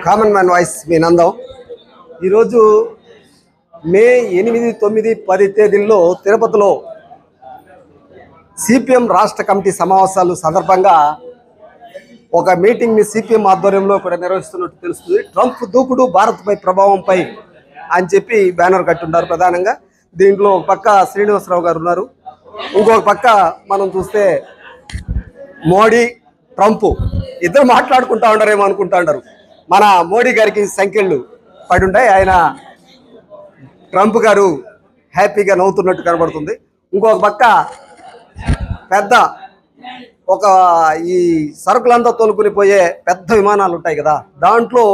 Common man voice మీ నందం. ఈరోజు మే 8, 9, 10 తేదీల్లో తిరుపతిలో సిపిఎం రాష్ట్ర కమిటీ సమావేశాలు సందర్భంగా ఒక మీటింగ్ని సిపిఎం ఆధ్వర్యంలో కూడా నిర్వహిస్తున్నట్టు తెలుస్తుంది. ట్రంప్ దూకుడు భారత్పై ప్రభావంపై అని చెప్పి బ్యానర్ కట్టుంటారు. ప్రధానంగా దీంట్లో ఒక పక్క శ్రీనివాసరావు గారు ఉన్నారు, ఇంకొక పక్క మనం చూస్తే మోడీ ట్రంప్ ఇద్దరు మాట్లాడుకుంటా ఉంటారేమో అనుకుంటా ఉంటారు. మన మోడీ గారికి సంఖ్యలు పడి ఉంటాయి, ఆయన ట్రంప్ గారు హ్యాపీగా నవ్వుతున్నట్టు కనబడుతుంది. ఇంకొక పక్క పెద్ద ఒక ఈ సరుకులంతా తోలుకుని పోయే పెద్ద విమానాలు ఉంటాయి కదా, దాంట్లో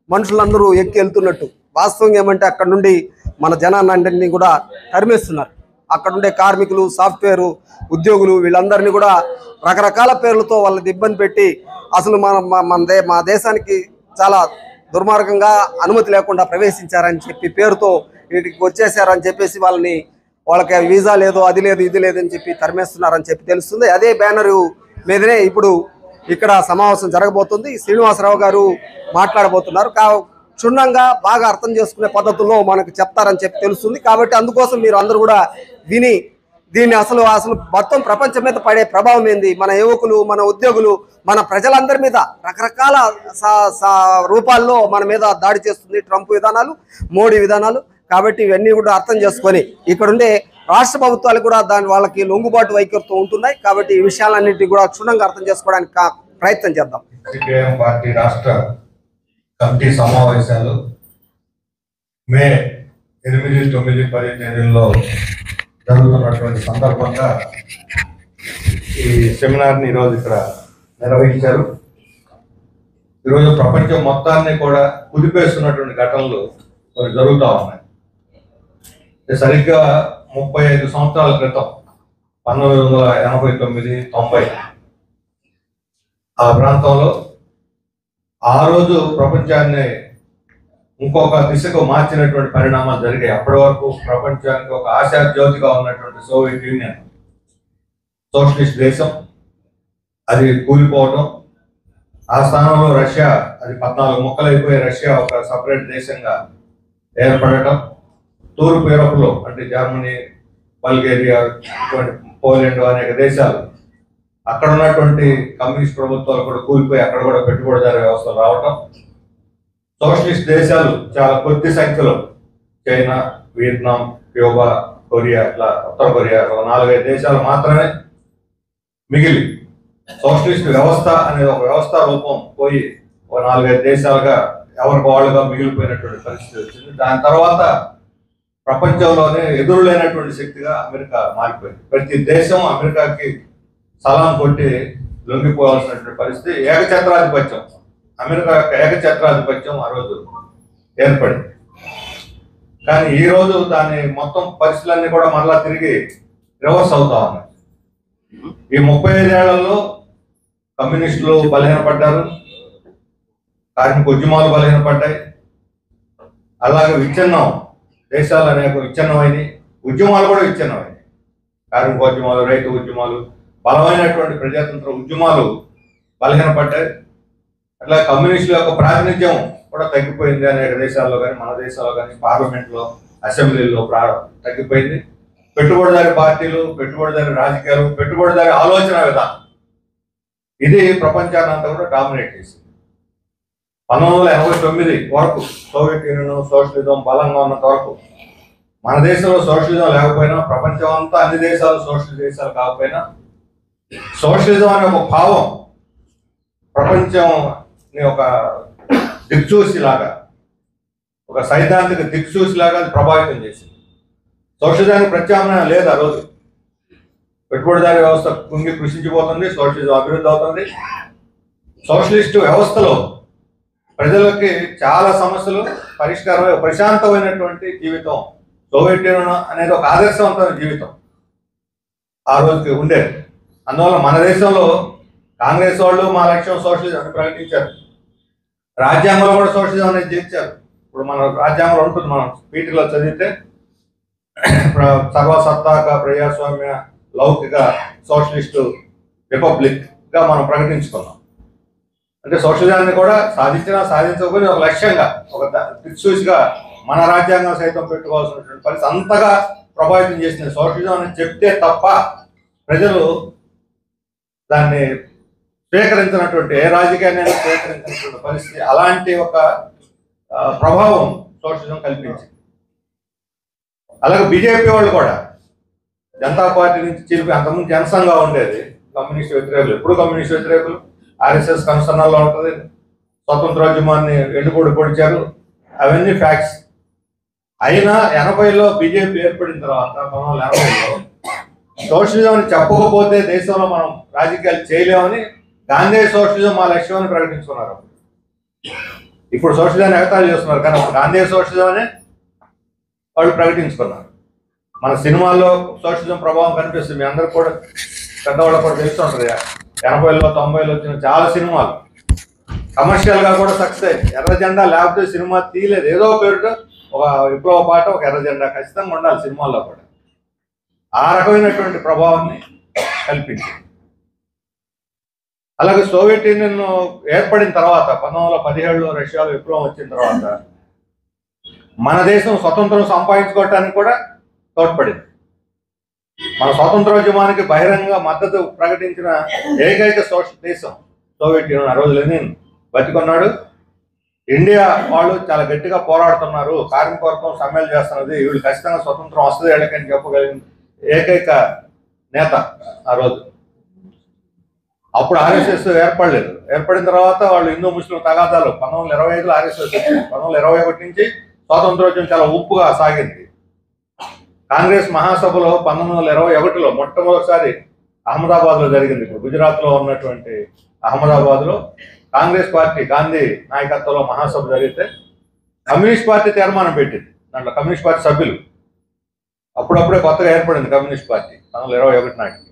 మనుషులందరూ ఎక్కి వెళ్తున్నట్టు. వాస్తవం ఏమంటే అక్కడ నుండి మన జనాన్ని కూడా తరిమేస్తున్నారు. అక్కడుండే కార్మికులు, సాఫ్ట్వేరు ఉద్యోగులు వీళ్ళందరినీ కూడా రకరకాల పేర్లతో వాళ్ళని ఇబ్బంది పెట్టి అసలు మా దేశానికి చాలా దుర్మార్గంగా అనుమతి లేకుండా ప్రవేశించారని చెప్పి పేరుతో వీటికి వచ్చేసారని చెప్పేసి వాళ్ళకి వీసా లేదు, అది లేదు, ఇది లేదని చెప్పి తరిమేస్తున్నారని చెప్పి తెలుస్తుంది. అదే బ్యానరు మీదనే ఇప్పుడు ఇక్కడ సమావేశం జరగబోతుంది. శ్రీనివాసరావు గారు మాట్లాడబోతున్నారు. క్షుణ్ణంగా బాగా అర్థం చేసుకునే పద్ధతుల్లో మనకు చెప్తారని చెప్పి తెలుస్తుంది. కాబట్టి అందుకోసం మీరు అందరూ కూడా విని దీన్ని అసలు మొత్తం ప్రపంచం మీద పడే ప్రభావం ఏంది, మన యువకులు, మన ఉద్యోగులు, మన ప్రజలందరి మీద రకరకాల రూపాల్లో మన మీద దాడి చేస్తుంది ట్రంప్ విధానాలు, మోడీ విధానాలు. కాబట్టి ఇవన్నీ కూడా అర్థం చేసుకొని ఇక్కడుండే రాష్ట్ర ప్రభుత్వాలు కూడా వాళ్ళకి లొంగుబాటు వైఖరితో ఉంటున్నాయి. కాబట్టి ఈ విషయాలన్నింటినీ కూడా క్షుణ్ణంగా అర్థం చేసుకోవడానికి ప్రయత్నం చేద్దాం. పార్టీ రాష్ట్ర కమిటీ సమావేశాలు మే 8, 9, 10 తేదీల్లో జరుగుతున్నటువంటి సందర్భంగా ఈ సెమినార్ని ఈరోజు ఇక్కడ నిర్వహించారు. ఈరోజు ప్రపంచం మొత్తాన్ని కూడా కుదిపేస్తున్నటువంటి ఘటనలు కొన్ని జరుగుతూ ఉన్నాయి. సరిగ్గా 35 సంవత్సరాల క్రితం 1989, 90 ఆ ప్రాంతంలో ఆ రోజు ప్రపంచాన్ని ఇంకొక దిశకు మార్చినటువంటి పరిణామాలు జరిగాయి. అప్పటి వరకు ప్రపంచానికి ఒక ఆశాజ్యోతిగా ఉన్నటువంటి సోవియట్ యూనియన్, సోషలిస్ట్ దేశం, అది కూలిపోవడం, ఆ స్థానంలో రష్యా, అది 14 ముక్కలైపోయి రష్యా ఒక సపరేట్ దేశంగా ఏర్పడటం, తూర్పు యూరోప్లో అంటే జర్మనీ, బల్గేరియా, పోలాండ్ అనేక దేశాలు అక్కడ ఉన్నటువంటి కమ్యూనిస్ట్ ప్రభుత్వాలు కూడా కూలిపోయి అక్కడ కూడా పెట్టుబడిదారు వ్యవస్థలు రావటం, సోషలిస్ట్ దేశాలు చాలా కొద్ది సంఖ్యలో చైనా, వియత్నాం, క్యూబా, కొరియా, ఇట్లా ఉత్తర కొరియా 4-5 దేశాలు మాత్రమే మిగిలి సోషలిస్ట్ వ్యవస్థ అనేది ఒక వ్యవస్థ రూపం పోయి 4-5 దేశాలుగా ఎవరికి వాళ్ళుగా మిగిలిపోయినటువంటి పరిస్థితి వచ్చింది. దాని తర్వాత ప్రపంచంలోనే ఎదురులేనటువంటి శక్తిగా అమెరికా మారిపోయింది. ప్రతి దేశం అమెరికాకి సలాం కొట్టి లొంగిపోవాల్సినటువంటి పరిస్థితి. ఏకఛత్రాధిపత్యం, అమెరికా యొక్క ఏకఛత్రాధిపత్యం ఆ రోజు ఏర్పడింది. కానీ ఈ రోజు దాని మొత్తం పరిస్థితులన్నీ కూడా మరలా తిరిగి రివర్స్ అవుతా ఉన్నాయి. ఈ 35 ఏళ్లలో కమ్యూనిస్టులు బలహీనపడ్డారు, కార్మిక ఉద్యమాలు బలహీనపడ్డాయి, అలాగే విచ్ఛిన్నం, దేశాలు అనేక విచ్ఛిన్నమైనవి, ఉద్యమాలు కూడా విచ్ఛిన్నమైనవి. కార్మిక ఉద్యమాలు, రైతు ఉద్యమాలు, బలమైనటువంటి ప్రజాతంత్ర ఉద్యమాలు బలహీనపడ్డాయి. అట్లా కమ్యూనిస్టుల యొక్క ప్రాతినిధ్యం కూడా తగ్గిపోయింది. అనేక దేశాల్లో కానీ మన దేశాల్లో కానీ పార్లమెంట్లో, అసెంబ్లీలో తగ్గిపోయింది. పెట్టుబడిదారి పార్టీలు, పెట్టుబడిదారి రాజకీయాలు, పెట్టుబడిదారి ఆలోచన విధానం ఇది ప్రపంచాన్ని అంతా కూడా డామినేట్ చేసింది. 1989 వరకు సోవియట్ యూనియన్, సోషలిజం బలంగా ఉన్నంత వరకు మన దేశంలో సోషలిజం లేకపోయినా, ప్రపంచం అంతా అన్ని దేశాలు సోషలిస్ట్ దేశాలు కాకపోయినా, సోషలిజం అనే ఒక భావం ప్రపంచంని ఒక దిక్సూచిలాగా, ఒక సైద్ధాంతిక దిక్సూచిలాగా అది ప్రభావితం చేసింది. సోషలిజానికి ప్రత్యామ్నాయం లేదు. ఆ రోజు పెట్టుబడిదారి వ్యవస్థ కృషించిపోతుంది, సోషలిజం అభివృద్ధి అవుతుంది. సోషలిస్టు వ్యవస్థలో ప్రజలకి చాలా సమస్యలు పరిష్కారమై ప్రశాంతమైనటువంటి జీవితం, సోవియట్ యూనియన్ అనేది ఒక ఆదర్శవంతమైన జీవితం ఆ రోజుకి ఉండేది. అందువల్ల మన దేశంలో కాంగ్రెస్ వాళ్ళు మా లక్ష్యం సోషలిజం అని ప్రకటించారు. రాజ్యాంగంలో కూడా సోషలిజం అనేది చేర్చారు. ఇప్పుడు మన రాజ్యాంగంలో ఉంటుంది, మనం పీటీలో చదివితే సర్వసత్తాక ప్రజాస్వామ్య లౌకిక సోషలిస్టు రిపబ్లిక్గా మనం ప్రకటించుకున్నాం. అంటే సోషలిజాన్ని కూడా సాధించినా సాధించకపోయినా ఒక లక్ష్యంగా ఒక దిక్సూచిగా మన రాజ్యాంగం సైతం పెట్టుకోవాల్సినటువంటి పరిస్థితి అంతగా ప్రభావితం చేసింది. సోషలిజం అని చెప్తే తప్ప ప్రజలు దాన్ని స్వీకరించినటువంటి ఏ రాజకీయాన్ని స్వీకరించినటువంటి పరిస్థితి, అలాంటి ఒక ప్రభావం సోషలిజం కల్పించింది. అలాగే బీజేపీ వాళ్ళు కూడా జనతా పార్టీ నుంచి చిలిపి అంతకుముందు జనసంఘంగా ఉండేది, కమ్యూనిస్ట్ వ్యతిరేకులు, ఎప్పుడు కమ్యూనిస్ట్ వ్యతిరేకులు, ఆర్ఎస్ఎస్ కన్సర్నల్లో ఉంటుంది, స్వతంత్రోద్యమాన్ని ఎండుపొడి పొడిచారు, అవన్నీ ఫ్యాక్ట్స్. అయినా 80లో బీజేపీ ఏర్పడిన తర్వాత 1980లో సోషలిజం అని చెప్పకపోతే దేశంలో మనం రాజకీయాలు చేయలేమని గాంధీ సోషలిజం మా లక్ష్యం అని ప్రకటించుకున్నారు. ఇప్పుడు సోషలిజాన్ని ఎగతాళి చేస్తున్నారు, కానీ గాంధీ సోషలిజం అనే వాళ్ళు ప్రకటించుకున్నారు. మన సినిమాల్లో సోషలిజం ప్రభావం కనిపిస్తుంది. మీ అందరికి కూడా పెద్దవాళ్ళకు కూడా తెలుస్తుంటుంది. 80లో 90లో వచ్చిన చాలా సినిమాలు కమర్షియల్గా కూడా సక్సెస్. ఎర్ర జెండా లేకపోతే సినిమా తీయలేదు. ఏదో పేరుతో ఒక విప్లవ పాట, ఒక ఎర్ర జెండా ఖచ్చితంగా ఉండాలి సినిమాల్లో కూడా. ఆ రకమైనటువంటి ప్రభావాన్ని కల్పించింది. అలాగే సోవియట్ యూనియన్ ఏర్పడిన తర్వాత 1917లో రష్యాలో విప్లవం వచ్చిన తర్వాత మన దేశం స్వతంత్రం సంపాదించుకోవటానికి కూడా తోడ్పడింది. మన స్వాతంత్రోద్యమానికి బహిరంగ మద్దతు ప్రకటించిన ఏకైక దేశం సోవియట్ యూనియన్. ఆ రోజు లెనిన్ బతికున్నాడు. ఇండియా వాళ్ళు చాలా గట్టిగా పోరాడుతున్నారు, కార్మిక వర్గం సమ్మెలు చేస్తున్నది, వీళ్ళు ఖచ్చితంగా స్వతంత్రం వస్తుంది ఎళ్ళకని చెప్పగలిగిన ఏకైక నేత ఆ రోజు. అప్పుడు ఆర్ఎస్ఎస్ ఏర్పడలేదు. ఏర్పడిన తర్వాత వాళ్ళు హిందూ ముస్లిం తగాదాలు 1925లో ఆర్ఎస్ఎస్ వచ్చింది. 1921 నుంచి స్వాతంత్రోద్యమం చాలా ఉప్పుగా సాగింది. కాంగ్రెస్ మహాసభలో 1921లో మొట్టమొదటిసారి అహ్మదాబాద్లో జరిగింది. ఇప్పుడు గుజరాత్లో ఉన్నటువంటి అహ్మదాబాద్లో కాంగ్రెస్ పార్టీ గాంధీ నాయకత్వంలో మహాసభ జరిగితే కమ్యూనిస్ట్ పార్టీ తీర్మానం పెట్టింది. దాంట్లో కమ్యూనిస్ట్ పార్టీ సభ్యులు అప్పుడప్పుడే కొత్తగా ఏర్పడింది కమ్యూనిస్ట్ పార్టీ 1921 నాటికి.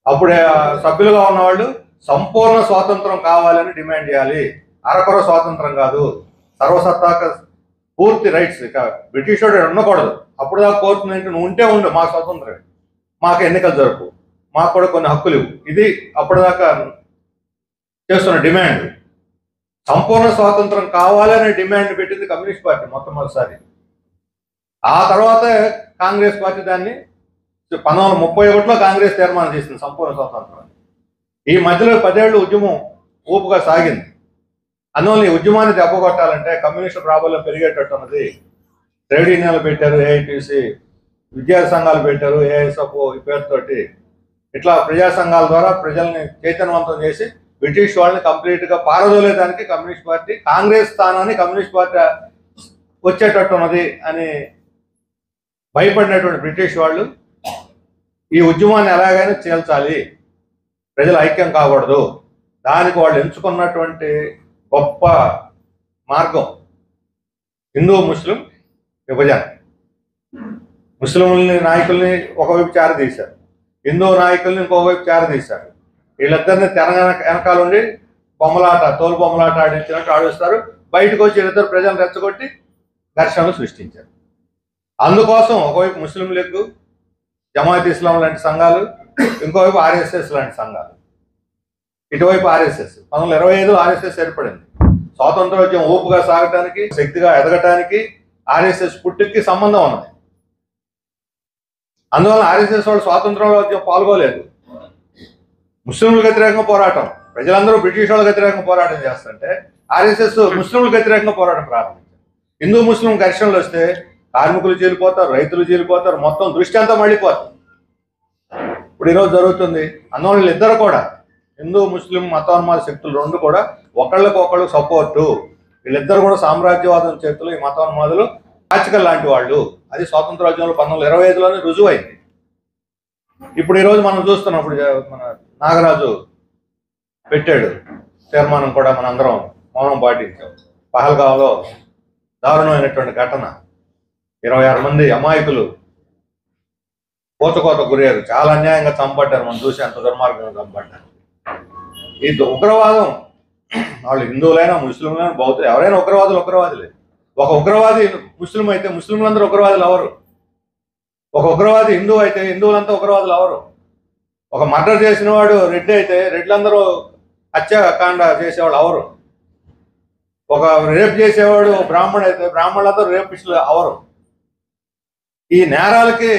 అప్పుడే సభ్యులుగా ఉన్నవాళ్ళు సంపూర్ణ స్వాతంత్రం కావాలని డిమాండ్ చేయాలి, అరకొర స్వాతంత్రం కాదు, సర్వసత్తాక పూర్తి రైట్స్. ఇక బ్రిటిష్ వాడు ఉండకూడదు. అప్పుడు దాకా కోరుతుందంటే నువ్వు ఉంటే ఉండు, మా స్వతంత్రమే, మాకు ఎన్నికలు జరుపు, మాకు కూడా కొన్ని హక్కులు ఇవ్వు. ఇది అప్పటిదాకా చేస్తున్న డిమాండ్. సంపూర్ణ స్వాతంత్రం కావాలనే డిమాండ్ పెట్టింది కమ్యూనిస్ట్ పార్టీ మొట్టమొదటిసారి. ఆ తర్వాత కాంగ్రెస్ పార్టీ దాన్ని 1931లో కాంగ్రెస్ తీర్మానం చేసింది సంపూర్ణ స్వాతంత్రం. ఈ మధ్యలో 10 ఏళ్ళు ఉద్యమం ఊపుగా సాగింది. అందువల్ల ఈ ఉద్యమాన్ని దెబ్బకొట్టాలంటే కమ్యూనిస్టు ప్రాబల్యం పెరిగేటట్టు ఉన్నది. ట్రేడ్ యూనియన్లు పెట్టారు, ఏఐటీసీ, విద్యా సంఘాలు పెట్టారు, ఏఐఎస్ఎఫ్ఓ ఈ పేరుతోటి. ఇట్లా ప్రజా సంఘాల ద్వారా ప్రజల్ని చైతన్యవంతం చేసి బ్రిటిష్ వాళ్ళని కంప్లీట్గా పారదోలేదానికి కమ్యూనిస్ట్ పార్టీ, కాంగ్రెస్ స్థానాన్ని కమ్యూనిస్ట్ పార్టీ వచ్చేటట్టు ఉన్నది అని భయపడినటువంటి బ్రిటిష్ వాళ్ళు ఈ ఉద్యమాన్ని ఎలాగైనా చేల్చాలి, ప్రజలు ఐక్యం కాకూడదు, దానికి వాళ్ళు ఎంచుకున్నటువంటి గొప్ప మార్గం హిందూ ముస్లిం విభజన. ముస్లింలని నాయకుల్ని ఒకవైపు చేరదీశారు, హిందూ నాయకుల్ని ఇంకోవైపు చేరదీశారు. వీళ్ళిద్దరిని తెర వెనకాల ఉండి బొమ్మలాట, తోలు బొమ్మలాట ఆడించినట్టు ఆడిస్తారు. బయటకు వచ్చి వీళ్ళిద్దరు ప్రజలను రెచ్చగొట్టి ఘర్షణలు సృష్టించారు. అందుకోసం ఒకవైపు ముస్లిం లీగ్, జమాత్ ఇస్లాం లాంటి సంఘాలు, ఇంకోవైపు ఆర్ఎస్ఎస్ లాంటి సంఘాలు. ఇటువైపు ఆర్ఎస్ఎస్ 1925లో ఆర్ఎస్ఎస్ ఏర్పడింది. స్వాతంత్రోద్యమం ఊపుగా సాగటానికి, శక్తిగా ఎదగటానికి ఆర్ఎస్ఎస్ పుట్టుకి సంబంధం ఉన్నది. అందువల్ల ఆర్ఎస్ఎస్ వాళ్ళు స్వాతంత్రోద్యమం పాల్గొలేదు. ముస్లింలకు వ్యతిరేకంగా పోరాటం, ప్రజలందరూ బ్రిటిష్ వాళ్ళకి వ్యతిరేకంగా పోరాటం చేస్తుంటే ఆర్ఎస్ఎస్ ముస్లింలకు వ్యతిరేకంగా పోరాటం ప్రారంభించారు. హిందూ ముస్లిం ఘర్షణలు వస్తే కార్మికులు చీలిపోతారు, రైతులు చీలిపోతారు, మొత్తం దృష్టి అంతా మళ్ళీపోతుంది. ఇప్పుడు ఈరోజు జరుగుతుంది. అందువల్ల వీళ్ళిద్దరు కూడా హిందూ ముస్లిం మతోన్మాద శక్తులు రెండు కూడా ఒకళ్ళకొకళ్ళు సపోర్టు. వీళ్ళిద్దరు కూడా సామ్రాజ్యవాదం చేతులు, ఈ మతోన్మాదులు పాచికల్ లాంటి వాళ్ళు. అది స్వాతంత్రోద్యమంలో 1925లోనే రుజువైంది. ఇప్పుడు ఈరోజు మనం చూస్తున్నప్పుడు మన నాగరాజు పెట్టాడు తీర్మానం కూడా మనందరం మౌనం పాటించాం. పహల్గాంలో దారుణమైనటువంటి ఘటన, 26 మంది అమాయకులు కోతకోత గురయ్యారు, చాలా అన్యాయంగా చంపడ్డారు. మనం చూసి అంత దుర్మార్గంగా చంపడ్డారు. ఈ ఉగ్రవాదం వాళ్ళు హిందువులైనా ముస్లింలైనా బౌద్ధులు ఎవరైనా ఉగ్రవాదులే. ఒక ఉగ్రవాది ముస్లిం అయితే ముస్లింలందరూ ఉగ్రవాదులు అవరు. ఒక ఉగ్రవాది హిందువు అయితే హిందువులంతా ఉగ్రవాదులు అవరు. ఒక మర్డర్ చేసిన వాడు రెడ్డి అయితే రెడ్లందరూ హత్యాకాండ చేసేవాళ్ళు ఎవరు? ఒక రేప్ చేసేవాడు బ్రాహ్మణుడు అయితే బ్రాహ్మణులందరూ రేపిస్టులు ఎవరు? ఈ నేరాలకి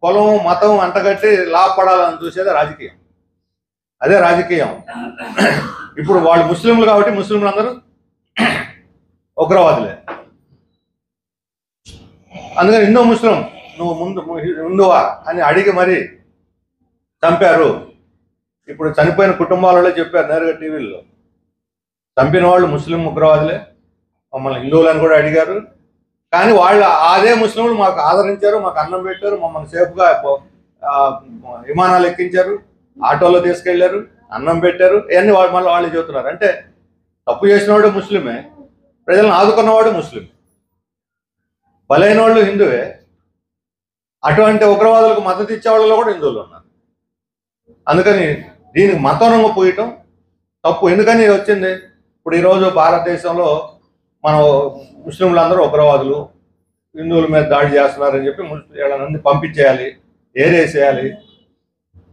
కులం మతం అంటగట్టి లాభపడాలని చూసేది రాజకీయం. అదే రాజకీయం. ఇప్పుడు వాళ్ళు ముస్లింలు కాబట్టి ముస్లింలు అందరూ ఉగ్రవాదులే. అందుకని హిందూ ముస్లిం నువ్వు ముందు హిందువా అని అడిగి మరి చంపారు. ఇప్పుడు చనిపోయిన కుటుంబాలలో చెప్పారు నేరుగా టీవీల్లో, చంపిన వాళ్ళు ముస్లిం ఉగ్రవాదులే, మమ్మల్ని హిందువులని కూడా అడిగారు. కానీ వాళ్ళు అదే ముస్లింలు మాకు ఆదరించారు, మాకు అన్నం పెట్టారు, మమ్మల్ని సేఫ్గా విమానాలు ఎక్కించారు, ఆటోలో తీసుకెళ్లారు, అన్నం పెట్టారు. ఇవన్నీ మళ్ళీ వాళ్ళు చెబుతున్నారు. అంటే తప్పు చేసినవాడు ముస్లిమే, ప్రజలను ఆదుకున్నవాడు ముస్లిం, బలైన వాళ్ళు హిందువే. అటువంటి ఉగ్రవాదులకు మద్దతు ఇచ్చే వాళ్ళలో కూడా హిందువులు ఉన్నారు. అందుకని దీనికి మతం రంగు పోయటం తప్పు. ఎందుకని వచ్చింది? ఇప్పుడు ఈరోజు భారతదేశంలో మనం ముస్లింలందరూ ఉగ్రవాదులు, హిందువుల మీద దాడి చేస్తున్నారని చెప్పి వీళ్ళని పంపించేయాలి, ఏరేసేయాలి.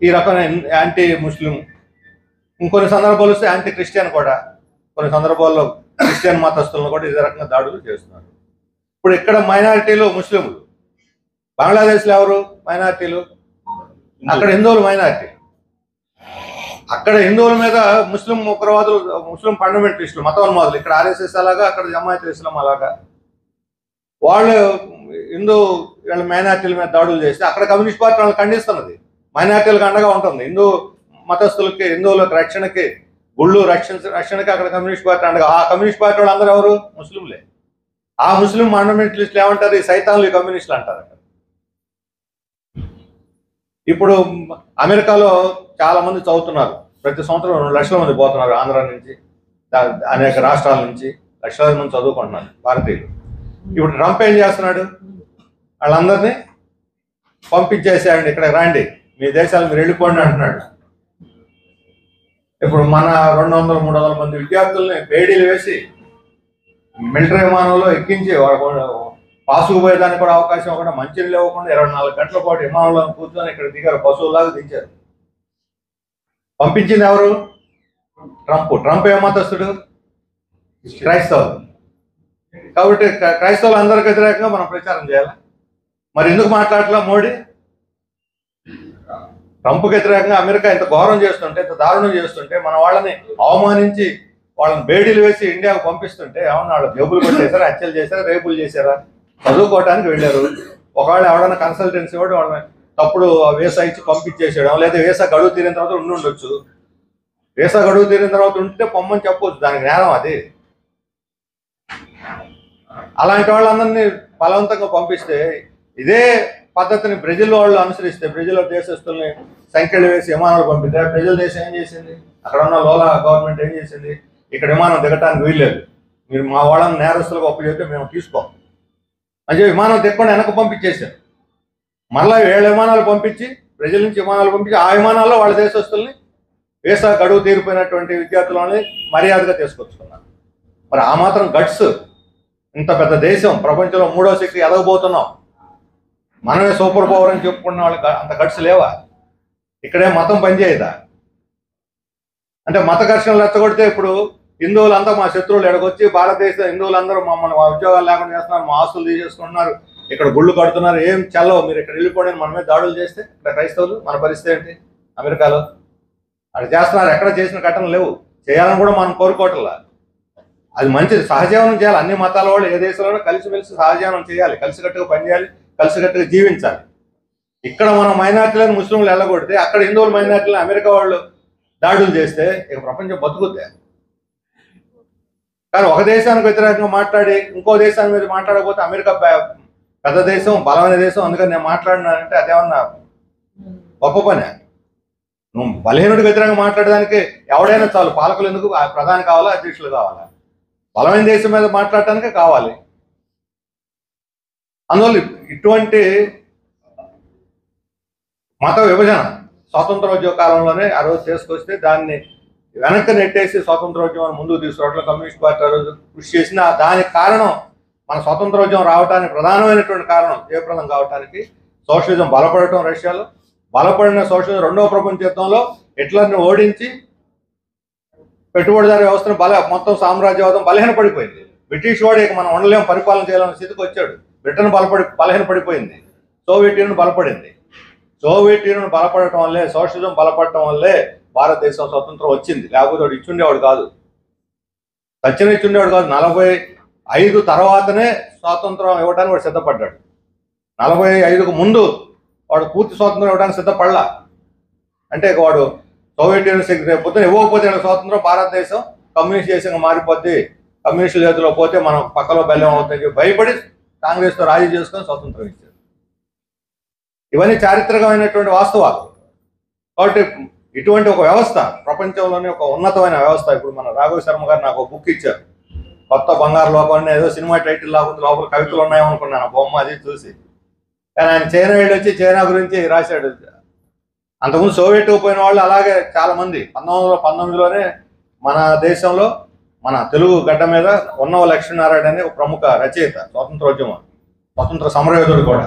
ఈ రకమైన యాంటీ ముస్లిం, ఇంకొన్ని సందర్భాలు వస్తే యాంటీ క్రిస్టియన్ కూడా, కొన్ని సందర్భాల్లో క్రిస్టియన్ మతస్థులను కూడా ఇదే రకంగా దాడులు చేస్తున్నారు. ఇప్పుడు ఇక్కడ మైనారిటీలు ముస్లింలు, బంగ్లాదేశ్లో ఎవరు మైనారిటీలు? అక్కడ హిందువులు మైనారిటీ. అక్కడ హిందువుల మీద ముస్లిం ఉగ్రవాదులు, ముస్లిం ఫండమెంటలిస్టులు, మతోన్మాదులు, ఇక్కడ ఆర్ఎస్ఎస్ అలాగా, అక్కడ జమాయత్ ఇస్లాం అలాగా, వాళ్ళు వీళ్ళ మైనారిటీల మీద దాడులు చేస్తే అక్కడ కమ్యూనిస్ట్ పార్టీ వాళ్ళని ఖండిస్తున్నది, మైనారిటీలకు అండగా ఉంటుంది. హిందూ మతస్థులకి, హిందువులకు రక్షణకి, గుళ్ళు రక్షణకి అక్కడ కమ్యూనిస్ట్ పార్టీ అండగా. ఆ కమ్యూనిస్ట్ పార్టీ వాళ్ళు అందరూ ఎవరు? ముస్లింలే. ఆ ముస్లిం ఫండమెంటలిస్టులు ఏమంటారు? ఈ సైతాన్లు, ఈ కమ్యూనిస్టులు అంటారు. ఇప్పుడు అమెరికాలో చాలా మంది చదువుతున్నారు, ప్రతి సంవత్సరం 2 లక్షల మంది పోతున్నారు ఆంధ్ర నుంచి, అనేక రాష్ట్రాల నుంచి లక్షలాది మంది చదువుకుంటున్నారు భారతీయులు. ఇప్పుడు ట్రంప్ ఏం చేస్తున్నాడు? వాళ్ళందరినీ పంపించేసేయండి, ఇక్కడ రండి, మీ దేశాలు మీరు వెళ్ళిపోండి అంటున్నాడు. ఇప్పుడు మన 200-300 మంది విద్యార్థుల్ని బేడీలు వేసి మిలిటరీ విమానంలో ఎక్కించి పాసుకుపోయేదానికి కూడా అవకాశం ఇవ్వకుండా, మంచినీళ్ళు ఇవ్వకుండా 24 గంటల పాటు విమానంలో కూర్చొని ఇక్కడ దిగారు, పశువులాగా దించారు. పంపించింది ఎవరు? ట్రంప్. ట్రంప్ ఏ మతస్థుడు? క్రైస్తవులు. కాబట్టి క్రైస్తవులు అందరికి వ్యతిరేకంగా మనం ప్రచారం చేయాలి. మరి ఎందుకు మాట్లాడట్లా మోడీ? ట్రంప్కి వ్యతిరేకంగా అమెరికా ఇంత ఘోరం చేస్తుంటే, ఇంత దారుణం చేస్తుంటే, మన వాళ్ళని అవమానించి వాళ్ళని బేడీలు వేసి ఇండియాకు పంపిస్తుంటే ఏమన్నా వాళ్ళు జబ్బులు కొట్టేశారా, హత్యలు చేశారా, రేపులు చేశారా? చదువుకోవటానికి వెళ్ళారు. ఒకవేళ ఎవడన్నా కన్సల్టెన్సీ వాడు వాళ్ళని తప్పుడు వీసా ఇచ్చి పంపించేసేయడం, లేదా వీసా గడువు తీరిన తర్వాత ఉండొచ్చు. వీసా గడువు తీరిన తర్వాత ఉంటే పొమ్మని చెప్పొచ్చు, దానికి జ్ఞానం అది. అలాంటి వాళ్ళందరినీ బలవంతంగా పంపిస్తే, ఇదే పద్ధతిని బ్రెజిల్ వాళ్ళు అనుసరిస్తే, బ్రెజిల్ దేశస్తుల్ని సంఖ్యలు వేసి విమానాలు పంపితే, బ్రెజిల్ దేశం ఏం చేసింది? అక్కడ ఉన్న లోలా గవర్నమెంట్ ఏం చేసింది? ఇక్కడ విమానం దిగటానికి వీల్లేదు, మీరు మా వాళ్ళని నేరస్తులుగా ఒప్పచెప్తే మేము తీసుకోం అని చెప్పి విమానం తెప్పకుండా వెనక్కి పంపించేశారు. మరలా 7 విమానాలు పంపించి, ప్రజల నుంచి విమానాలు పంపించి, ఆ విమానాల్లో వాళ్ళ దేశస్తుల్ని వీసా గడువు తీరిపోయినటువంటి విద్యార్థులని మర్యాదగా తీసుకొచ్చుకున్నారు. మరి ఆ మాత్రం గట్స్, ఇంత పెద్ద దేశం, ప్రపంచంలో 3వ శక్తి ఎదగబోతున్నాం, మనమే సూపర్ పవర్ అని చెప్పుకున్న వాళ్ళకి అంత గట్స్ లేవా? ఇక్కడే మతం పనిచేయదా? అంటే మత ఘర్షణలు రెచ్చగొడితే ఇప్పుడు హిందువులంతా మా శత్రువులు ఎడగొచ్చి, భారతదేశ హిందువులందరూ మమ్మల్ని మా ఉద్యోగాలు లేకుండా చేస్తున్నారు, మా ఆస్తులు తీసేసుకుంటున్నారు, ఇక్కడ గుళ్ళు కడుతున్నారు, ఏం చల్లవు, మీరు ఇక్కడ వెళ్ళిపోండి మనమే దాడులు చేస్తే ఇక్కడ క్రైస్తవులు మన పరిస్థితి ఏంటి? అమెరికాలో అక్కడ చేస్తున్నారు, ఎక్కడ చేసిన ఘటనలు లేవు, చేయాలని కూడా మనం కోరుకోవట్లా. అది మంచిది, సహజీవనం చేయాలి. అన్ని మతాల వాళ్ళు ఏ దేశంలోనూ కలిసిమెలిసి సహజీవనం చేయాలి, కలిసికట్టుగా పనిచేయాలి, కలిసికట్టుగా జీవించాలి. ఇక్కడ మనం మైనార్టీలను ముస్లింలు వెళ్ళగొడితే, అక్కడ హిందువులు మైనార్టీలను అమెరికా వాళ్ళు దాడులు చేస్తే ఇక ప్రపంచం బతుకుద్దే. కానీ ఒక దేశానికి వ్యతిరేకంగా మాట్లాడి ఇంకో దేశాన్ని మీద మాట్లాడకపోతే, అమెరికా పెద్ద దేశం, బలమైన దేశం, అందుకని నేను మాట్లాడినానంటే అదేమన్నా గొప్ప పనే? నువ్వు బలహీనుడికి వ్యతిరేకంగా మాట్లాడడానికి ఎవడైనా చాలు, పాలకులు ఎందుకు? ప్రధాని కావాలా, అధ్యక్షులు కావాలా? బలమైన దేశం మీద మాట్లాడటానికే కావాలి. అందువల్ల ఇటువంటి మత విభజన స్వాతంత్రోద్యమ కాలంలోనే ఆ రోజు చేసుకొస్తే, దాన్ని వెనక్కి నెట్టేసి స్వాతంత్రోద్యమాన్ని ముందుకు తీసుకురావడంలో కమ్యూనిస్ట్ పార్టీ ఆ రోజు కృషి చేసిన, దానికి కారణం మన స్వాతంత్రోద్యమం రావడానికి ప్రధానమైనటువంటి కారణం, జయప్రదం కావడానికి సోషలిజం బలపడటం. రష్యాలో బలపడిన సోషలిజం 2వ ప్రపంచ యుద్ధంలో హిట్లర్ని ఓడించి పెట్టుబడిదారు వ్యవస్థను మొత్తం సామ్రాజ్యవాదం బలహీనపడిపోయింది. బ్రిటిష్ వాడు ఇక మనం ఉండలేం, పరిపాలన చేయాలన్న స్థితికి వచ్చాడు. బ్రిటన్ బలహీనపడిపోయింది, సోవియట్ యూనియన్ బలపడింది. సోవియట్ యూనియన్ బలపడటం వల్లే, సోషలిజం బలపడటం వల్లే భారతదేశం స్వతంత్రం వచ్చింది. లేకపోతే వాడు ఇచ్చుండేవాడు కాదు, సత్యం ఇచ్చుండేవాడు కాదు. 45 తర్వాతనే స్వాతంత్రం ఇవ్వడానికి వాడు సిద్ధపడ్డాడు. 45కు ముందు వాడు పూర్తి స్వాతంత్రం ఇవ్వడానికి సిద్ధపడలా. అంటే వాడు సోవియట్ యూనియన్ రేపు పొద్దున ఇవ్వకపోతే స్వాతంత్రం భారతదేశం కమ్యూనిస్ట్ దేశంగా మారిపోద్ది, కమ్యూనిస్టుల చేతిలో పోతే మనం పక్కలో బెల్లం అవుతుందని చెప్పి భయపడి కాంగ్రెస్తో రాజీ చేసుకొని స్వతంత్రం ఇచ్చారు. ఇవన్నీ చారిత్రకమైనటువంటి వాస్తవాలు. కాబట్టి ఇటువంటి ఒక వ్యవస్థ ప్రపంచంలోనే ఒక ఉన్నతమైన వ్యవస్థ. ఇప్పుడు మన రాఘవ శర్మ గారు నాకు ఒక బుక్ ఇచ్చారు, కొత్త బంగారు లోకం. ఏదో సినిమా టైటిల్ లాగా లోపల కవితలు ఉన్నాయనుకున్నాను బొమ్మ అది చూసి. కానీ ఆయన చైనా వెళ్ళి వచ్చి చైనా గురించి రాశాడు. అంతకుముందు సోవియట్ పోయిన వాళ్ళు అలాగే చాలా మంది 1919లోనే మన దేశంలో మన తెలుగు గడ్డ మీద ఉన్నవ లక్ష్మీనారాయణ అనే ఒక ప్రముఖ రచయిత, స్వాతంత్రోద్యమం, స్వతంత్ర సమరయోధుడు కూడా,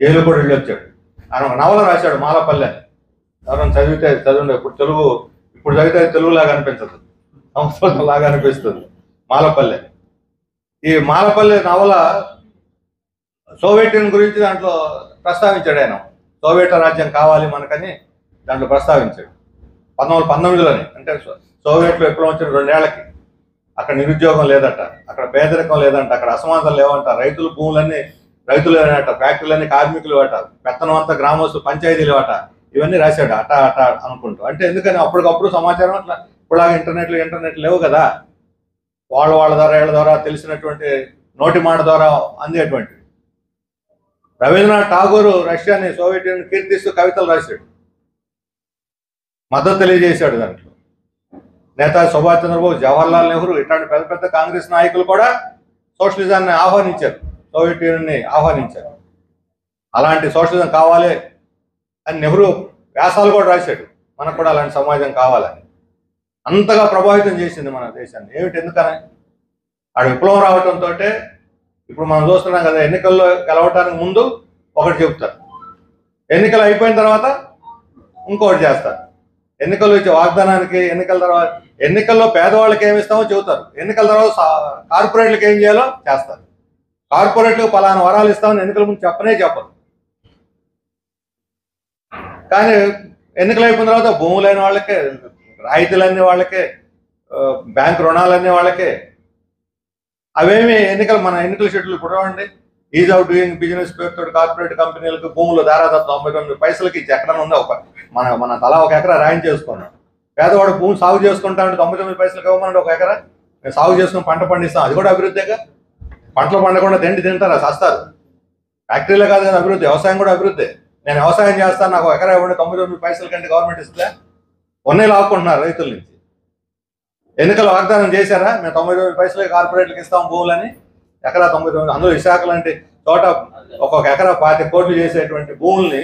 జైలు కూడా వెళ్ళి వచ్చాడు. ఆయన ఒక నవల రాశాడు మాలపల్లె అని. ఎవరైనా చదివిండే ఇప్పుడు చదివితే తెలుగులాగా అనిపించదు, సంస్కృతం లాగా అనిపిస్తుంది మాలపల్లె. ఈ మాలపల్లె నవల సోవియట్ యూనియన్ గురించి దాంట్లో ప్రస్తావించాడు ఆయన. సోవియట్ రాజ్యం కావాలి మనకని దాంట్లో ప్రస్తావించాడు 1919లోనే. అంటే సోవియట్లో విప్లవం వచ్చిన 2 ఏళ్లకి అక్కడ నిరుద్యోగం లేదట, అక్కడ పేదరికం లేదంట, అక్కడ అసమానతలు లేవంట, రైతుల భూములన్నీ రైతులు అట, ఫ్యాక్టరీలన్నీ కార్మికులు అట, పెత్తనం అంతా గ్రామస్తులు, పంచాయతీలు అట. ఇవన్నీ రాశాడు అట అట అనుకుంటూ. అంటే ఎందుకని అప్పటికప్పుడు సమాచారం అట్లా ఇప్పుడులాగా ఇంటర్నెట్ లేవు కదా, వాళ్ళ ద్వారా వీళ్ళ ద్వారా తెలిసినటువంటి నోటి మాట ద్వారా అందేటువంటివి. రవీంద్రనాథ్ ఠాగూర్ రష్యాని సోవియట్ యూనియన్ కీర్తిస్తూ కవితలు రాశాడు, మద్దతు తెలియజేశాడు. దాంట్లో నేతాజీ సుభాష్ చంద్రబోస్, జవహర్లాల్ నెహ్రూ ఇట్లాంటి పెద్ద పెద్ద కాంగ్రెస్ నాయకులు కూడా సోషలిజాన్ని ఆహ్వానించారు, సోవియట్ యూనియన్ని ఆహ్వానించారు. అలాంటి సోషలిజం కావాలి అని నెహ్రూ వ్యాసాలు కూడా రాశాడు, మనకు కూడా అలాంటి సమాజం కావాలని. అంతగా ప్రభావితం చేసింది మన దేశాన్ని. ఏమిటి ఎందుకని? ఆడ విప్లవం రావడంతో ఇప్పుడు మనం చూస్తున్నాం కదా, ఎన్నికల్లో గెలవటానికి ముందు ఒకటి చెప్తారు, ఎన్నికలు అయిపోయిన తర్వాత ఇంకొకటి చేస్తారు. ఎన్నికలు ఇచ్చే వాగ్దానానికి ఎన్నికల తర్వాత ఎన్నికల్లో పేదవాళ్ళకి ఏమి ఇస్తామో చెబుతారు, ఎన్నికల తర్వాత కార్పొరేట్లకు ఏం చేయాలో చేస్తారు. కార్పొరేట్లకు పలానా వరాలు ఇస్తామని ఎన్నికల ముందు చెప్పరు. కానీ ఎన్నికలు అయిపోయిన తర్వాత భూములైన వాళ్ళకే, రాయితీలన్నీ వాళ్ళకే, బ్యాంక్ రుణాలన్నీ వాళ్ళకే. అవేమి మన ఎన్నికల షెడ్యూల్ చూడండి, ఈజ్ ఆఫ్ డూయింగ్ బిజినెస్ పేరుతో కార్పొరేట్ కంపెనీలకు భూములు దాదాపు 99 పైసలకి ఇచ్చి ఎకరం ఉందా మన తలా ఒక ఎకరా రాయం చేసుకున్నాం. పేదవాడు భూమి సాగు చేసుకుంటామంటే 99 పైసలకు ఇవ్వమన్నాడు ఒక ఎకరా. మేము సాగు చేసుకుని పంట పండిస్తాం, అది కూడా అభివృద్ధిగా. పంటలు పండకుండా తింటారా, సస్తారు. ఫ్యాక్టరీలో కాదు కదా అభివృద్ధి, వ్యవసాయం కూడా అభివృద్ధి. నేను వ్యవసాయం చేస్తాను, నాకు ఎకరా ఇవ్వండి 99 పైసల కంటే గవర్నమెంట్ ఇస్తుందా? ఉన్నే లాక్కుంటున్నారు రైతుల నుంచి. ఎన్నికల వాగ్దానం చేశారా, మేము 99 పైసలకి కార్పొరేట్లకు ఇస్తాం భూములని? ఎకరా 99. అందులో విశాఖ లాంటి చోట ఒక్కొక్క ఎకరా 25 కోట్లు చేసేటువంటి భూముల్ని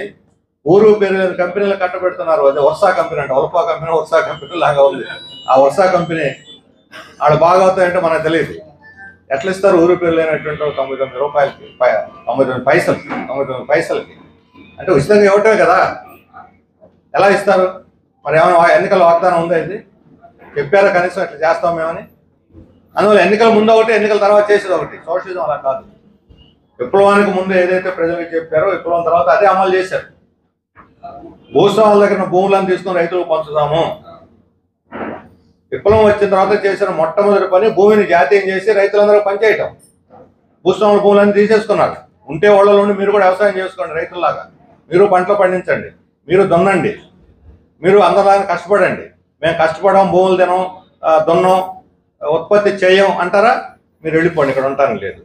ఊరు పేరు లేని కంపెనీలు కట్టబెడుతున్నారు. అదే వర్షా కంపెనీ అంటే, ఒల్పా కంపెనీ వర్షా కంపెనీ లాగా ఉంది. ఆ వర్షా కంపెనీ వాళ్ళు బాగా అవుతాయంటే మనకు తెలియదు. ఎట్లా ఇస్తారు ఊరు పేరు లేనటువంటి 99 రూపాయలకి, 99 పైసలకి? అంటే ఉచితంగా ఇవ్వటమే కదా, ఎలా ఇస్తారు? మరి ఏమైనా ఎన్నికల వాగ్దానం ఉందా? ఇది చెప్పారా కనీసం ఇట్లా చేస్తాం మేమని? అందువల్ల ఎన్నికల ముందు ఒకటి, ఎన్నికల తర్వాత చేసేది ఒకటి. సోషలిజం అలా కాదు. విప్లవానికి ముందు ఏదైతే ప్రజలకు చెప్పారో విప్లవం తర్వాత అదే అమలు చేశారు. భూస్వాముల దగ్గర భూములను తీసుకుని రైతులకు పంచుతాము. విప్లవం వచ్చిన తర్వాత చేసిన మొట్టమొదటి పని భూమిని జాతీయం చేసి రైతులందరూ పనిచేయటం. భూస్వాముల భూములన్నీ తీసేసుకున్నారు. ఉంటే వాళ్ళలోని మీరు కూడా వ్యవసాయం చేసుకోండి, రైతుల్లాగా మీరు పంటలు పండించండి, మీరు దున్నండి, మీరు అందరిలాగా కష్టపడండి. మేము కష్టపడడం, భూములు తినం, దున్నం, ఉత్పత్తి చేయం అంటారా? మీరు వెళ్ళిపోండి, ఇక్కడ ఉంటానికి లేదు,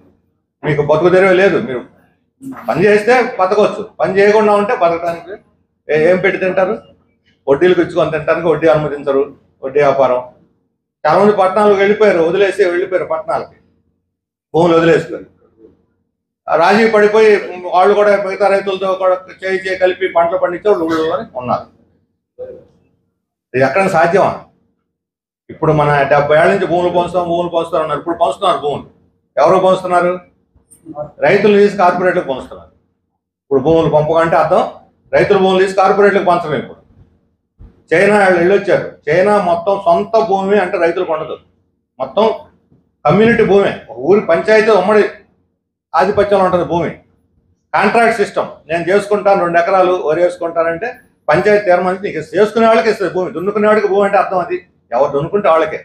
మీకు బతుకు తెరవే లేదు. మీరు పని చేస్తే బతకొచ్చు, పని చేయకుండా ఉంటే బతకడానికి ఏం పెట్టి తింటారు? వడ్డీలకు ఇచ్చుకొని తింటానికి వడ్డీ అనుమతించరు, వడ్డీ వ్యాపారం. చాలామంది పట్టణాలకు వెళ్ళిపోయారు పట్టణాలకి, భూములు వదిలేసిపోయారు. రాజీ పడిపోయి వాళ్ళు కూడా మిగతా రైతులతో కూడా చేయి కలిపి పంటలు పండించే వాళ్ళు ఊళ్ళోనే ఉన్నారు. ఇది ఎక్కడ సాధ్యమా? ఇప్పుడు మన 70 ఏళ్ళ నుంచి భూములు పంచుతాం అన్నారు. ఇప్పుడు పంచుతున్నారు భూములు. ఎవరు పంచుతున్నారు? రైతులు తీసి కార్పొరేట్లకు పంచుతున్నారు. ఇప్పుడు భూములు పంపకంటే అర్థం రైతుల భూములు తీసి కార్పొరేట్లకు పంచడం. ఇప్పుడు చైనా వాళ్ళు వెళ్ళొచ్చారు. చైనా మొత్తం సొంత భూమి అంటే రైతులకు ఉండదు, మొత్తం కమ్యూనిటీ భూమి. ఒక ఊరి పంచాయతీ ఉమ్మడి ఆధిపత్యంలో ఉంటుంది భూమి. Contract system. నేను చేసుకుంటాను 2 ఎకరాలు వరి వేసుకుంటానంటే పంచాయతీ తీర్మానించి నీకు చేసుకునే వాళ్ళకి ఇస్తుంది భూమి. దున్నుకునే వాడికి భూమి అంటే అర్థం అది, ఎవరు దున్నుకుంటే వాళ్ళకే.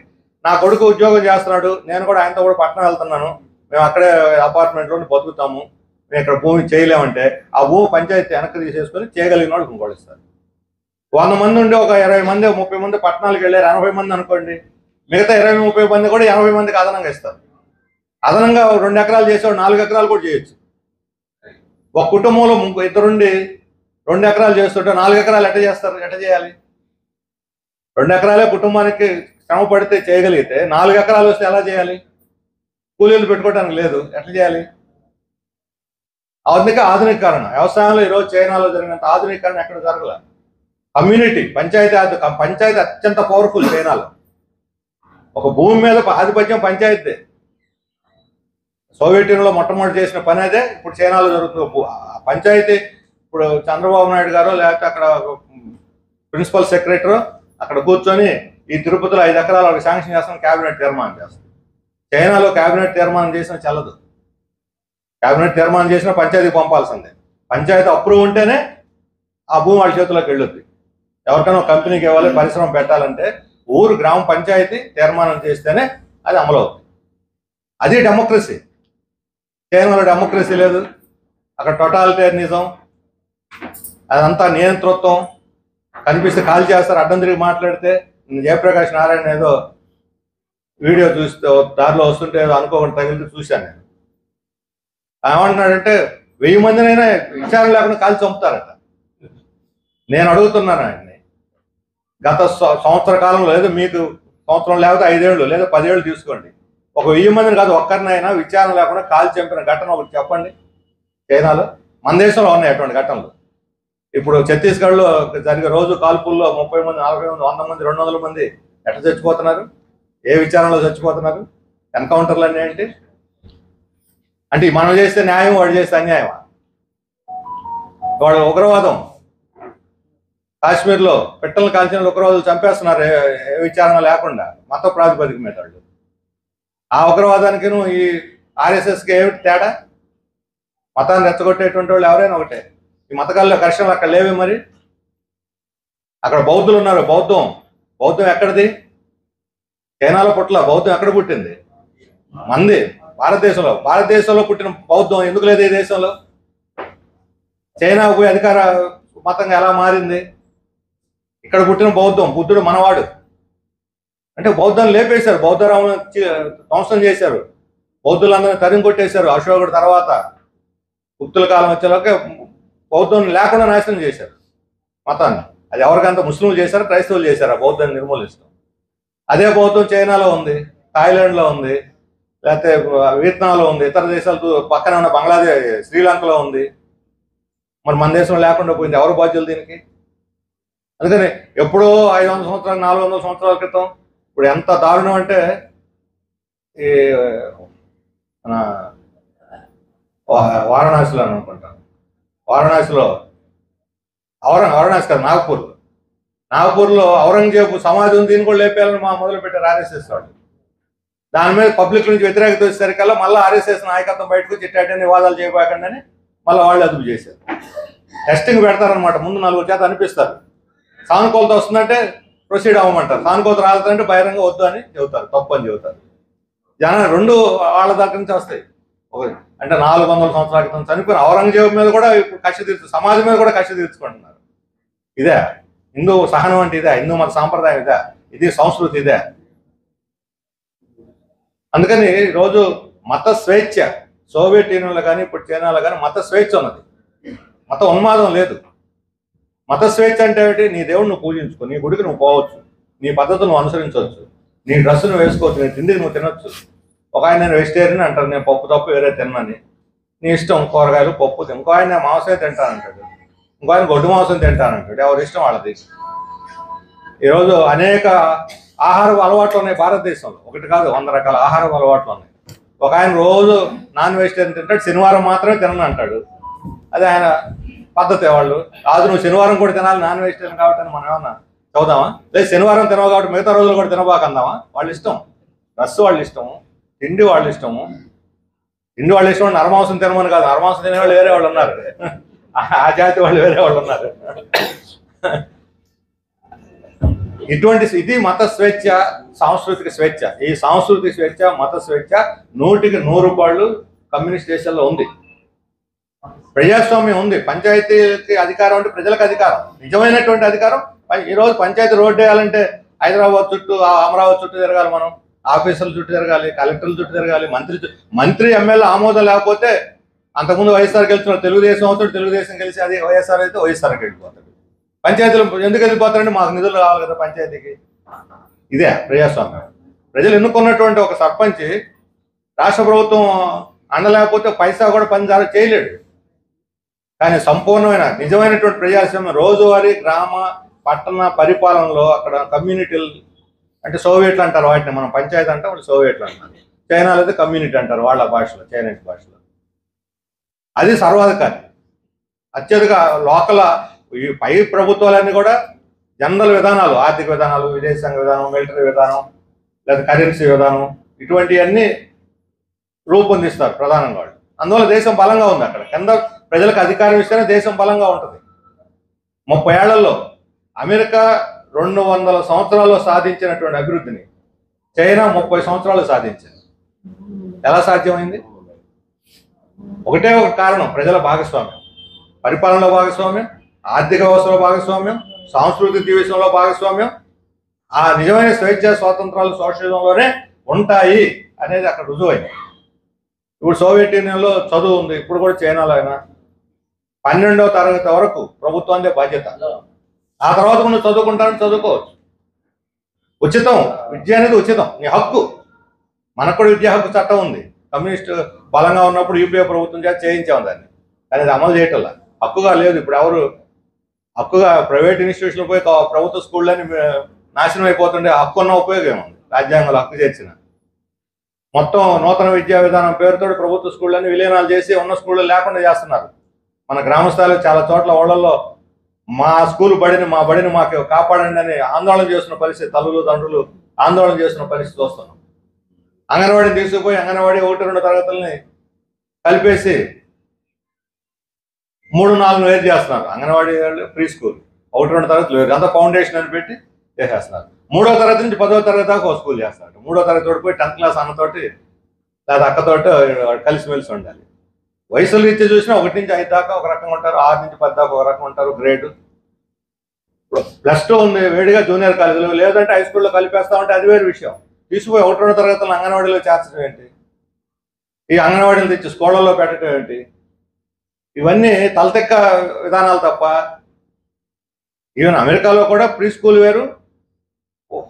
నా కొడుకు ఉద్యోగం చేస్తున్నాడు, నేను కూడా ఆయనతో కూడా పట్టణం వెళ్తున్నాను, మేము అక్కడే అపార్ట్మెంట్లో బతుకుతాము, మేము ఇక్కడ భూమి చేయలేమంటే ఆ భూమి పంచాయతీ వెనక్కి తీసేసుకొని చేయగలిగిన వాళ్ళకి ఇంకోటి ఇస్తారు. 100 మంది ఉండి ఒక 20 మంది 30 మంది పట్టణాలకు వెళ్ళారు, 80 మంది అనుకోండి, మిగతా 20-30 మంది కూడా 80 మందికి అదనంగా ఇస్తారు. అదనంగా 2 ఎకరాలు చేసేవాడు 4 ఎకరాలు కూడా చేయొచ్చు. ఒక కుటుంబంలో ఇద్దరుండి 2 ఎకరాలు చేస్తుంటే 4 ఎకరాలు ఎట్ట చేస్తారు? ఎట్ట చేయాలి? 2 ఎకరాలే కుటుంబానికి శ్రమ పడితే చేయగలిగితే 4 ఎకరాలు వస్తే ఎలా చేయాలి? కూలీలు పెట్టుకోవడానికి లేదు, ఎట్లా చేయాలి? అందుకే ఆధునీకరణ. వ్యవసాయంలో ఈరోజు చైనాలో జరిగినంత ఆధునీకరణ ఎక్కడ జరగల. కమ్యూనిటీ పంచాయతీ అత్యంత పవర్ఫుల్ చైనాలో. ఒక భూమి మీద ఆధిపత్యం పంచాయతీ. సోవియట్ యూనియన్లో మొట్టమొదటి చేసిన పని అదే ఇప్పుడు చైనాలో జరుగుతుంది. పంచాయతీ ఇప్పుడు చంద్రబాబు నాయుడు గారు లేకపోతే అక్కడ ప్రిన్సిపల్ సెక్రటరీ అక్కడ కూర్చొని ఈ తిరుపతిలో 5 ఎకరాలు వాళ్ళకి శాంక్షన్ చేస్తాం, క్యాబినెట్ తీర్మానం చేస్తాం. చైనాలో క్యాబినెట్ తీర్మానం చేసిన చెల్లదు. క్యాబినెట్ తీర్మానం చేసిన పంచాయతీకి పంపాల్సిందే. పంచాయతీ అప్రూవ్ ఉంటేనే ఆ భూమి వాళ్ళ చేతిలోకి వెళ్ళొద్ది. ఎవరికైనా ఒక కంపెనీకి ఇవ్వాలి, పరిశ్రమ పెట్టాలంటే ఊరు గ్రామ పంచాయతీ తీర్మానం చేస్తేనే అది అమలు అవుతుంది. అది డెమోక్రసీ. చైనాలో డెమోక్రసీ లేదు, అక్కడ టోటాలిటేరియనిజం, అదంతా నియంతృత్వం. కనిపిస్తే కాల్ చేస్తారు, అడ్డం తిరిగి మాట్లాడితే. జయప్రకాష్ నారాయణ ఏదో వీడియో చూస్తే దారిలో వస్తుంటే ఏదో అనుకోకుండా తగిలితే చూశాను నేను. ఏమంటున్నాడంటే 1000 మందినైనా విచారణ లేకుండా కాల్చి చంపుతారట. నేను అడుగుతున్నాను ఆయన్ని, గత సంవత్సర కాలంలో లేదా మీకు సంవత్సరం లేకపోతే 5 ఏళ్ళు లేదా 10 ఏళ్ళు తీసుకోండి, ఒక 1000 మందిని కాదు ఒక్కరినైనా విచారణ లేకుండా కాల్చి చంపిన ఘటన ఒకటి చెప్పండి చైనాలో. మన దేశంలో ఉన్నాయి అటువంటి ఘటనలు. ఇప్పుడు ఛత్తీస్గఢ్లో జరిగే రోజు కాల్పుల్లో 30 మంది 40 మంది 100 మంది 200 మంది ఎట్లా చచ్చిపోతున్నారు? ఏ విచారణలో చచ్చిపోతున్నారు? ఎన్కౌంటర్లు అన్నీ ఏంటి? అంటే మనం చేస్తే న్యాయం, వాడు చేస్తే అన్యాయమా? వాడు ఉగ్రవాదం. కాశ్మీర్లో పిట్టలను కాల్చిన ఉగ్రవాదులు చంపేస్తున్నారు ఏ విచారణ లేకుండా, మత ప్రాతిపదిక మీద వాళ్ళు. ఆ ఉగ్రవాదానికి ఈ ఆర్ఎస్ఎస్కి ఏమిటి తేడా? మతాన్ని రెచ్చగొట్టేటువంటి వాళ్ళు ఎవరైనా ఒకటే. ఈ మతకాల్లో ఘర్షణలు అక్కడ లేవే మరి. అక్కడ బౌద్ధులు ఉన్నారు. బౌద్ధం ఎక్కడిది? చైనాలో పుట్ల. బౌద్ధం ఎక్కడ పుట్టింది? మంది భారతదేశంలో పుట్టిన బౌద్ధం ఎందుకు లేదు ఈ దేశంలో? చైనా పోయి అధికార మతంగా ఎలా మారింది? ఇక్కడ పుట్టిన బౌద్ధం, బుద్ధుడు మనవాడు అంటే బౌద్ధాన్ని లేపేశారు, బౌద్ధరామును ధ్వంసం చేశారు, బౌద్ధులందరినీ తరిమి కొట్టేశారు. అశోకుడు తర్వాత గుప్తుల కాలం వచ్చేలోకే బౌద్ధం లేకుండా నాశనం చేశారు మతాన్ని. అది ఎవరికంత ముస్లింలు చేశారు, క్రైస్తవులు చేశారు ఆ బౌద్ధాన్ని నిర్మూలిస్తాం. అదే బౌద్ధం చైనాలో ఉంది, థాయిలాండ్లో ఉంది, లేకపోతే వియత్నాంలో ఉంది, ఇతర దేశాలతో పక్కన ఉన్న బంగ్లాదేశ్, శ్రీలంకలో ఉంది. మరి మన దేశంలో లేకుండా పోయింది. ఎవరు బాధ్యులు దీనికి? అందుకని ఎప్పుడో 500 సంవత్సరాలు 400 సంవత్సరాల క్రితం ఇప్పుడు ఎంత దారుణం అంటే ఈ మన వారణాసిలో అనుకుంటాను, వారణాసి కాదు నాగపూర్లో ఔరంగజేబు సమాధి ఉంది, దీన్ని కూడా లేపేయాలని మొదలు పెట్టారు ఆర్ఎస్ఎస్ వాళ్ళు. దాని మీద పబ్లిక్ నుంచి వ్యతిరేకత వచ్చేసరికల్లా మళ్ళీ ఆర్ఎస్ఎస్ నాయకత్వం బయటకు చిట్టాటని వాదాలు చేయబోకండి అని మళ్ళీ వాళ్ళు అదుపు చేశారు. టెస్టింగ్ పెడతారనమాట. ముందు 4 చేత అనిపిస్తారు, సానుకూలత వస్తుందంటే ప్రొసీడ్ అవ్వమంటారు, సానుకూలత రాలేదంటే బహిరంగ వద్దు అని చెబుతారు, తప్పు అని చెబుతారు. జనాలు 2 వాళ్ళ దగ్గర నుంచి వస్తాయి. అంటే 400 సంవత్సరాల క్రితం చనిపోయిన ఔరంగజేబు మీద కూడా ఇప్పుడు సమాజం మీద కూడా కక్ష తీర్చుకుంటున్నారు. ఇదే హిందూ సహనం అంటే, ఇదే హిందూ మత సాంప్రదాయం, ఇదే ఇది సంస్కృతి, ఇదే. అందుకని ఈరోజు మత స్వేచ్ఛ సోవియట్ యూనియన్లో కానీ ఇప్పుడు చైనాలో కానీ మత స్వేచ్ఛ ఉన్నది, మత ఉన్మాదం లేదు. మత స్వేచ్ఛ అంటే ఏమిటి? నీ దేవుడు నువ్వు పూజించుకో, నీ గుడికి నువ్వు పోవచ్చు, నీ పద్ధతులు నువ్వు అనుసరించవచ్చు, నీ డ్రెస్సు నువ్వు వేసుకోవచ్చు, నీ తిండి నువ్వు తినొచ్చు. ఒక ఆయన నేను వెజిటేరియన్ అంటారు, నేను పప్పు తప్పు వేరే తిన్నాను, నీ ఇష్టం, కూరగాయలు పప్పు. ఇంకో ఆయన మాంసమే తింటానంటాడు, ఇంకో ఆయన గొడ్డు మాంసం తింటానంటాడు. ఎవరి ఇష్టం వాళ్ళది. ఈరోజు అనేక ఆహారపు అలవాట్లు ఉన్నాయి భారతదేశంలో, ఒకటి కాదు 100 రకాల ఆహారపు అలవాట్లు ఉన్నాయి. ఒక ఆయన రోజు నాన్ వెజిటేరియన్ తింటాడు, శనివారం మాత్రమే తినను అంటాడు. అదే ఆయన పద్ధతి. వాళ్ళు కాదు నువ్వు శనివారం కూడా తినాలి నాన్ వెజిటేరియన్ కాబట్టి మనం ఏమన్నా చదువుదామా? లేదు శనివారం తినవు కాబట్టి మిగతా రోజులు కూడా తినబాక అందామా? వాళ్ళ ఇష్టం. డ్రెస్ వాళ్ళ ఇష్టము, తిండి వాళ్ళ ఇష్టము. తిండి వాళ్ళ ఇష్టం నరమాంసం తినమని కాదు, నరమాంసం తినే వాళ్ళు వేరే వాళ్ళు ఉన్నారు, ఆ జాతి వాళ్ళు వేరే వాళ్ళు ఉన్నారు. ఇది మత స్వేచ్ఛ, సాంస్కృతిక స్వేచ్ఛ. ఈ సాంస్కృతిక స్వేచ్ఛ, మత స్వేచ్ఛ 100% కమ్యూనిస్ట్ దేశాల్లో ఉంది. ప్రజాస్వామ్యం ఉంది. పంచాయతీకి అధికారం అంటే ప్రజలకు అధికారం, నిజమైనటువంటి అధికారం. ఈరోజు పంచాయతీ రోడ్డు వేయాలంటే హైదరాబాద్ చుట్టూ, అమరావతి చుట్టూ తిరగాలి, మనం ఆఫీసుల చుట్టూ తిరగాలి, కలెక్టర్ల చుట్టూ తిరగాలి, మంత్రి ఎమ్మెల్యే ఆమోదం లేకపోతే, అంతకుముందు వైఎస్ఆర్ గెలుచున్నాడు, తెలుగుదేశం అవుతాడు, తెలుగుదేశం గెలిచి అది వైఎస్ఆర్ అయితే వైఎస్ఆర్కి వెళ్ళిపోతాడు. పంచాయతీలు ఎందుకు వెళ్ళిపోతారంటే మాకు నిధులు కావాలి కదా పంచాయతీకి. ఇదే ప్రజాస్వామ్యం. ప్రజలు ఎన్నుకున్నటువంటి ఒక సర్పంచ్ రాష్ట్ర ప్రభుత్వం అండలేకపోతే పైసా కూడా పని చేయలేడు. కానీ సంపూర్ణమైన నిజమైనటువంటి ప్రజాస్వామ్యం రోజువారీ గ్రామ పట్టణ పరిపాలనలో అక్కడ కమ్యూనిటీలు అంటే సోవియట్లు అంటారు వాటిని, మనం పంచాయతీ అంటే వాళ్ళు సోవియట్లు అంటారు. చైనాలో అయితే కమ్యూనిటీ అంటారు వాళ్ళ భాషలో, చైనీస్ భాషలో. అది సర్వాధికారి. అత్యధిక లోకల్ ఈ పై ప్రభుత్వాలన్నీ కూడా జనరల్ విధానాలు, ఆర్థిక విధానాలు, విదేశాంగ విధానం, మిలిటరీ విధానం, లేదా కరెన్సీ విధానం, ఇటువంటివన్నీ రూపొందిస్తారు ప్రధానంగా వాళ్ళు. అందువల్ల దేశం బలంగా ఉంది. అక్కడ కింద ప్రజలకు అధికారం ఇస్తేనే దేశం బలంగా ఉంటుంది. 30 ఏళ్లలో అమెరికా 200 సంవత్సరాల్లో సాధించినటువంటి అభివృద్ధిని చైనా 30 సంవత్సరాలు సాధించింది. ఎలా సాధ్యమైంది? ఒకటే ఒక కారణం, ప్రజల భాగస్వామ్యం, పరిపాలనలో భాగస్వామ్యం, ఆర్థిక వ్యవస్థలో భాగస్వామ్యం, సాంస్కృతిక జీవితంలో భాగస్వామ్యం. ఆ నిజమైన స్వేచ్ఛ స్వాతంత్రాలు సోషలిజంలోనే ఉంటాయి అనేది అక్కడ రుజువైంది. ఇప్పుడు సోవియట్ యూనియన్లో చదువు ఉంది, ఇప్పుడు కూడా చైనాలో అయినా 12వ తరగతి వరకు ప్రభుత్వానికి బాధ్యత. ఆ తర్వాత నువ్వు చదువుకుంటానని చదువుకోవచ్చు. ఉచితం, విద్య అనేది ఉచితం, నీ హక్కు. మనకు కూడా విద్యా హక్కు చట్టం ఉంది. కమ్యూనిస్ట్ బలంగా ఉన్నప్పుడు యూపీఏ ప్రభుత్వం చేత చేయించాము దాన్ని, కానీ అది అమలు చేయటంలా. హక్కుగా లేదు. ఇప్పుడు ఎవరు హక్కుగా ప్రైవేట్ ఇన్స్టిట్యూషన్లు పోయి ప్రభుత్వ స్కూళ్ళని నాశనం అయిపోతుండే, హక్కు ఉన్న ఉపయోగం ఏముంది? రాజ్యాంగంలో హక్కు చేర్చిన మొత్తం నూతన విద్యా విధానం పేరుతో ప్రభుత్వ స్కూళ్ళని విలీనాలు చేసి ఉన్న స్కూళ్ళు లేకుండా చేస్తున్నారు. మన గ్రామ స్థాయిలో చాలా చోట్ల ఓళ్ళల్లో మా బడిని మాకు కాపాడండి అని ఆందోళన చేస్తున్న పరిస్థితి, తల్లులు తండ్రులు ఆందోళన చేస్తున్న పరిస్థితి చూస్తున్నాం. అంగన్వాడీని తీసుకుపోయి అంగన్వాడీ 1-2 తరగతుల్ని కలిపేసి 3-4 వేరు చేస్తున్నారు. అంగన్వాడీ ప్రీ స్కూల్ 1-2 తరగతులు వేరు, అంతా ఫౌండేషన్ అని పెట్టి చేసేస్తున్నారు. 3వ తరగతి నుంచి 10వ తరగతి దాకా ఒక స్కూల్ చేస్తారు. 3వ తరగతి తోటి పోయి 10th క్లాస్ అన్నతోటి లేదా అక్కతోటి కలిసిమెలిసి ఉండాలి. వయసులు ఇచ్చి చూసినా 1 నుంచి 5 దాకా ఒక రకంగా ఉంటారు, 6 నుంచి 10 దాకా ఒక రకంగా ఉంటారు గ్రేడ్. +2 ఉంది వేడిగా జూనియర్ కాలేజీలో, లేదంటే హై స్కూల్లో కలిపేస్తామంటే అది వేరు విషయం. తీసుకుపోయి 1-2 తరగతులను అంగన్వాడీలో చేర్చడం ఏంటి? ఈ అంగన్వాడీలు తెచ్చి స్కూళ్ళల్లో పెట్టడం ఏంటి? ఇవన్నీ తలతెక్క విధానాలు తప్ప. ఈవెన్ అమెరికాలో కూడా ప్రీ స్కూల్ వేరు,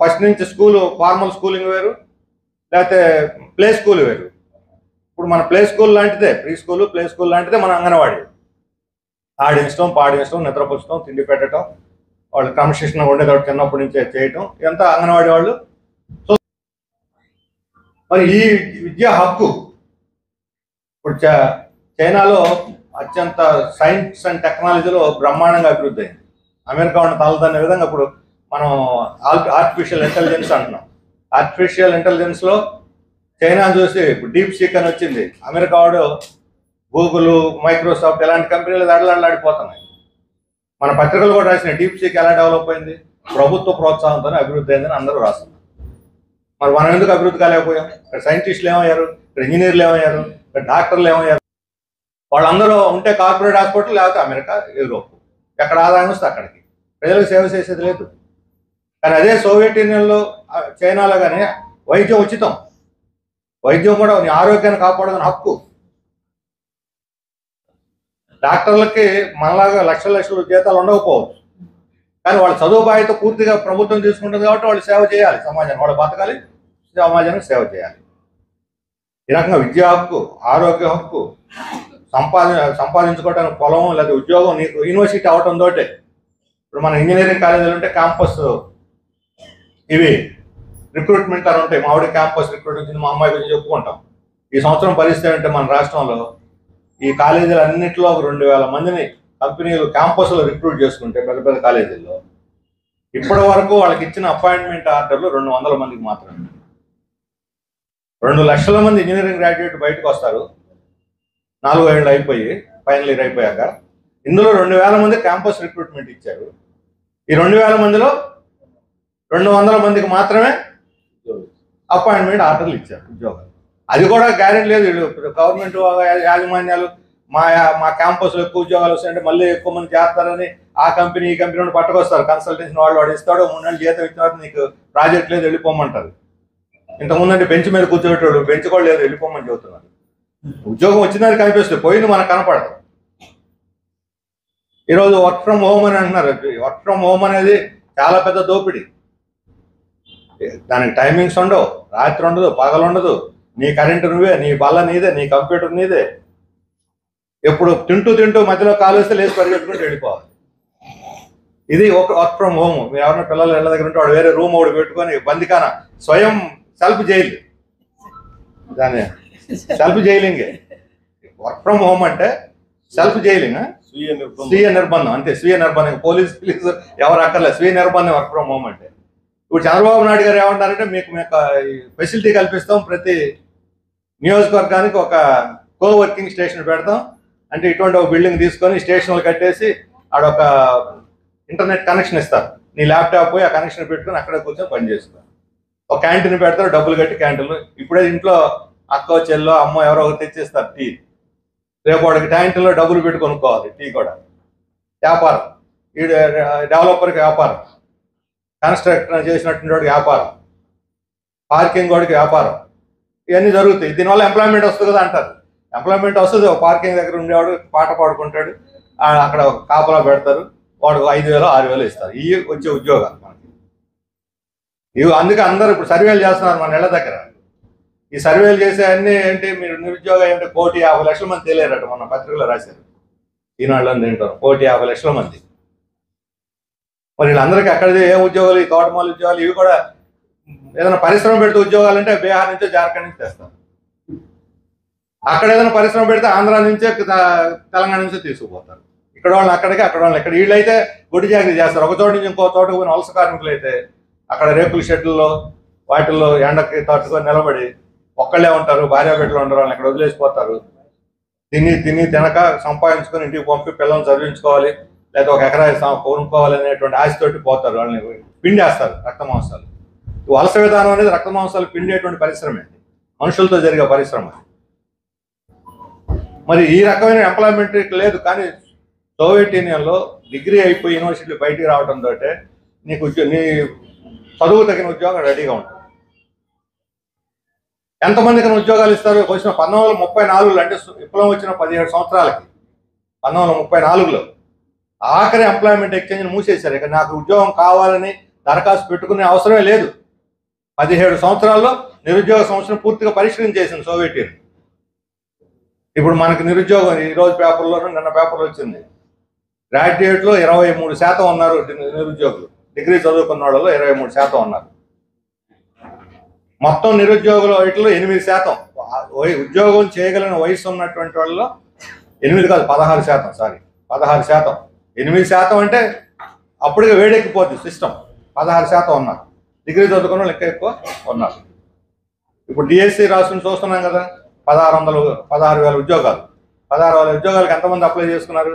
ఫస్ట్ నుంచి స్కూల్ ఫార్మల్ స్కూలింగ్ వేరు, లేకపోతే ప్లే స్కూల్ వేరు. ఇప్పుడు మన ప్లే స్కూల్ లాంటిదే ప్రీ స్కూల్, ప్లే స్కూల్ లాంటిదే మన అంగన్వాడీ. ఆడించడం, పాడించడం, నిద్రపుచ్చడం, తిండి పెట్టడం, వాళ్ళు క్రమశిక్షణ ఉండేటప్పుడు చిన్నప్పటి నుంచే చేయటం, ఇదంతా అంగన్వాడీ వాళ్ళు. సో మరి ఈ విద్యా హక్కు ఇప్పుడు చైనాలో అత్యంత సైన్స్ అండ్ టెక్నాలజీలో బ్రహ్మాండంగా అభివృద్ధి అయింది. అమెరికా ఉన్న తలదనే విధంగా ఇప్పుడు మనం ఆర్టిఫిషియల్ ఇంటెలిజెన్స్ అంటున్నాం. ఆర్టిఫిషియల్ ఇంటెలిజెన్స్లో చైనా చూసి ఇప్పుడు డీప్ సీక్ అని వచ్చింది. అమెరికా వాడు గూగుల్, మైక్రోసాఫ్ట్ ఇలాంటి కంపెనీలు దడలాడిపోతున్నాయి. మన పత్రికలు కూడా రాసిన డీప్ సీక్ ఎలా డెవలప్ అయింది? ప్రభుత్వ ప్రోత్సాహంతోనే అభివృద్ధి అయిందని అందరూ రాస్తున్నారు. మరి మనం ఎందుకు అభివృద్ధి కాలేకపోయాం? ఇక్కడ సైంటిస్టులు ఏమయ్యారు, ఇక్కడ ఇంజనీర్లు ఏమయ్యారు, ఇక్కడ డాక్టర్లు ఏమయ్యారు? వాళ్ళందరూ ఉంటే కార్పొరేట్ హాస్పిటల్, లేకపోతే అమెరికా, యూరోప్, ఎక్కడ ఆదాయం వస్తే అక్కడికి. ప్రజలకు సేవ చేసేది లేదు. కానీ అదే సోవియట్ యూనియన్లో, చైనాలో కానీ వైద్యం ఉచితం. వైద్యం కూడా నీ ఆరోగ్యాన్ని కాపాడుకునే హక్కు. డాక్టర్లకి మనలాగా లక్షల జీతాలు ఉండకపోవచ్చు, కానీ వాళ్ళ చదువు బాధ్యత పూర్తిగా ప్రభుత్వం తీసుకుంటుంది కాబట్టి వాళ్ళు సేవ చేయాలి సమాజానికి. వాళ్ళు బతకాలి, సమాజానికి సేవ చేయాలి. ఈ రకంగా విద్యా హక్కు, ఆరోగ్య హక్కు, సంపాదించుకోవడానికి పొలం లేదా ఉద్యోగం, నీకు యూనివర్సిటీ అవటం తోటే. ఇప్పుడు మన ఇంజనీరింగ్ కాలేజీలు ఉంటే క్యాంపస్ ఇవి రిక్రూట్మెంట్ అని ఉంటాయి. మావిడి క్యాంపస్ రిక్రూట్ వచ్చింది, మా అమ్మాయి గురించి చెప్పుకుంటాం. ఈ సంవత్సరం పరిస్థితి అంటే మన రాష్ట్రంలో ఈ కాలేజీలు అన్నింటిలో 2000 మందిని కంపెనీలు క్యాంపస్లో రిక్రూట్ చేసుకుంటే పెద్ద పెద్ద కాలేజీల్లో ఇప్పటి వరకు వాళ్ళకి ఇచ్చిన అపాయింట్మెంట్ ఆర్డర్లు 200 మందికి మాత్రమే. 2 లక్షల మంది ఇంజనీరింగ్ గ్రాడ్యుయేట్ బయటకు వస్తారు 4 ఏళ్ళు అయిపోయి, ఫైనల్ ఇయర్ అయిపోయాక. ఇందులో 2000 మంది క్యాంపస్ రిక్రూట్మెంట్ ఇచ్చారు. ఈ 2000 మందిలో 200 మందికి మాత్రమే అపాయింట్మెంట్ ఆర్డర్లు ఇచ్చారు ఉద్యోగాలు. అది కూడా గ్యారెంటీ లేదు. వీళ్ళు గవర్నమెంట్ యాజమాన్యాలు మా క్యాంపస్లో ఎక్కువ ఉద్యోగాలు వస్తాయంటే మళ్ళీ ఎక్కువ మంది చేస్తారని ఆ కంపెనీ ఈ కంపెనీ నుండి పట్టుకొస్తారు. కన్సల్టెన్సీ వాడు ఇస్తాడు, 3 నెలలు జీతం ఇచ్చిన తర్వాత నీకు ప్రాజెక్ట్ లేదు వెళ్ళిపోమంటారు. ఇంతకుముందు అంటే బెంచ్ మీద కూర్చోబెట్టాడు, బెంచ్ కూడా లేదు వెళ్ళిపోమని చెబుతున్నారు. ఉద్యోగం వచ్చిందని కనిపిస్తుంది, పోయింది మనకు కనపడదు. ఈరోజు వర్క్ ఫ్రమ్ హోమ్ అని అంటున్నారు. వర్క్ ఫ్రమ్ హోమ్ అనేది చాలా పెద్ద దోపిడీ. దానికి టైమింగ్స్ ఉండవు, రాత్రి ఉండదు, పగలు ఉండదు. నీ కరెంటు నువ్వే, నీ బల్ల నీదే, నీ కంప్యూటర్ నీదే. ఎప్పుడు తింటూ మధ్యలో కాలు వేస్తే లేచి పరిగెత్తుకుంటూ వెళ్ళిపోవాలి. ఇది ఒక వర్క్ ఫ్రమ్ హోమ్. మీరు ఎవరైనా పిల్లలు ఇళ్ళ దగ్గర ఉంటే వాడు వేరే రూమ్ ఒకటి పెట్టుకొని బందికాన స్వయం సెల్ఫ్ జైలు, దాన్ని సెల్ఫ్ జైలింగే. వర్క్ ఫ్రమ్ హోమ్ అంటే సెల్ఫ్ జైలింగ్, స్వీయ నిర్బంధం. అంతే, స్వీయ నిర్బంధం. పోలీస్ ఎవరు అక్కర్లేదు, స్వీయ నిర్బంధం వర్క్ ఫ్రమ్ హోమ్ అంటే. ఇప్పుడు చంద్రబాబు నాయుడు గారు ఏమంటారంటే మీకు ఫెసిలిటీ కల్పిస్తాం, ప్రతి నియోజకవర్గానికి ఒక కోవర్కింగ్ స్టేషన్ పెడతాం. అంటే ఇటువంటి ఒక బిల్డింగ్ తీసుకొని స్టేషన్లు కట్టేసి ఆడొక ఇంటర్నెట్ కనెక్షన్ ఇస్తారు. నీ ల్యాప్టాప్ పోయి ఆ కనెక్షన్ పెట్టుకొని అక్కడ కూర్చొని పని చేస్తారు. ఒక క్యాంటీన్ పెడతారు, డబ్బులు కట్టి క్యాంటీన్లో. ఇప్పుడే ఇంట్లో అక్క చెల్లో అమ్మ ఎవరో ఒకరు తెచ్చిస్తారు టీ. రేపు వాడికి క్యాంటీన్లో డబ్బులు పెట్టి కొనుక్కోవాలి టీ కూడా. వ్యాపారం, ఈ డెవలపర్కి వ్యాపారం, కన్స్ట్రక్షన్ చేసినటువంటి వాడికి వ్యాపారం, పార్కింగ్ వాడికి వ్యాపారం. ఇవన్నీ జరుగుతాయి. దీనివల్ల ఎంప్లాయ్మెంట్ వస్తుంది కదా అంటారు. ఎంప్లాయ్మెంట్ వస్తుంది. ఒక పార్కింగ్ దగ్గర ఉండేవాడు పాట పాడుకుంటాడు, అక్కడ కాపలా పెడతారు, వాడు 5000 6000 ఇస్తారు. ఇవి వచ్చే ఉద్యోగాలు మనకి. ఇవి అందుకే అందరూ ఇప్పుడు సర్వేలు చేస్తున్నారు మన ఇళ్ళ దగ్గర. ఈ సర్వేలు చేసే అన్ని ఏంటి, మీరు నిరుద్యోగం ఏంటి, 1,50,00,000 మంది తెలియరట. మన పత్రికలో రాశారు, ఈనాడులో తింటారు 1,50,00,000 మంది. మరి వీళ్ళందరికీ అక్కడిది ఏ ఉద్యోగాలు, ఈ తోటమాల ఉద్యోగాలు, ఇవి కూడా ఏదైనా పరిశ్రమ పెడితే ఉద్యోగాలు అంటే బీహార్ నుంచో జార్ఖండ్ నుంచి తెస్తారు. అక్కడ ఏదైనా పరిశ్రమ పెడితే ఆంధ్ర నుంచే తెలంగాణ నుంచే తీసుకుపోతారు. ఇక్కడ వాళ్ళు అక్కడికి, అక్కడ వాళ్ళు ఇక్కడ. వీళ్ళైతే గుడి జాగ్రత్త చేస్తారు. ఒక చోట నుంచి ఇంకో చోటకు పోయిన వలస కార్మికులు అయితే అక్కడ రేకుల షెడ్లలో వాటిల్లో ఎండకి తట్టుకొని నిలబడి ఒక్కళ్ళే ఉంటారు, భార్య బిడ్డలు ఉండరు, వాళ్ళని అక్కడ వదిలేసిపోతారు. తిని తినక సంపాదించుకొని ఇంటికి పంపి పిల్లల్ని చదివించుకోవాలి, లేదా ఒక ఎకరా కొనుక్కోవాలి అనేటువంటి ఆశతోటి పోతారు. వాళ్ళని పిండేస్తారు రక్త మాంసాలు. వలస విధానం అనేది రక్త మాంసాలు పిండేటువంటి పరిశ్రమ, మనుషులతో జరిగే పరిశ్రమ. మరి ఈ రకమైన ఎంప్లాయ్మెంట్ లేదు. కానీ సోవియట్ యూనియన్లో డిగ్రీ అయిపోయి యూనివర్సిటీ బయటికి రావడంతో నీకు నీ చదువు తగిన ఉద్యోగం రెడీగా ఉంటుంది. ఎంతమందికి ఉద్యోగాలు ఇస్తారు? వచ్చిన 1934 అంటే విప్లవం వచ్చిన 17 సంవత్సరాలకి, 1934లో ఆఖరి ఎంప్లాయ్మెంట్ ఎక్స్చేంజ్ని మూసేశారు. ఇక నాకు ఉద్యోగం కావాలని దరఖాస్తు పెట్టుకునే అవసరమే లేదు. 17 సంవత్సరాల్లో నిరుద్యోగ సమస్యను పూర్తిగా పరిష్కరించేసింది సోవియట్ యూనియన్. ఇప్పుడు మనకి నిరుద్యోగం ఈరోజు పేపర్లోనూ నిన్న పేపర్లో వచ్చింది, గ్రాడ్యుయేట్లో 23% ఉన్నారు నిరుద్యోగులు. డిగ్రీ చదువుకున్న వాళ్ళలో 23% ఉన్నారు. మొత్తం నిరుద్యోగుల వీటిలో 8%. ఉద్యోగం చేయగలిగిన వయసు ఉన్నటువంటి వాళ్ళలో 8 కాదు 16%. సారీ 16%. 8% అంటే అప్పటికే వేడెక్కిపోద్ది సిస్టమ్. 16% ఉన్నారు. డిగ్రీ చదువుకున్న వాళ్ళు ఎక్కువ ఉన్నారు. ఇప్పుడు డిఎస్సి రాసుకుని చూస్తున్నాం కదా, 16,000 ఉద్యోగాలు. 16,000 ఉద్యోగాలకు ఎంతమంది అప్లై చేసుకున్నారు?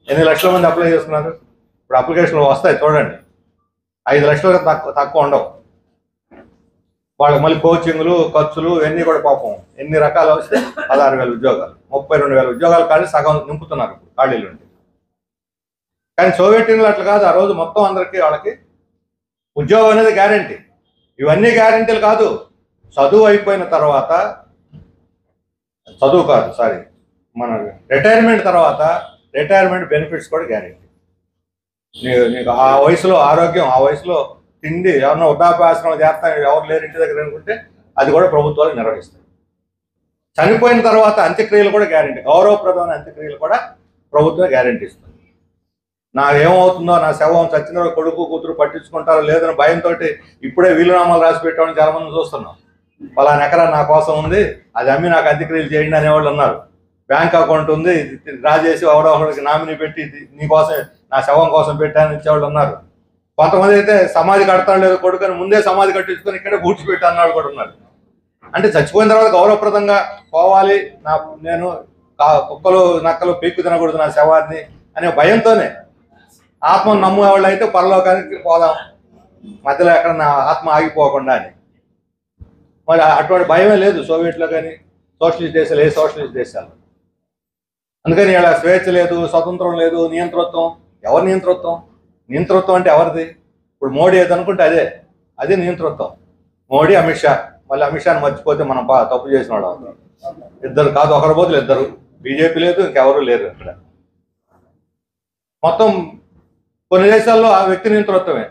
8 లక్షల మంది అప్లై చేసుకున్నారు. ఇప్పుడు అప్లికేషన్లు వస్తాయి చూడండి, 5 లక్షలకు తక్కువ ఉండవు. వాళ్ళకి మళ్ళీ కోచింగ్లు, ఖర్చులు ఇవన్నీ కూడా పాపం ఎన్ని రకాలు వస్తే 16,000 ఉద్యోగాలు, 32,000 ఉద్యోగాలు కానీ సగం నింపుతున్నారు ఖాళీలు ఉండి. కానీ సోవియట్ యూనియన్లో అట్లా కాదు. ఆ రోజు మొత్తం అందరికీ వాళ్ళకి ఉద్యోగం అనేది గ్యారంటీ. ఇవన్నీ గ్యారంటీలు కాదు. చదువు అయిపోయిన తర్వాత, చదువు కాదు సారీ, మన రిటైర్మెంట్ తర్వాత రిటైర్మెంట్ బెనిఫిట్స్ కూడా గ్యారంటీ. నీకు ఆ వయసులో ఆరోగ్యం, ఆ వయసులో తిండి, ఎవరన్నా వృద్ధాప్యాశ్రమం చేస్తాను ఎవరు లేరు ఇంటి దగ్గర అనుకుంటే అది కూడా ప్రభుత్వాలు నిర్వహిస్తాయి. చనిపోయిన తర్వాత అంత్యక్రియలు కూడా గ్యారంటీ, గౌరవప్రదమైన అంత్యక్రియలు కూడా ప్రభుత్వం గ్యారంటీ ఇస్తుంది. నా ఏమవుతుందో, నా శవం చచ్చిన కొడుకు కూతురు పట్టించుకుంటారో లేదని భయంతో ఇప్పుడే వీలునామాలు రాసి పెట్టామని చాలా మంది చూస్తున్నాం. పలానా ఎకరా నా కోసం ఉంది, అది అమ్మి నాకు అంత్యక్రియలు చేయండి అనేవాళ్ళు ఉన్నారు. బ్యాంక్ అకౌంట్ ఉంది, డ్రా చేసి ఎవరో ఒకరికి నామినీ పెట్టి నీకోసం, నా శవం కోసం పెట్టాను ఇచ్చేవాళ్ళు ఉన్నారు. కొంతమంది అయితే సమాధి కడతాడు లేదు కొడుకుని ముందే సమాధి కట్టించుకొని ఇక్కడే పూడ్చిపెట్టి అన్నాడు కూడా ఉన్నారు. అంటే చచ్చిపోయిన తర్వాత గౌరవప్రదంగా పోవాలి, నేను కుక్కలు నక్కలు పీక్కు తినకూడదు నా శవాన్ని అనే భయంతోనే ఆత్మను నమ్మే వాళ్ళు అయితే పరలోకానికి పోదాం మధ్యలో ఎక్కడ నా ఆత్మ ఆగిపోకుండా అని. మరి అటువంటి భయమే లేదు సోవియట్లో కానీ సోషలిస్ట్ దేశాలు, ఏ సోషలిస్ట్ దేశాలు. అందుకని ఇలా స్వేచ్ఛ లేదు, స్వతంత్రం లేదు, నియంతృత్వం. ఎవరి నియంతృత్వం? నియంతృత్వం అంటే ఎవరిది? ఇప్పుడు మోడీ ఏదనుకుంటే అదే నియంతృత్వం. మోడీ, అమిత్ షా. మళ్ళీ అమిత్ షాని మర్చిపోతే మనం తప్పు చేసిన వాళ్ళు. ఇద్దరు కాదు, ఒకరి బదులు ఇద్దరు. బీజేపీ లేదు, ఇంకెవరు లేరు ఇక్కడ. మొత్తం కొన్ని దేశాల్లో ఆ వ్యక్తి నియంతృత్వమే.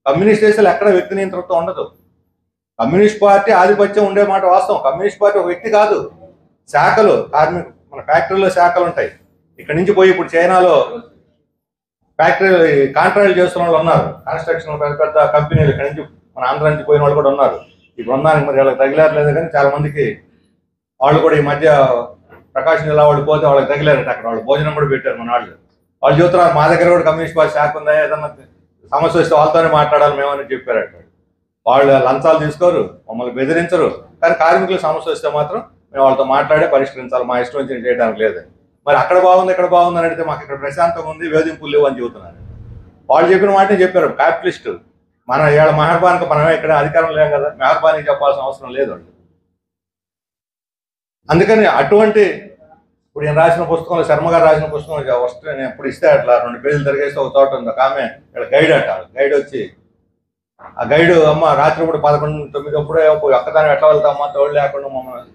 కమ్యూనిస్ట్ దేశాలు ఎక్కడ వ్యక్తి నియంతృత్వం ఉండదు. కమ్యూనిస్ట్ పార్టీ ఆధిపత్యం ఉండే మాట వాస్తవం. కమ్యూనిస్ట్ పార్టీ ఒక వ్యక్తి కాదు, శాఖలు, మన ఫ్యాక్టరీలో శాఖలు ఉంటాయి. ఇక్కడి నుంచి పోయి ఇప్పుడు చైనాలో ఫ్యాక్టరీ కాంట్రాక్ట్ చేస్తున్న వాళ్ళు ఉన్నారు. కన్స్ట్రక్షన్ పెద్ద పెద్ద కంపెనీలు ఇక్కడి నుంచి మన ఆంధ్ర నుంచి పోయిన వాళ్ళు కూడా ఉన్నారు. ఈ బృందానికి మరి వాళ్ళకి తగిలారలేదు, కానీ చాలా మందికి వాళ్ళు కూడా ఈ మధ్య ప్రకాశం జిల్లా వాళ్ళు పోతే వాళ్ళకి తగిలారట. అక్కడ వాళ్ళు భోజనం కూడా పెట్టారు మన వాళ్ళు చూస్తున్నారు. మా దగ్గర కూడా కమ్యూనిస్ట్ పార్టీ శాఖ ఉందా, ఏదన్నా సమస్య వస్తే వాళ్ళతోనే మాట్లాడాలి మేమని చెప్పారట. వాళ్ళు లంచాలు తీసుకోరు, మమ్మల్ని బెదిరించరు, కానీ కార్మికుల సమస్య వస్తే మాత్రం మేము వాళ్ళతో మాట్లాడే పరిష్కరించాలి, మా ఇష్టం వచ్చి చేయడానికి లేదు. మరి అక్కడ బాగుంది ఇక్కడ బాగుంది అని అడిగితే మాకు ఇక్కడ ప్రశాంతంగా ఉంది, వేధింపులు లేవు అని చెబుతున్నారు. వాళ్ళు చెప్పిన మాటనే చెప్పారు. క్యాపిటలిస్టు మన ఏళ్ళ మెహర్బానికి మనమే ఇక్కడ అధికారం లేం కదా, మెహర్బానికి చెప్పాల్సిన అవసరం లేదు వాళ్ళు. అందుకని అటువంటి ఇప్పుడు నేను రాసిన పుస్తకంలో, శర్మ గారు రాసిన పుస్తకం వస్తే నేను ఎప్పుడు ఇస్తే అట్లా 2 పేజీలు తిరిగేస్తే ఒక చోట ఉంది. ఒక ఆమె ఇక్కడ గైడ్ అంటారు. గైడ్ వచ్చి ఆ గైడ్ అమ్మ రాత్రి కూడా 11, 9 అప్పుడే ఒక్కదాన్ని ఎట్లా వెళ్తామా తోడు లేకుండా మమ్మల్ని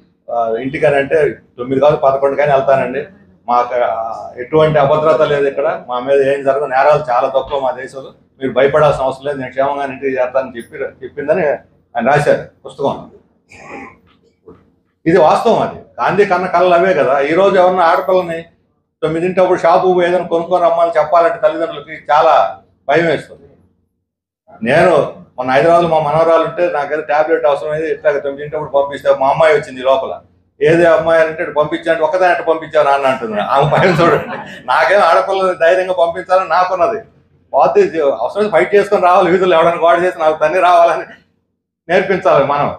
ఇంటికని అంటే 9 కాదు 11 కానీ వెళ్తానండి, మాకు ఎటువంటి అభద్రత లేదు ఇక్కడ, మా మీద ఏం జరగదు, నేరాలు చాలా తక్కువ మా దేశంలో, మీరు భయపడాల్సిన అవసరం లేదు, నేను క్షేమంగా ఇంటికి చేస్తానని చెప్పిందని ఆయన రాశారు పుస్తకం. ఇది వాస్తవం. అది గాంధీ కన్న కళలు అవే కదా. ఈ రోజు ఎవరన్నా ఆడపిల్లని 9 షాపు ఏదైనా కొనుక్కొని రమ్మని చెప్పాలంటే తల్లిదండ్రులకి చాలా భయం వేస్తుంది. నేను మొన్న హైదరాబాద్లో మా మనవరాలు ఉంటే నాకైతే ట్యాబ్లెట్ అవసరమైంది, ఇట్లా 9 పంపిస్తే మా అమ్మాయి వచ్చింది లోపల. ఏదే అమ్మాయి అంటే పంపించాలంటే ఒక్కదాని అంటే పంపించావు నాన్న అంటున్నాను. ఆమె భయం చూడండి. నాకేమో ఆడపిల్లని ధైర్యంగా పంపించాలని నాకున్నది. పోతే అవసరం ఫైట్ చేసుకొని రావాలి, వీధులు ఎవడని గోడ చేసి నాకు తల్లి రావాలని నేర్పించాలి మనం.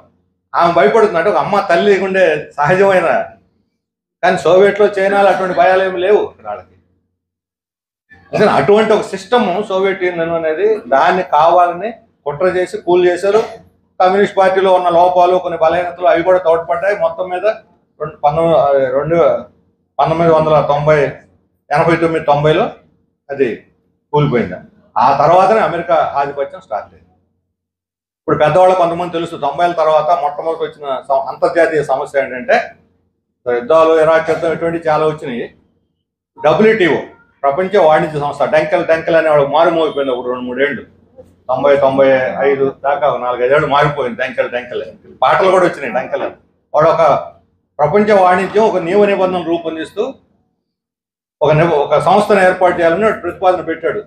ఆమె భయపడుతుంది. అంటే ఒక అమ్మ తల్లి ఉండే సహజమైన. కానీ సోవియట్లో, చైనాలో అటువంటి భయాలు ఏమి లేవు వాళ్ళకి. అటువంటి ఒక సిస్టమ్ సోవియట్ యూనియన్ అనేది, దాన్ని కావాలని కుట్ర చేసి కూల్ చేశారు. కమ్యూనిస్ట్ పార్టీలో ఉన్న లోపాలు, కొన్ని బలహీనతలు అవి కూడా తోడ్పడ్డాయి. మొత్తం మీద 1989-90లో అది కూలిపోయింది. ఆ తర్వాతనే అమెరికా ఆధిపత్యం స్టార్ట్ అయింది. ఇప్పుడు పెద్దవాళ్ళు కొంతమంది తెలుసు, 90ల తర్వాత మొట్టమొదటి వచ్చిన అంతర్జాతీయ సమస్య ఏంటంటే యుద్ధాలు, ఇరాక్ యుద్ధం, ఇటువంటివి చాలా వచ్చినాయి. WTO ప్రపంచ వాణిజ్య సంస్థ, డెంకెల్ అనేవాడు మారుమోగిపోయింది ఒక 2-3 ఏళ్ళు. 90-95 దాకా 4-5 ఏళ్ళు మారిపోయింది డెంకెల్. పాటలు కూడా వచ్చినాయి డెంకెల్. వాడు ఒక ప్రపంచ వాణిజ్యం, ఒక నియమ నిబంధనలు రూపొందిస్తూ ఒక సంస్థను ఏర్పాటు చేయాలని ప్రతిపాదన పెట్టాడు.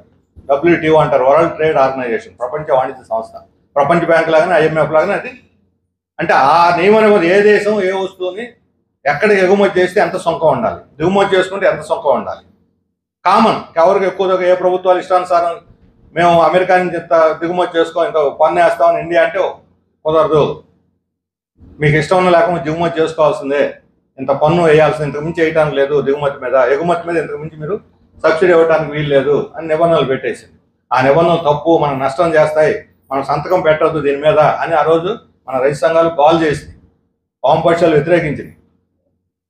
WTO అంటారు, వరల్డ్ ట్రేడ్ ఆర్గనైజేషన్, ప్రపంచ వాణిజ్య సంస్థ. ప్రపంచ బ్యాంకు లాగానే, IMF లాగానే అది. అంటే ఆ నియమ నిబంధన ఏ దేశం ఏ వస్తువుని ఎక్కడికి ఎగుమతి చేస్తే ఎంత సొంకం ఉండాలి, దిగుమతి చేసుకుంటే ఎంత సొంకం ఉండాలి, కామన్. ఎవరికి ఎక్కువ ఏ ప్రభుత్వాలు ఇష్టానుసారం మేము అమెరికా నుంచి ఇంత దిగుమతి చేసుకో, ఇంత పన్ను వేస్తామని ఇండియా అంటే కుదరదు. మీకు ఇష్టం ఉన్న లేకుండా దిగుమతి చేసుకోవాల్సిందే, ఇంత పన్ను వేయాల్సింది, ఇంతకు మించి వేయడానికి లేదు దిగుమతి మీద, ఎగుమతి మీద ఇంతకు మించి మీరు సబ్సిడీ ఇవ్వడానికి వీలు లేదు అని నిబంధనలు పెట్టేసింది. ఆ నిబంధనలు తప్పు, మనం నష్టం చేస్తాయి, మనం సంతకం పెట్టద్దు దీని మీద అని ఆ రోజు మన రైతు సంఘాలు కాల్ చేసి వామపక్షాలు వ్యతిరేకించింది.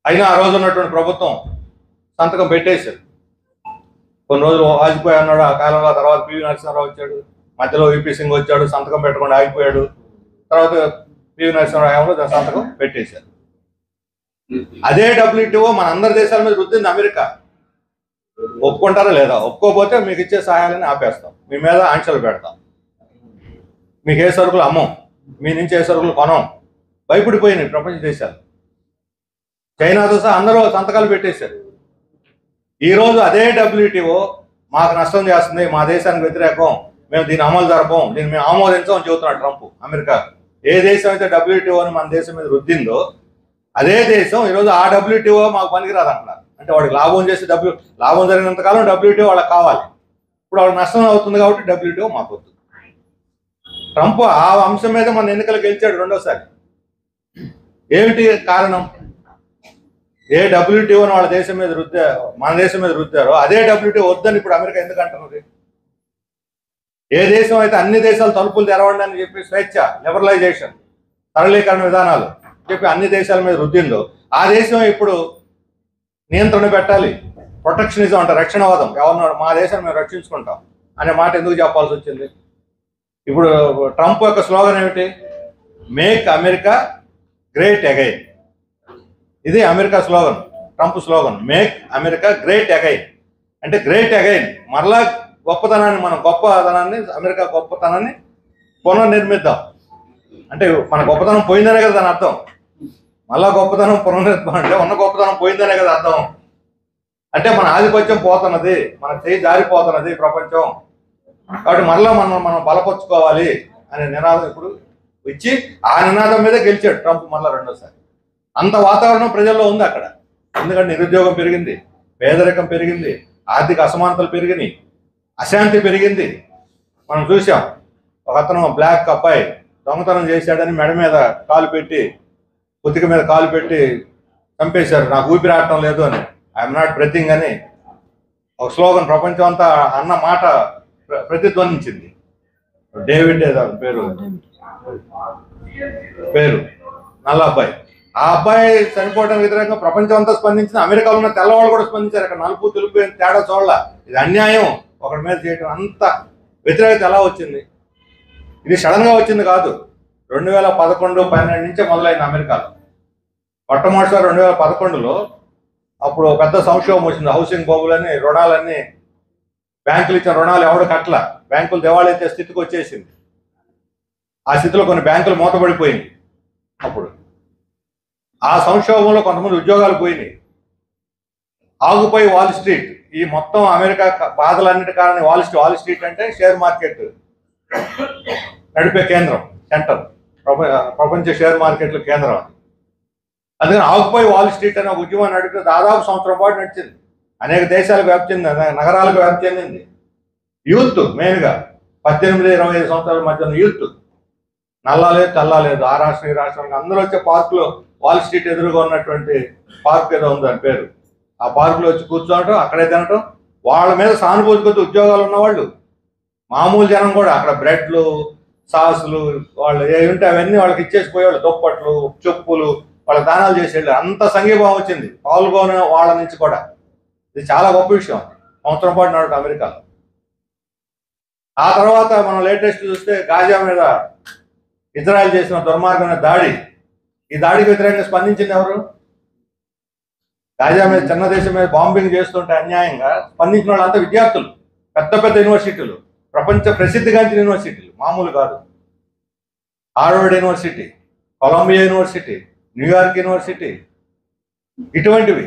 అయినా ఆ రోజు ఉన్నటువంటి ప్రభుత్వం సంతకం పెట్టేశారు. కొన్ని రోజులు వాజ్పేయి అన్నాడు, ఆ కాలంలో. తర్వాత పివి నరసింహారావు వచ్చాడు, మధ్యలో VP సింగ్ వచ్చాడు, సంతకం పెట్టకుండా ఆగిపోయాడు. తర్వాత పివి నరసింహారావు దాని సంతకం పెట్టేశారు. అదే WTO మన అందరి దేశాల మీద రుద్దింది అమెరికా. ఒప్పుకుంటారా లేదా? ఒప్పుకోకపోతే మీకు ఇచ్చే సహాయాలని ఆపేస్తాం, మీ మీద ఆంక్షలు పెడతాం, మీకు ఏ సరుకులు అమ్మం, మీ నుంచి ఏ సరుకులు కొనం. భయపడిపోయినాయి ప్రపంచ దేశాలు. చైనాతో సహా అందరూ సంతకాలు పెట్టేశారు. ఈరోజు అదే WTO మాకు నష్టం చేస్తుంది, మా దేశానికి వ్యతిరేకం, మేము దీన్ని అమలు జరపం, దీన్ని మేము ఆమోదించం అని చెబుతున్నాడు ట్రంప్. అమెరికా ఏ దేశం అయితే WTOని మన దేశం మీద రుద్దిందో అదే దేశం ఈరోజు ఆ WTO మాకు పనికిరాదు అంటున్నారు. అంటే వాడికి లాభం చేసి లాభం జరిగినంతకాలం WTO వాళ్ళకి కావాలి. ఇప్పుడు వాళ్ళకి నష్టం అవుతుంది కాబట్టి WTO మాకొద్దు. ట్రంప్ ఆ అంశం మీద మన ఎన్నికలు గెలిచాడు రెండోసారి. ఏమిటి కారణం? ఏ WTOని వాళ్ళ దేశం మీద మన దేశం మీద రుద్దారో అదే WTO వద్దని ఇప్పుడు అమెరికా ఎందుకు అంటున్నది? ఏ దేశం అయితే అన్ని దేశాలు తలుపులు తెరవండి అని చెప్పి స్వేచ్ఛ, లిబరలైజేషన్, సరళీకరణ విధానాలు చెప్పి అన్ని దేశాల మీద రుద్దిందో ఆ దేశం ఇప్పుడు నియంత్రణ పెట్టాలి. ప్రొటెక్షనిజం అంటే రక్షణవాదం, ఎవరినో మా దేశాన్ని మేము రక్షించుకుంటాం అనే మాట ఎందుకు చెప్పాల్సి వచ్చింది? ఇప్పుడు ట్రంప్ యొక్క స్లోగన్ ఏమిటి? Make America great again. ఇది America slogan, Trump slogan. Make America great again అంటే గ్రేట్ అగైన్, మరలా గొప్పతనాన్ని, మన గొప్పతనాన్ని, అమెరికా గొప్పతనాన్ని పునర్నిర్మిద్దాం. అంటే మన గొప్పతనం పోయిందనే కదా దాని అర్థం. మళ్ళా గొప్పతనం పునర్నిర్మాణం అంటే ఉన్న గొప్పతనం పోయిందనే కదా అర్థం. అంటే మన ఆధిపత్యం పోతున్నది, మన చేయి జారిపోతున్నది ప్రపంచం, కాబట్టి మరలా మనం బలపరుచుకోవాలి అనే నినాదం ఇప్పుడు ఇచ్చి ఆ నినాదం మీద గెలిచాడు ట్రంప్ మళ్ళా రెండోసారి. అంత వాతావరణం ప్రజల్లో ఉంది అక్కడ. ఎందుకంటే నిరుద్యోగం పెరిగింది, పేదరికం పెరిగింది, ఆర్థిక అసమానతలు పెరిగినాయి, అశాంతి పెరిగింది. మనం చూసాం, ఒక అతను బ్లాక్ అబ్బాయి దొంగతనం చేశాడని మెడ మీద కాలు పెట్టి, కుతిక మీద కాలు పెట్టి చంపేశారు. నాకు ఊపిరాడటం లేదు అని, ఐఎమ్ నాట్ బ్రెతింగ్ అని ఒక స్లోగన్ ప్రపంచం అంతా అన్న మాట ప్రతిధ్వనించింది. డేవిడ్ ఏదో పేరు నల్ల అబ్బాయి. ఆ అబ్బాయి చనిపోవడానికి వ్యతిరేకంగా ప్రపంచం అంతా స్పందించింది. అమెరికాలో ఉన్న తెల్లవాళ్ళు కూడా స్పందించారు. అక్కడ నలుపు తెలుపు తేడా చూడాల. ఇది అన్యాయం ఒకటి మీద చేయడం. అంత వ్యతిరేకత ఎలా వచ్చింది? ఇది సడన్ గా వచ్చింది కాదు. 2011-12 నుంచే మొదలైంది అమెరికాలో. మొట్టమొదటిసారి 2011లో అప్పుడు పెద్ద సంక్షోభం వచ్చింది. హౌసింగ్ బబులని, రుణాలన్నీ, బ్యాంకులు ఇచ్చిన రుణాలు ఎవడు కట్టల, బ్యాంకులు దివాళా ఇచ్చే స్థితికి వచ్చేసింది. ఆ స్థితిలో కొన్ని బ్యాంకులు మూతపడిపోయింది. అప్పుడు ఆ సంక్షోభంలో కొంతమంది ఉద్యోగాలు పోయినాయి. ఆగుపోయి వాల్ స్ట్రీట్, ఈ మొత్తం అమెరికా బాధలన్నిటి కారణం వాల్ స్ట్రీట్ అంటే షేర్ మార్కెట్ నడిపే కేంద్రం, సెంటర్, ప్రపంచ షేర్ మార్కెట్ల కేంద్రం. అందుకని ఆగుపోయి వాల్ స్ట్రీట్ అనే ఒక ఉద్యమం నడిపితే దాదాపు సంవత్సరం పాటు నడిచింది. అనేక దేశాలకు వ్యాప్తి చెందింది, నగరాలకు వ్యాప్తి చెందింది. యూత్ మెయిన్గా 18-25 సంవత్సరాల మధ్య యూత్, నల్లా లేదు తెల్లా లేదు, ఆ రాష్ట్రం ఈ రాష్ట్రానికి అందరూ వచ్చే పార్కులో, వాల్ స్ట్రీట్ ఎదురుగా ఉన్నటువంటి పార్క్ ఏదో ఉంది దాని పేరు, ఆ పార్కులో వచ్చి కూర్చోవటం, అక్కడే తినటం. వాళ్ళ మీద సానుభూతి కొద్ది ఉద్యోగాలు ఉన్నవాళ్ళు, మామూలు జనం కూడా అక్కడ బ్రెడ్లు, సాసులు, వాళ్ళు ఏమింటే అవన్నీ వాళ్ళకి ఇచ్చేసి పోయేవాళ్ళు. దుప్పట్లు, చెప్పులు, వాళ్ళ దానాలు చేసేళ్ళు. అంత సంఘీభావం వచ్చింది పాల్గొనే వాళ్ళ నుంచి కూడా. ఇది చాలా గొప్ప విషయం. సంవత్సరం పాటు నడవటం అమెరికాలో. ఆ తర్వాత మనం లేటెస్ట్ చూస్తే గాజా మీద ఇజ్రాయెల్ చేసిన దుర్మార్గమైన దాడి. ఈ దాడికి వ్యతిరేకంగా స్పందించింది ఎవరు? గాజా మీద, చిన్న దేశం మీద బాంబింగ్ చేస్తుంటే అన్యాయంగా స్పందించిన వాళ్ళంతా విద్యార్థులు, పెద్ద పెద్ద యూనివర్సిటీలు, ప్రపంచ ప్రసిద్ధిగాంచిన యూనివర్సిటీలు, మామూలు కాదు. Harvard university, Columbia university, New York university, ఇటువంటివి.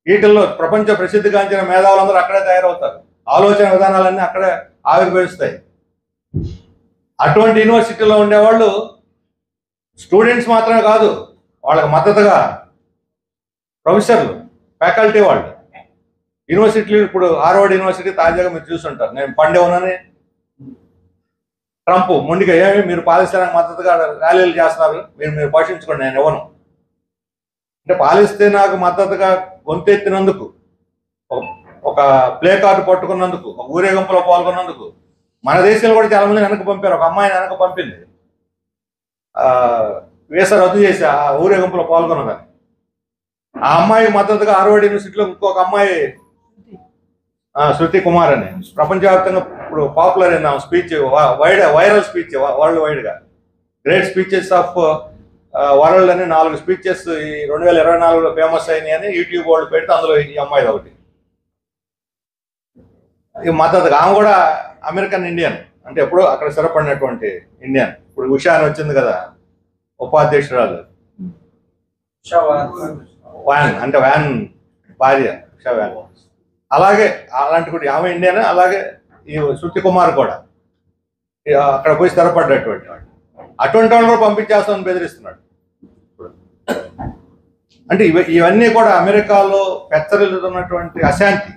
వీటిల్లో ప్రపంచ ప్రసిద్ధిగాంచిన మేధావులందరూ అక్కడే తయారవుతారు. ఆలోచన విధానాలన్నీ అక్కడే ఆవిర్భవిస్తాయి. అటువంటి యూనివర్సిటీలో ఉండేవాళ్ళు స్టూడెంట్స్ మాత్రమే కాదు, వాళ్ళకి మద్దతుగా ప్రొఫెసర్లు, ఫ్యాకల్టీ వాళ్ళు, యూనివర్సిటీలు. ఇప్పుడు హార్వర్డ్ యూనివర్సిటీ తాజాగా మీరు చూస్తుంటారు, నేను పండేవునని ట్రంప్ ముందుగా, ఏమి మీరు పాలస్తీనాకు మద్దతుగా ర్యాలీలు చేస్తున్నారు, మీరు పోషించుకోండి, నేను ఇవ్వను అంటే. పాలస్తీనాకు మద్దతుగా గొంతెత్తినందుకు, ఒక ప్లే కార్డు పట్టుకున్నందుకు, ఒక ఊరేగింపులో పాల్గొన్నందుకు మన దేశంలో కూడా చాలా మంది వెనక్కి పంపారు. ఒక అమ్మాయిని వెనక్కి పంపింది, వీసా రద్దు చేసి ఆ ఊరేగింపులో పాల్గొన్నదని. ఆ అమ్మాయి మద్దతుగా హార్వర్డ్ యూనివర్సిటీలో ఇంకొక అమ్మాయి, శృతి కుమార్ అని, ప్రపంచవ్యాప్తంగా ఇప్పుడు పాపులర్ అయిన speech, viral speech, world wide గా గ్రేట్ స్పీచెస్ ఆఫ్ వరల్డ్ అని 4 స్పీచెస్ ఈ 2024లో ఫేమస్ అయినాయి అని యూట్యూబ్ వాళ్ళు పెడితే అందులో ఈ అమ్మాయి ఒకటి. ఈ మద్దతుగా ఆమె కూడా అమెరికన్ ఇండియన్, అంటే ఎప్పుడో అక్కడ స్థిరపడినటువంటి ఇండియన్. ఇప్పుడు ఉషా అని వచ్చింది కదా ఉపాధ్యక్షురాలు, వ్యాన్ అంటే వ్యాన్ భార్య ఉషా వ్యాన్. అలాగే అలాంటి కూడా ఆమె ఇండియన్. అలాగే ఈ శృతి కుమార్ కూడా అక్కడ పోయి స్థిరపడ్డటువంటి వాడు. అటువంటి వాళ్ళు కూడా పంపించేస్తామని బెదిరిస్తున్నాడు. అంటే ఇవన్నీ కూడా అమెరికాలో పెచ్చరిల్లుతున్నటువంటి అశాంతి,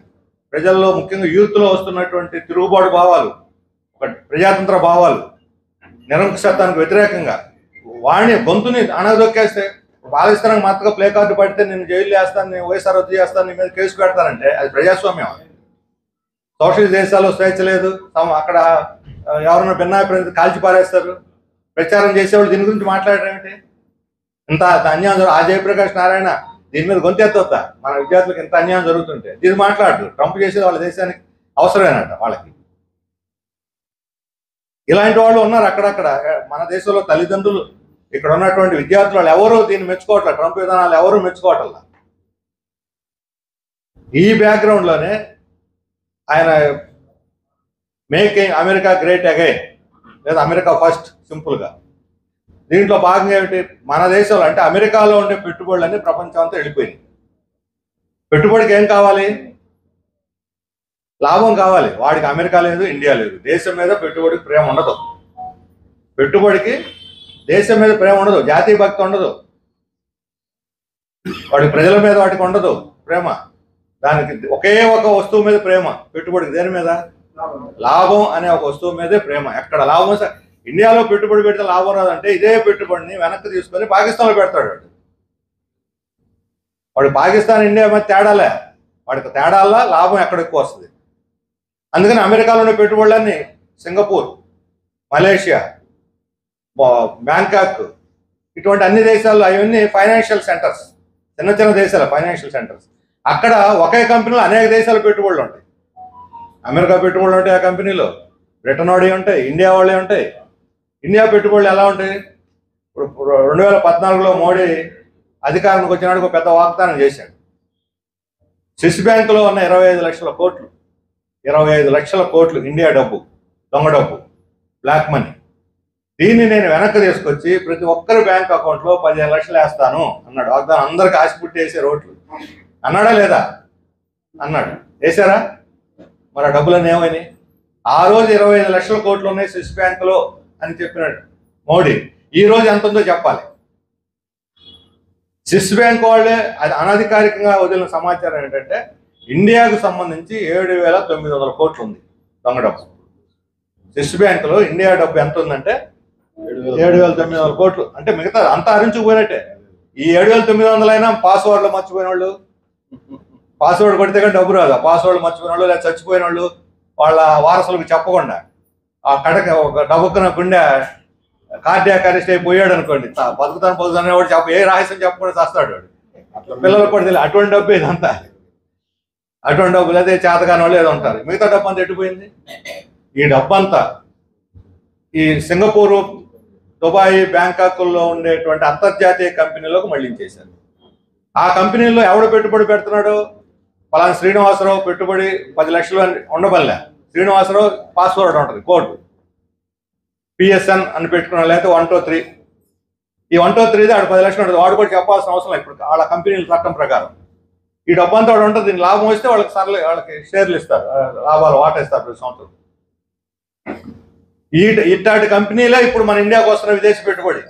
ప్రజల్లో ముఖ్యంగా యూత్లో వస్తున్నటువంటి తిరుగుబాటు భావాలు, ఒక ప్రజాతంత్ర భావాలు, నిరంకుశత్వానికి వ్యతిరేకంగా వాడిని గొంతుని అణగదొక్కేస్తే పాకిస్తాన్కి మద్దతుగా ప్లే కార్డు పడితే నేను జైలు వేస్తాను, నేను వైఎస్ఆర్ రద్దు చేస్తాను, నీ మీద కేసు పెడతానంటే అది ప్రజాస్వామ్యం. సోషలిస్ట్ దేశాల్లో స్వేచ్ఛ లేదు, అక్కడ ఎవరైనా భిన్నాభిప్రాయం కాల్చి పారేస్తారు. ప్రచారం చేసేవాళ్ళు దీని గురించి మాట్లాడడం ఏంటి? ఇంత అన్యాయం ఆ జయప్రకాష్ నారాయణ దీని మీద గొంతెత్తొద్దా? మన విద్యార్థులకు ఇంత అన్యాయం జరుగుతుంటే దీన్ని మాట్లాడరు. ట్రంప్ చేసేది వాళ్ళ దేశానికి అవసరమేనట వాళ్ళకి. ఇలాంటి వాళ్ళు ఉన్నారు అక్కడక్కడ. మన దేశంలో తల్లిదండ్రులు, ఇక్కడ ఉన్నటువంటి విద్యార్థులు వాళ్ళు ఎవరు దీన్ని మెచ్చుకోవట్లేదు, ట్రంప్ విధానాలు ఎవరు మెచ్చుకోవట్లా. ఈ బ్యాక్గ్రౌండ్లోనే ఆయన మేకింగ్ అమెరికా గ్రేట్ అగైన్ లేదా అమెరికా ఫస్ట్ సింపుల్గా, దీంట్లో భాగంగా ఏమిటి, మన దేశంలో అంటే అమెరికాలో ఉండే పెట్టుబడులన్నీ ప్రపంచం అంతా వెళ్ళిపోయినాయి. పెట్టుబడికి ఏం కావాలి? లాభం కావాలి. వాడికి అమెరికా లేదు, ఇండియా లేదు. దేశం మీద పెట్టుబడికి ప్రేమ ఉండదు. పెట్టుబడికి దేశం మీద ప్రేమ ఉండదు, జాతీయ భక్తి ఉండదు, వాడికి ప్రజల మీద వాటికి ఉండదు ప్రేమ. దానికి ఒకే ఒక వస్తువు మీద ప్రేమ పెట్టుబడికి. దేని మీద? లాభం అనే ఒక వస్తువు మీదే ప్రేమ. ఎక్కడ లాభం? ఇండియాలో పెట్టుబడి పెడితే లాభం రాదంటే ఇదే పెట్టుబడిని వెనక్కి తీసుకొని పాకిస్తాన్లో పెడతాడు వాడు. పాకిస్తాన్ ఇండియా మీద తేడాలే, వాడికి తేడాల లాభం ఎక్కడ ఎక్కువ వస్తుంది. అందుకని అమెరికాలోని పెట్టుబడులన్నీ సింగపూర్, మలేషియా, బ్యాంకాక్, ఇటువంటి అన్ని దేశాల్లో అవన్నీ ఫైనాన్షియల్ సెంటర్స్, చిన్న చిన్న దేశాలు ఫైనాన్షియల్ సెంటర్స్. అక్కడ ఒకే కంపెనీలో అనేక దేశాల పెట్టుబడులు ఉంటాయి. అమెరికా పెట్టుబడులు ఉంటాయి ఆ కంపెనీలో, బ్రిటన్ వాడి ఉంటాయి, ఇండియా వాళ్ళే ఉంటాయి. ఇండియా పెట్టుబడులు ఎలా ఉంటాయి? ఇప్పుడు 2014లో మోడీ అధికారానికి వచ్చినాడు పెద్ద వాగ్దానం చేశాడు. స్విస్ బ్యాంకులో ఉన్న 25 లక్షల కోట్లు, 25 లక్షల కోట్లు ఇండియా డబ్బు, దొంగ డబ్బు, బ్లాక్ మనీ. దీన్ని నేను వెనక్కి తీసుకొచ్చి ప్రతి ఒక్కరి బ్యాంక్ అకౌంట్లో 15 లక్షలు వేస్తాను అన్నాడు. వాగ్దానం అందరికి ఆశ పుట్టి వేసే రోడ్లు అన్నాడా లేదా? అన్నాడు. వేశారా? మరి ఆ డబ్బులన్నీ ఏమైనాయి? ఆ రోజు 25 లక్షల కోట్లు ఉన్నాయి స్విస్ బ్యాంకులో అని చెప్పినాడు మోడీ. ఈ రోజు ఎంత ఉందో చెప్పాలి. స్విస్ బ్యాంక్ వాళ్ళే అది అనధికారికంగా వదిలిన సమాచారం ఏంటంటే ఇండియాకు సంబంధించి 7,900 కోట్లు ఉంది దొంగ డబ్బు. స్విస్ బ్యాంకులో ఇండియా డబ్బు ఎంత ఉందంటే 7,900 కోట్లు. అంటే మిగతా అంతా హరించుకుపోయినట్టే. ఈ 7,900 అయినా పాస్వర్డ్లు మర్చిపోయిన వాళ్ళు, పాస్వర్డ్ కొడితే కానీ డబ్బు రాదు. పాస్వర్డ్ మర్చిపోయిన వాళ్ళు లేదా చచ్చిపోయిన వాళ్ళు వాళ్ళ వారసులకు చెప్పకుండా ఆ కడక ఒక డబ్బుకున్న గుండె కార్డియాక్ అరెస్ట్ అయిపోయాడు అనుకోండి, బతుకుతాను వాడు ఏ రహస్యం చెప్పకుండా చేస్తాడు వాడు. పిల్లలకు కూడా తెలియదు. అటువంటి డబ్బు ఇదంతా. అటువంటి డబ్బు లేదా చేతకాని వాళ్ళు ఏదో ఉంటారు. మిగతా డబ్బు అంతా ఎట్టిపోయింది? ఈ డబ్బు అంతా ఈ సింగపూరు, దుబాయ్, బ్యాంకాకుల్లో ఉండేటువంటి అంతర్జాతీయ కంపెనీలకు మళ్లించేశారు. ఆ కంపెనీల్లో ఎవడు పెట్టుబడి పెడుతున్నాడు? పలానా శ్రీనివాసరావు పెట్టుబడి 10 లక్షలు అని ఉండబల్లే. శ్రీనివాసరావు పాస్వర్డ్ ఉంటుంది, కోడ్ PSN అని పెట్టుకున్నాడు, లేకపోతే 123. ఈ 123 ఆడు 10 లక్షలు ఉంటుంది. వాడు కూడా చెప్పాల్సిన అవసరం ఇప్పుడు వాళ్ళ కంపెనీల చట్టం ప్రకారం. ఈ డబ్బు అంతా వాడు ఉంటుంది. దీని లాభం వస్తే వాళ్ళకి సర్లే, వాళ్ళకి షేర్లు ఇస్తారు, లాభాలు వాటేస్తారు ప్రతి సంవత్సరం. ఇట్లాంటి కంపెనీలే ఇప్పుడు మన ఇండియాకు వస్తున్న విదేశీ పెట్టుబడి.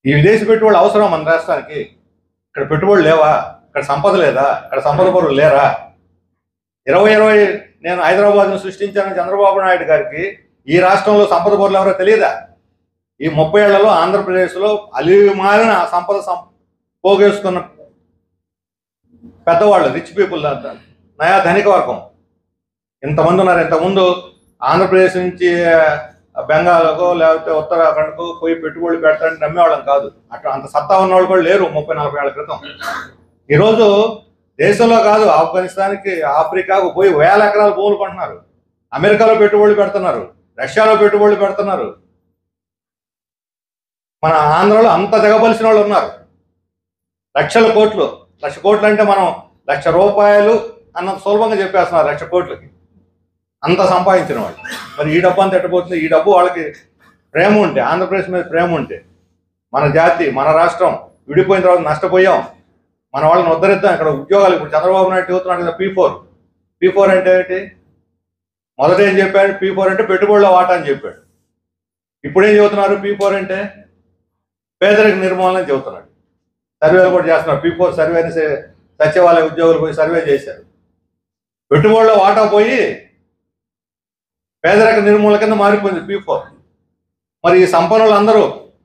ఈ విదేశీ పెట్టుబడులు అవసరం మన రాష్ట్రానికి? ఇక్కడ పెట్టుబడులు లేవా? ఇక్కడ సంపద లేదా? ఇక్కడ సంపద పరులు లేరా? 2020 నేను హైదరాబాద్ను సృష్టించాను చంద్రబాబు నాయుడు గారికి ఈ రాష్ట్రంలో సంపద పరులు ఎవరో తెలియదా? ఈ 30 ఏళ్లలో ఆంధ్రప్రదేశ్లో అలిమాలిన సంపద పోగేసుకున్న పెద్దవాళ్ళు, రిచ్ పీపుల్, నయా ధనిక వర్గం ఇంతమంది ఉన్నారు. ఇంతకుముందు ఆంధ్రప్రదేశ్ నుంచి బెంగాల్కో లేకపోతే ఉత్తరాఖండ్కో పోయి పెట్టుబడులు పెట్టడానికి నమ్మేవాళ్ళం కాదు. అట్లా అంత సత్తా ఉన్నవాళ్ళు కూడా లేరు 30-40 ఏళ్ల క్రితం. ఈరోజు దేశంలో కాదు, ఆఫ్ఘనిస్తాన్కి, ఆఫ్రికాకు పోయి 1000 ఎకరాల భూములు కొంటున్నారు. అమెరికాలో పెట్టుబడులు పెడుతున్నారు, రష్యాలో పెట్టుబడులు పెడుతున్నారు. మన ఆంధ్రలో అంత దిగబలిసిన వాళ్ళు ఉన్నారు. లక్షల కోట్లు, 1,00,000 కోట్లు అంటే మనం 1,00,000 రూపాయలు అన్నంత సులభంగా చెప్పేస్తున్నారు 1,00,000 కోట్లకి. అంత సంపాదించిన వాళ్ళు. మరి ఈ డబ్బు అంతా ఎట్టబోతుంది? ఈ డబ్బు వాళ్ళకి ప్రేమ ఉంటే, ఆంధ్రప్రదేశ్ మీద ప్రేమ ఉంటే, మన జాతి, మన రాష్ట్రం విడిపోయిన తర్వాత నష్టపోయాం, మన వాళ్ళని ఉద్ధరిద్దాం. ఇక్కడ ఉద్యోగాలు ఇప్పుడు చంద్రబాబు నాయుడు చెబుతున్నాడు కదా P4 అంటే ఏంటి? మొదట ఏం చెప్పాడు? P4 అంటే పెట్టుబడుల వాటా అని చెప్పాడు. ఇప్పుడు ఏం చెబుతున్నారు? P4 అంటే పేదరిక నిర్మూలన అని చెబుతున్నాడు. సర్వేలు కూడా చేస్తున్నారు. P4 సర్వేని సచివాలయ ఉద్యోగులు పోయి సర్వే చేశారు. పెట్టుబడుల్లో వాటా పోయి పేదరిక నిర్మూలన కింద మారిపోయింది P4. మరి ఈ సంపన్నులు అందరూ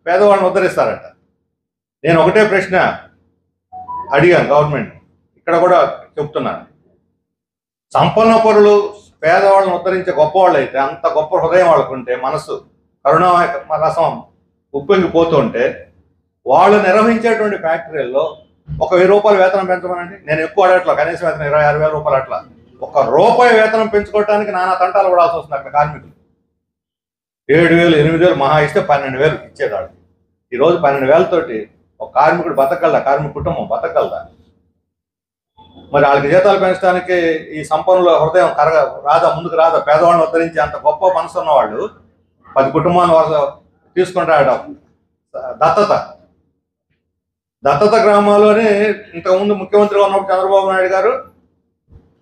పేదవాళ్ళని ఉద్ధరిస్తారట. నేను ఒకటే ప్రశ్న అడిగాను గవర్నమెంట్, ఇక్కడ కూడా చెప్తున్నాను. సంపన్న పరులు పేదవాళ్ళని ఉద్ధరించే గొప్పవాళ్ళు అయితే, అంత గొప్ప హృదయం వాళ్ళకుంటే, మనసు కరుణా రసం ఉప్పొంగిపోతుంటే, వాళ్ళు నిర్వహించేటువంటి ఫ్యాక్టరీల్లో ఒక 1000 రూపాయలు వేతనం పెంచమనండి. నేను ఎక్కువ అడగట్లా, కనీసం వేతనం 26,000 రూపాయలు అట్లా. ₹1 వేతనం పెంచుకోవడానికి నానా తంటాలు పడాల్సి వస్తుంది అక్కడ కార్మికులు. 7,000 8,000 మహా ఇస్తే 12,000 ఇచ్చేదాడు. ఈరోజు 12,000 తోటి ఒక కార్మికుడు బతకగలదా? కార్మిక కుటుంబం బతకగలదా? మరి వాళ్ళకి జీతాలు పెంచడానికి ఈ సంపన్నుల హృదయం రాదా, ముందుకు రాదా? పేదవాళ్ళని ఉద్ధరించి అంత గొప్ప మనసు ఉన్నవాళ్ళు 10 కుటుంబాలను తీసుకుంటాడు. దత్తత గ్రామాల్లోనే ఇంతకుముందు ముఖ్యమంత్రిగా ఉన్నప్పుడు చంద్రబాబు నాయుడు గారు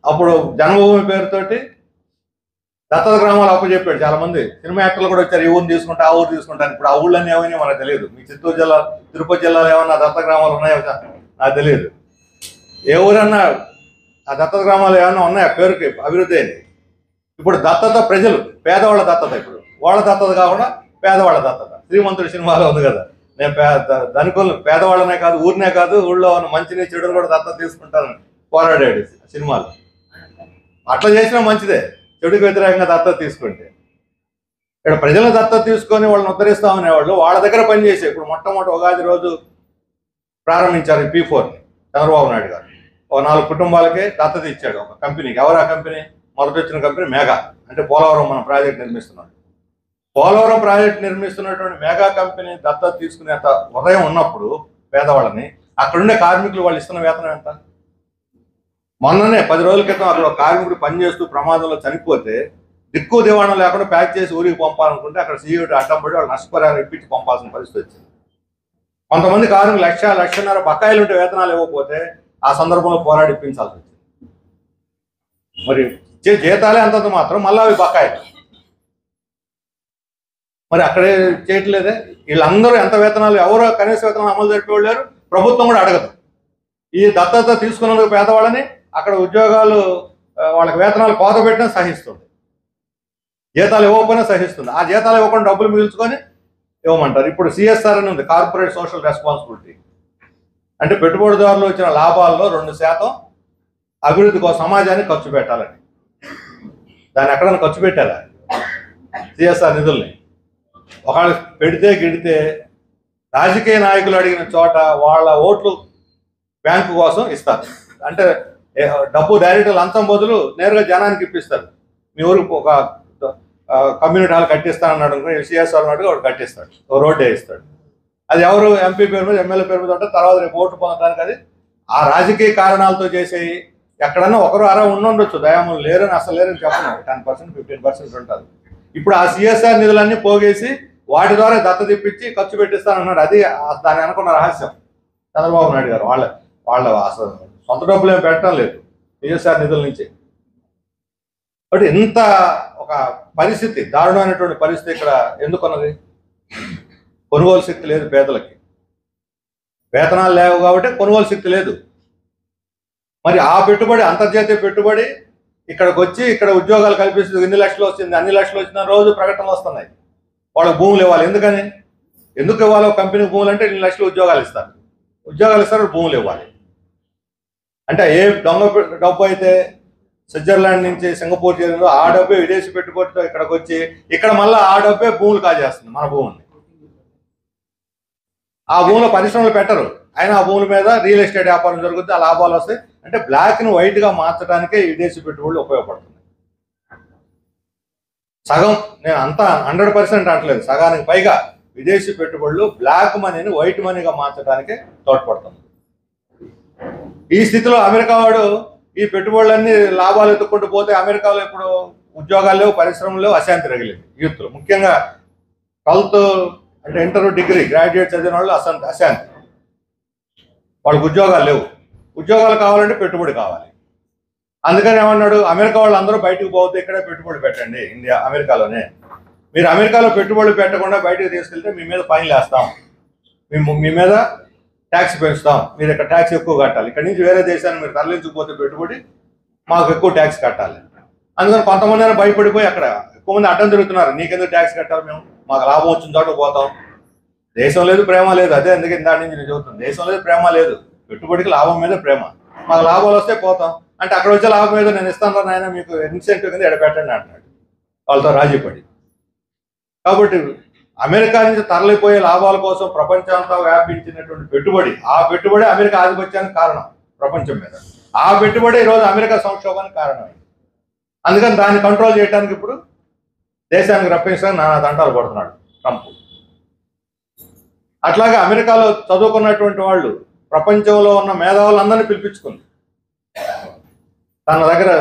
అప్పుడు జన్మభూమి పేరుతోటి దత్తత గ్రామాలు అప్పచెప్పాడు. చాలా మంది సినిమా యాక్టర్లు కూడా వచ్చారు, ఈ ఊరిని తీసుకుంటా ఆ ఊరు తీసుకుంటాను. ఇప్పుడు ఆ ఊళ్ళన్నీ ఏమైనా మనకు తెలియదు. మీ చిత్తూరు జిల్లా, తిరుపతి జిల్లాలో ఏమన్నా దత్తత గ్రామాలు ఉన్నాయో నాకు తెలియదు. ఏ ఊరన్నా ఆ దత్తత గ్రామాలు ఏమన్నా ఉన్నాయా పేరుకి అభివృద్ధి అయింది? ఇప్పుడు దత్తత ప్రజలు, పేదవాళ్ళ దత్తత. ఇప్పుడు వాళ్ళ దత్తత కాకుండా పేదవాళ్ళ దత్తత. శ్రీమంతుడి సినిమాలో ఉంది కదా, నేను ధనికులు పేదవాళ్ళనే కాదు, ఊరినే కాదు, ఊళ్ళో ఉన్న మంచిని చెడుని కూడా దత్తత తీసుకుంటాను పోరాడాడు సినిమాలో. అట్లా చేసినా మంచిదే, చెడుకు వ్యతిరేకంగా దత్తత తీసుకుంటే. ఇక్కడ ప్రజలను దత్తత తీసుకొని వాళ్ళని ఉద్ధరిస్తామనేవాళ్ళు వాళ్ళ దగ్గర పనిచేసే. ఇప్పుడు మొట్టమొదటి ఉగాది రోజు ప్రారంభించారు ఈ P4ని చంద్రబాబు నాయుడు గారు. ఒక 4 కుటుంబాలకే దత్తత ఇచ్చాడు ఒక కంపెనీకి. ఎవరు ఆ కంపెనీ? మొదటి వచ్చిన కంపెనీ మెగా. అంటే పోలవరం మనం ప్రాజెక్ట్ నిర్మిస్తున్నాడు. పోలవరం ప్రాజెక్ట్ నిర్మిస్తున్నటువంటి మెగా కంపెనీ దత్తత తీసుకునేంత ఉదయం ఉన్నప్పుడు పేదవాళ్ళని, అక్కడుండే కార్మికులు వాళ్ళు ఇస్తున్న వేతనం ఎంత? మొన్ననే 10 రోజుల క్రితం అక్కడ ఒక కార్మికుడు పనిచేస్తూ ప్రమాదంలో చనిపోతే దిక్కు దివాణం లేకుండా ప్యాక్ చేసి ఊరికి పంపాలనుకుంటే అక్కడ సీఈఓ అడ్డం పడి వాళ్ళు నష్టపరిహారం ఇప్పించి పంపాల్సిన పరిస్థితి వచ్చింది. కొంతమంది కార్మికులు 1,00,000 బకాయిలు ఉంటే వేతనాలు ఇవ్వకపోతే ఆ సందర్భంలో పోరాడి ఇప్పించాల్సి వచ్చింది. మరి జీతాలే అంతంత మాత్రం, మళ్ళీ అవి బకాయిలు. మరి అక్కడే చేయట్లేదే. వీళ్ళందరూ ఎంత వేతనాలు, ఎవరో కనీస వేతనాలు అమలు జరిపేవాళ్ళు, ప్రభుత్వం కూడా అడగదు. ఈ దత్తత తీసుకున్నందుకు పేదవాళ్ళని అక్కడ ఉద్యోగాలు, వాళ్ళకి వేతనాలు కోత పెట్టినా సహిస్తుంది, జీతాలు ఇవ్వకపోయినా సహిస్తుంది. ఆ జీతాలు ఇవ్వకుండా డబ్బులు మిగుల్చుకొని ఇవ్వమంటారు. ఇప్పుడు CSR అని ఉంది, కార్పొరేట్ సోషల్ రెస్పాన్సిబిలిటీ. అంటే పెట్టుబడిదారులు వచ్చిన లాభాల్లో 2% అభివృద్ధి కోసం సమాజానికి ఖర్చు పెట్టాలని. దాన్ని ఎక్కడైనా ఖర్చు పెట్టారా? CSR నిధుల్ని ఒకవేళ పెడితే గిడితే రాజకీయ నాయకులు అడిగిన చోట వాళ్ళ ఓట్లు బ్యాంకు కోసం ఇస్తారు. అంటే డబ్బు డైరెక్ట్ లంచం బదులు నేరుగా జనానికి ఇప్పిస్తారు. మీ ఊరికి ఒక కమ్యూనిటీ హాల్ కట్టిస్తానన్నాడు అనుకో, CSR అన్నట్టుగా వాడు కట్టిస్తాడు, ఒక రోడ్డు వేయిస్తాడు. అది ఎవరు MP పేరు మీద, MLA పేరు మీద ఉంటే తర్వాత రేపు ఓట్లు పొందడానికి అది ఆ రాజకీయ కారణాలతో చేసేవి. ఎక్కడన్నా ఒకరు అరా ఉండొచ్చు, దయాములు లేరని అసలు లేరని చెప్పను, 10% 15% ఉంటుంది. ఇప్పుడు ఆ CSR నిధులన్నీ పోగేసి వాటి ద్వారా దత్తత ఇప్పించి ఖర్చు పెట్టిస్తానన్నాడు. అది దాన్ని అనుకున్న రహస్యం చంద్రబాబు నాయుడు గారు. వాళ్ళ అసలు సొంత డబ్బులు ఏం పెట్టడం లేదు CSR నిధుల నుంచి. కాబట్టి ఇంత ఒక పరిస్థితి, దారుణమైనటువంటి పరిస్థితి ఇక్కడ ఎందుకున్నది? కొనుగోలు శక్తి లేదు పేదలకి, వేతనాలు లేవు కాబట్టి కొనుగోలు శక్తి లేదు. మరి ఆ పెట్టుబడి, అంతర్జాతీయ పెట్టుబడి ఇక్కడికి వచ్చి ఇక్కడ ఉద్యోగాలు కల్పిస్తుంది. ఎన్ని లక్షలు వచ్చింది, అన్ని లక్షలు వచ్చిన రోజు ప్రకటనలు వస్తున్నాయి. వాళ్ళకి భూములు ఇవ్వాలి. ఎందుకు ఇవ్వాలి? కంపెనీ భూములు అంటే 2 లక్షలు ఉద్యోగాలు ఇస్తారు, భూములు ఇవ్వాలి. అంటే ఏ దొంగ డబ్బు అయితే స్విట్జర్లాండ్ నుంచి సింగపూర్ చేరిందో ఆ డబ్బే విదేశీ పెట్టుబడితో ఇక్కడికి వచ్చి ఇక్కడ మళ్ళీ ఆ డబ్బే భూములు కాజేస్తుంది మన భూముల్ని. ఆ భూములో పరిశ్రమలు పెట్టరు, అయినా ఆ భూముల మీద రియల్ ఎస్టేట్ వ్యాపారం జరుగుతుంది, ఆ లాభాలు వస్తాయి. అంటే బ్లాక్ని వైట్గా మార్చడానికే విదేశీ పెట్టుబడులు ఉపయోగపడుతుంది. సగం, నేను అంతా 100% అంటలేదు, సగానికి పైగా విదేశీ పెట్టుబడులు బ్లాక్ మనీని వైట్ మనీగా మార్చడానికే తోడ్పడుతుంది. ఈ స్థితిలో అమెరికా వాడు ఈ పెట్టుబడులన్నీ లాభాలు ఎత్తుక్కుంటూ పోతే అమెరికాలో ఇప్పుడు ఉద్యోగాలు లేవు, పరిశ్రమలు లేవు, అశాంతి రగిలింది యూత్లో. ముఖ్యంగా 12th అంటే ఇంటర్ డిగ్రీ గ్రాడ్యుయేట్ చదివిన వాళ్ళు అశాంతి. వాళ్ళకి ఉద్యోగాలు లేవు, ఉద్యోగాలు కావాలంటే పెట్టుబడి కావాలి. అందుకని ఏమన్నాడు, అమెరికా వాళ్ళు అందరూ బయటకు పోతే ఇక్కడే పెట్టుబడి పెట్టండి, అమెరికాలోనే. మీరు అమెరికాలో పెట్టుబడులు పెట్టకుండా బయటకు తీసుకెళ్తే మీ మీద ఫైన్లు వేస్తాం, మీ మీద ట్యాక్స్ పెంచుతాం, మీరు ఇక్కడ ట్యాక్స్ ఎక్కువ కట్టాలి, ఇక్కడ నుంచి వేరే దేశాన్ని మీరు తరలించకపోతే పెట్టుబడి మాకు ఎక్కువ ట్యాక్స్ కట్టాలి. అందుకని కొంతమంది అయినా భయపడిపోయి అక్కడ ఎక్కువ మంది అడ్డం తిరుగుతున్నారు. నీకెందుకు ట్యాక్స్ కట్టాలి, మేము మాకు లాభం వచ్చిన చోట పోతాం. దేశం లేదు, ప్రేమ లేదు. అదే అందుకే దాని నుంచి నేను చెబుతాను, దేశం లేదు, ప్రేమ లేదు. పెట్టుబడికి లాభం మీద ప్రేమ. మాకు లాభాలు వస్తే పోతాం అంటే అక్కడ వచ్చే లాభం మీద నేను ఇస్తాను నాయన మీకు ఇన్సెంటివ్ కింద ఎడపెట్టండి అంటున్నాడు వాళ్ళతో రాజీపడి. కాబట్టి అమెరికా నుంచి తరలిపోయే లాభాల కోసం ప్రపంచంతో వ్యాపించినటువంటి పెట్టుబడి, ఆ పెట్టుబడి అమెరికా ఆధిపత్యానికి కారణం ప్రపంచం మీద. ఆ పెట్టుబడి ఈరోజు అమెరికా సంక్షోభానికి కారణమైంది. అందుకని దాన్ని కంట్రోల్ చేయడానికి ఇప్పుడు దేశానికి రప్పించడానికి నానా దండాలు పడుతున్నాడు ట్రంప్. అట్లాగే అమెరికాలో చదువుకున్నటువంటి వాళ్ళు ప్రపంచంలో ఉన్న మేధావులందరినీ పిలిపించుకుంది తన దగ్గర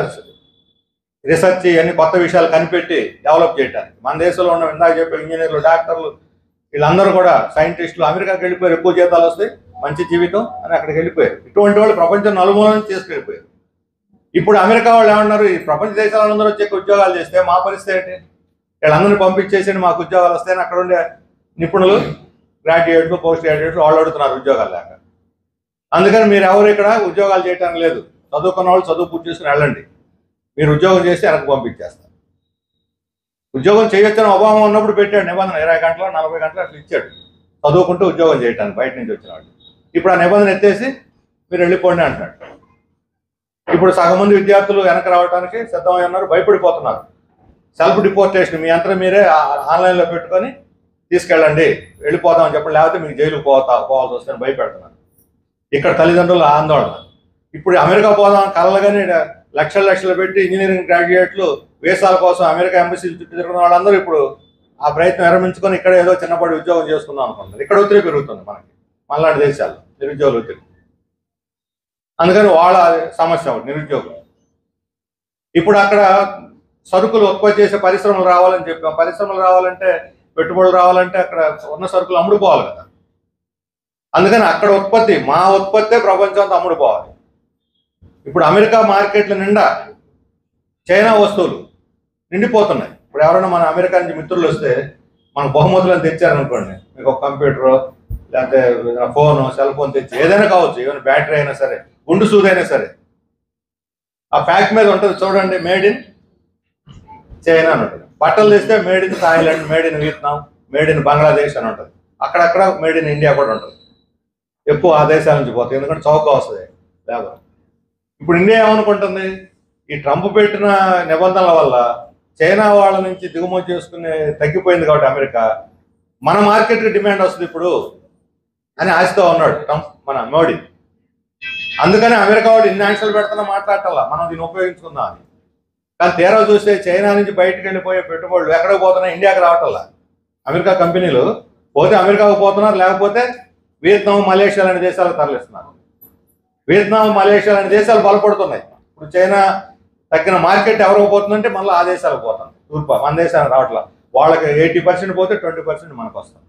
రీసెర్చ్ అన్ని కొత్త విషయాలు కనిపెట్టి డెవలప్ చేయడానికి. మన దేశంలో ఉన్న ఇందాక చెప్పే ఇంజనీర్లు, డాక్టర్లు, వీళ్ళందరూ కూడా సైంటిస్టులు అమెరికాకి వెళ్ళిపోయారు. ఎక్కువ జీతాలు వస్తాయి, మంచి జీవితం అని అక్కడికి వెళ్ళిపోయారు. ఇటువంటి వాళ్ళు ప్రపంచం నలుమూల నుంచి చేసుకెళ్ళిపోయారు. ఇప్పుడు అమెరికా వాళ్ళు ఏమన్నారు, ఈ ప్రపంచ దేశాలందరూ వచ్చే ఉద్యోగాలు చేస్తే మా పరిస్థితి ఏంటి, వీళ్ళందరినీ పంపించేసి మాకు ఉద్యోగాలు వస్తాయని అక్కడ ఉండే నిపుణులు, గ్రాడ్యుయేట్లు, పోస్ట్ గ్రాడ్యుయేట్లు వాళ్ళు అడుగుతున్నారు ఉద్యోగాలు లేక. అందుకని మీరు ఎవరు ఇక్కడ ఉద్యోగాలు చేయడానికి లేదు, చదువుకున్న వాళ్ళు చదువు పూర్తి చేసుకుని వెళ్ళండి, మీరు ఉద్యోగం చేస్తే వెనక్కి పంపించేస్తారు. ఉద్యోగం చేయొచ్చని ఒబామా ఉన్నప్పుడు పెట్టాడు నిబంధన, 20 గంటలు 40 గంటలు అట్లా ఇచ్చాడు చదువుకుంటూ ఉద్యోగం చేయడానికి బయట నుంచి వచ్చిన వాళ్ళు. ఇప్పుడు ఆ నిబంధన ఎత్తేసి మీరు వెళ్ళిపోండి అంటున్నాడు. ఇప్పుడు సగం మంది విద్యార్థులు వెనక రావడానికి సిద్ధమై ఉన్నారు, భయపడిపోతున్నారు. సెల్ఫ్ డిపోర్టేషన్, మీ అంతా మీరే ఆన్లైన్లో పెట్టుకొని తీసుకెళ్ళండి, వెళ్ళిపోతామని చెప్పండి, లేకపోతే మీకు జైలుకు పోవాల్సి వస్తుందని భయపెడుతున్నారు. ఇక్కడ తల్లిదండ్రుల ఆందోళన. ఇప్పుడు అమెరికా పోదామని కలలుగానే లక్షలు పెట్టి ఇంజనీరింగ్ గ్రాడ్యుయేట్లు వీసాల కోసం అమెరికా ఎంబసీలు చుట్టూ తిరుగుతున్న వాళ్ళందరూ ఇప్పుడు ఆ ప్రయత్నం విరమించుకొని ఇక్కడ ఏదో చిన్నపాటి ఉద్యోగం చేసుకుందాం అనుకుంటున్నారు. ఇక్కడ ఒత్తిడి పెరుగుతుంది మనకి, మళ్ళాంటి దేశాల్లో నిరుద్యోగులు ఒత్తిడి. అందుకని వాళ్ళ సమస్య నిరుద్యోగం. ఇప్పుడు అక్కడ సరుకులు ఉత్పత్తి చేసే పరిశ్రమలు రావాలని చెప్పాం. పరిశ్రమలు రావాలంటే, పెట్టుబడులు రావాలంటే అక్కడ ఉన్న సరుకులు అమ్ముడుపోవాలి కదా. అందుకని అక్కడ ఉత్పత్తి, మా ఉత్పత్తే ప్రపంచంతో అమ్ముడుపోవాలి. ఇప్పుడు అమెరికా మార్కెట్ల నిండా చైనా వస్తువులు నిండిపోతున్నాయి. ఇప్పుడు ఎవరైనా మన అమెరికా నుంచి మిత్రులు వస్తే మనకు బహుమతులను తెచ్చారనుకోండి, మీకు ఒక కంప్యూటరు, లేకపోతే ఫోను, సెల్ ఫోన్ తెచ్చి ఏదైనా కావచ్చు, ఈవెన్ బ్యాటరీ అయినా సరే, గుండు సూదైనా సరే, ఆ ప్యాక్ మీద ఉంటుంది చూడండి, మేడ్ ఇన్ చైనా అని ఉంటుంది. బట్టలు తెస్తే made in Thailand, made in Vietnam, made in Bangladesh అని ఉంటుంది. అక్కడక్కడ మేడ్ ఇన్ ఇండియా కూడా ఉంటుంది. ఎక్కువ ఆ దేశాల నుంచి పోతాయి, ఎందుకంటే చౌక వస్తుంది లేబర్. ఇప్పుడు ఇండియా ఏమనుకుంటుంది, ఈ ట్రంప్ పెట్టిన నిబంధనల వల్ల చైనా వాళ్ళ నుంచి దిగుమతి చేసుకునే తగ్గిపోయింది కాబట్టి అమెరికా, మన మార్కెట్కి డిమాండ్ వస్తుంది ఇప్పుడు అని ఆశతో ఉన్నాడు ట్రంప్, మన మోడీ. అందుకని అమెరికా వాళ్ళు ఇన్ని ఆంక్షలు పెడుతున్నా మాట్లాడాల, మనం దీన్ని ఉపయోగించుకుందాం అని. కానీ తీరా చూస్తే చైనా నుంచి బయటకు వెళ్ళిపోయే పెట్టుబడులు ఎక్కడికి పోతున్నా, ఇండియాకి రావటంలా. అమెరికా కంపెనీలు పోతే అమెరికాకు పోతున్నారు, లేకపోతే వియత్నాం, మలేషియా లాంటి దేశాలకు తరలిస్తున్నారు. వియత్నాం, మలేషియా లాంటి దేశాలు బలపడుతున్నాయి. ఇప్పుడు చైనా తగ్గిన మార్కెట్ ఎవరికి పోతుందంటే మళ్ళీ ఆ దేశాలకు పోతుంది. తూర్పు మన దేశానికి రావట్లా. వాళ్ళకి 80% పోతే 20% మనకు వస్తుంది.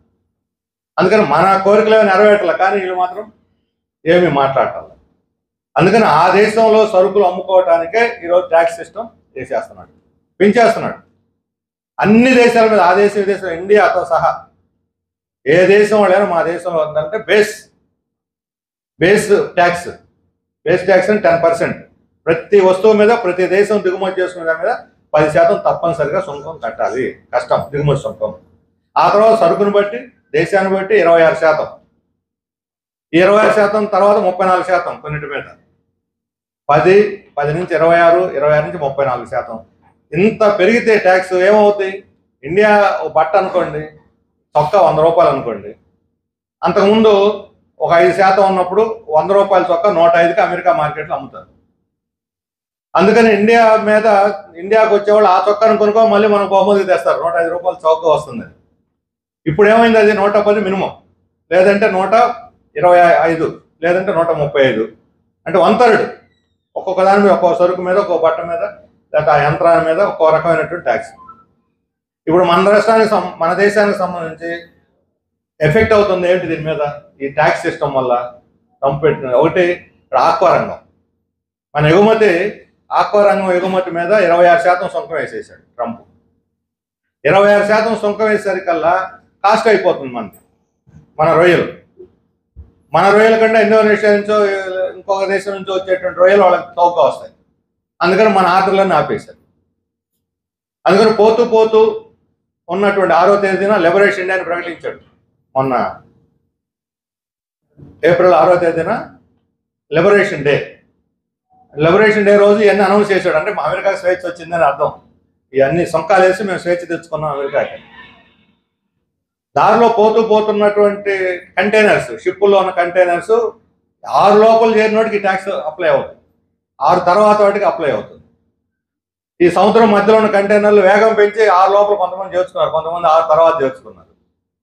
అందుకని మన కోరికలు ఏమైనా నెరవేరట్లా, కానీ వీళ్ళు మాత్రం ఏమీ మాట్లాడాలి. అందుకని ఆ దేశంలో సరుకులు అమ్ముకోవటానికే ఈరోజు ట్యాక్స్ సిస్టమ్ చేసేస్తున్నాడు, పెంచేస్తున్నాడు అన్ని దేశాల మీద. ఆ దేశం, ఈ దేశం, ఇండియాతో సహా ఏ దేశం వాళ్ళైనా మా దేశంలో ఉందంటే బేస్ ట్యాక్స్ అని 10%. ప్రతి వస్తువు మీద, ప్రతి దేశం దిగుమతి చేసుకునే దాని మీద 10% తప్పనిసరిగా సుంకం కట్టాలి, కష్టం దిగుమతి సుంకం. ఆ తర్వాత సరుకును బట్టి, దేశాన్ని బట్టి 26%, 26% తర్వాత 34% కొన్నిటి మీద, 10 నుంచి 26, 26 నుంచి 34%. ఇంత పెరిగితే ట్యాక్స్ ఏమవుతాయి? ఇండియా బట్ట అనుకోండి, చొక్కా 100 రూపాయలు అనుకోండి, అంతకుముందు ఒక 5% ఉన్నప్పుడు 100 రూపాయల చొక్కా 105కి అమెరికా మార్కెట్లో అమ్ముతారు. అందుకని ఇండియాకు వచ్చేవాళ్ళు ఆ చొక్కాను కొనుక్కో మళ్ళీ మనకు బహుమతికి తెస్తారు, 105 రూపాయలు చౌక వస్తుంది. ఇప్పుడు ఏమైంది, అది 110 మినిమం, లేదంటే 125, లేదంటే 135, అంటే 1/3. ఒక్కొక్క దాని మీద, ఒక్కొక్క సరుకు మీద, ఒక్కొక్క బట్ట మీద, లేకపోతే ఆ యంత్రాల మీద ఒక్కో రకమైనటువంటి ట్యాక్స్. ఇప్పుడు మన దేశానికి సంబంధించి ఎఫెక్ట్ అవుతుంది ఏంటి దీని మీద, ఈ ట్యాక్స్ సిస్టమ్ వల్ల ట్రంప్ పెట్టిన ఒకటి. ఇక్కడ ఆక్వా రంగం, మన ఆక్వా రంగం ఎగుమతి మీద 26% సుంకం వేసేసాడు ట్రంప్. 26% సుంకం వేసేసరికల్లా కాస్ట్ అయిపోతుంది మన రొయ్యలు. మన రొయ్యల కంటే ఇండోనేషియా నుంచో ఇంకొక దేశం నుంచో వచ్చేటువంటి రొయ్యలు వాళ్ళకి చౌకగా వస్తాయి. అందుకని మన ఆర్డర్లన్నీ ఆపేశారు. అందుకని పోతూ పోతూ ఉన్నటువంటి 6వ తేదీన లిబరేషన్ డే అని ప్రకటించాడు. మొన్న ఏప్రిల్ 6వ తేదీన లిబరేషన్ డే. లిబరేషన్ డే రోజు ఇవన్నీ అనౌన్స్ చేశాడు. అంటే అమెరికాకి స్వేచ్ఛ వచ్చిందని అర్థం. ఇవన్నీ సొంకాలు వేసి మేము స్వేచ్ఛ తెచ్చుకున్నాం అమెరికాకి. దారిలో పోతూ పోతున్నటువంటి కంటైనర్స్, షిప్పుల్లో ఉన్న కంటైనర్స్ 6 లోపల చేరినోటికి ట్యాక్స్ అప్లై అవుతుంది, 6 తర్వాత వాటికి అప్లై అవుతుంది. ఈ సముద్రం మధ్యలో ఉన్న కంటైనర్లు వేగం పెంచి 6 లోపల కొంతమంది చేర్చుకున్నారు, కొంతమంది 6 తర్వాత చేర్చుకున్నారు.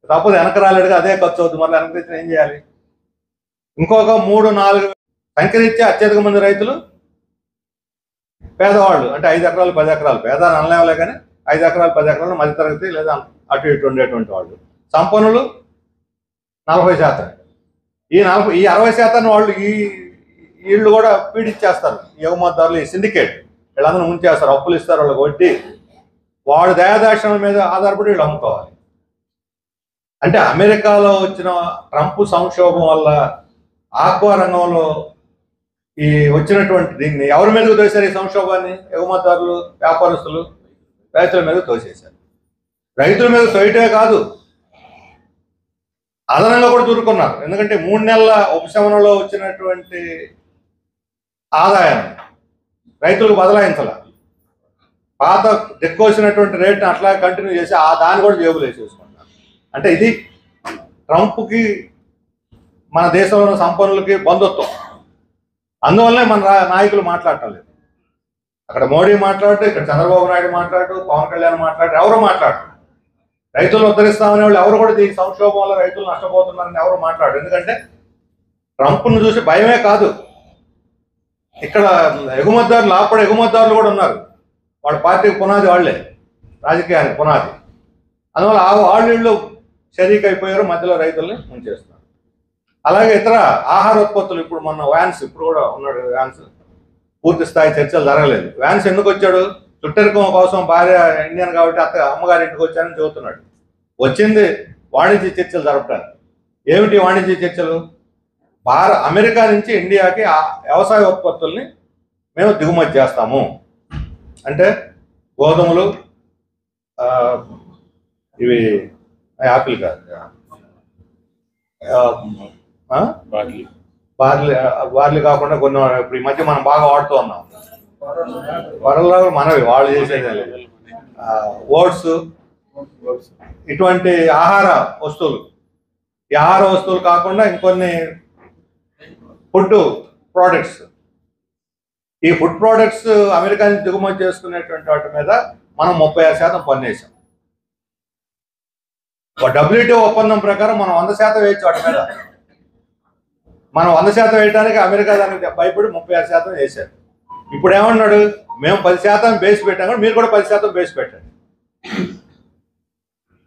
తప్పదు, వెనక రాలేడుగా అదే ఖర్చు అవుతుంది. మళ్ళీ వెనక తెచ్చిన ఏం చేయాలి? ఇంకొక 3-4 సంఖ్యనిచ్చే అత్యధిక మంది రైతులు పేదవాళ్ళు. అంటే 5 ఎకరాలు 10 ఎకరాలు, పేద అనలేవలే కానీ 5 ఎకరాలు 10 ఎకరాలు మధ్యతరగతి లేదా అటు ఇటు ఉండేటువంటి వాళ్ళు. సంపన్నులు 40%. ఈ 60% వాళ్ళు వీళ్ళు కూడా పీడిచ్చేస్తారు. ఈ ఎగుమతిదారులు, ఈ సిండికేట్ వీళ్ళందరూ ముంచేస్తారు, అప్పులు ఇస్తారు, వాళ్ళకి వడ్డీ. వాడు దయాదాక్షణం మీద ఆధారపడి వీళ్ళు అమ్ముకోవాలి. అంటే అమెరికాలో వచ్చిన ట్రంప్ సంక్షోభం వల్ల ఆక్వా రంగంలో ఈ వచ్చినటువంటి దీన్ని ఎవరి మీదకు తోసారు? ఈ సంక్షోభాన్ని ఎగుమతిదారులు, వ్యాపారస్తులు, రైతుల మీద తోసేశారు. రైతుల మీద తోయటమే కాదు, అదనంగా కూడా దూరుకున్నారు. ఎందుకంటే 3 నెలల ఉపశమనంలో వచ్చినటువంటి ఆదాయం రైతులకు బదలాయించాల. పాత ఎక్కువచ్చినటువంటి రేట్ని అట్లా కంటిన్యూ చేసి దాన్ని కూడా జేబులు వేసేసుకుంటారు. అంటే ఇది ట్రంప్కి మన దేశంలో సంపన్నులకి బంధుత్వం. అందువల్లనే మన నాయకులు మాట్లాడటం లేదు. అక్కడ మోడీ మాట్లాడు, ఇక్కడ చంద్రబాబు నాయుడు మాట్లాడు, పవన్ కళ్యాణ్ మాట్లాడు, ఎవరు మాట్లాడు. రైతులు ఉద్ధరిస్తామనే వాళ్ళు ఎవరు కూడా ఈ సంక్షోభం వల్ల రైతులు నష్టపోతున్నారని ఎవరు మాట్లాడు. ఎందుకంటే ట్రంప్ను చూసి భయమే కాదు, ఇక్కడ ఎగుమతిదారులు, అప్పుడు ఎగుమతిదారులు కూడా ఉన్నారు. వాళ్ళ పార్టీకి పునాది వాళ్లే, రాజకీయానికి పునాది. అందువల్ల వాళ్ళు షరీక్ అయిపోయారు, మధ్యలో రైతుల్ని ముంచేస్తున్నారు. అలాగే ఇతర ఆహార ఉత్పత్తులు, ఇప్పుడు మొన్న వ్యాన్స్, ఇప్పుడు కూడా ఉన్నాడు వ్యాన్స్, పూర్తి స్థాయి చర్చలు జరగలేదు. వ్యాన్స్ ఎందుకు వచ్చాడు? చుట్టరికం కోసం భార్య ఇండియన్ కాబట్టి అమ్మగారి ఇంటికి వచ్చారని చెబుతున్నాడు. వచ్చింది వాణిజ్య చర్చలు జరపడానికి. ఏమిటి వాణిజ్య చర్చలు? అమెరికా నుంచి ఇండియాకి వ్యవసాయ ఉత్పత్తుల్ని మేము దిగుమతి చేస్తాము. అంటే గోధుమలు, ఇవి యాపిల్ కాదు, బార్లీ కాకుండా కొన్ని ఇప్పుడు ఈ మధ్య మనం బాగా వాడుతూ ఉన్నాం. వరల్లో మనవి వాళ్ళు చేసేది ఓట్స్, ఇటువంటి ఆహార వస్తువులు. ఈ ఆహార వస్తువులు కాకుండా ఇంకొన్ని ఫుడ్ ప్రోడక్ట్స్. ఈ ఫుడ్ ప్రోడక్ట్స్ అమెరికా నుంచి దిగుమతి చేసుకునేటువంటి వాటి మీద మనం 36% పన్ను వేసాం. WTO ఒప్పందం ప్రకారం మనం 100% వేయచ్చు వాటి మీద. మనం 100% వేయడానికి అమెరికా దానికి భయపడి 36% వేశారు. ఇప్పుడు ఏమన్నాడు? మేము 10% బేస్ పెట్టాం కానీ మీరు కూడా 10% బేస్ పెట్టండి.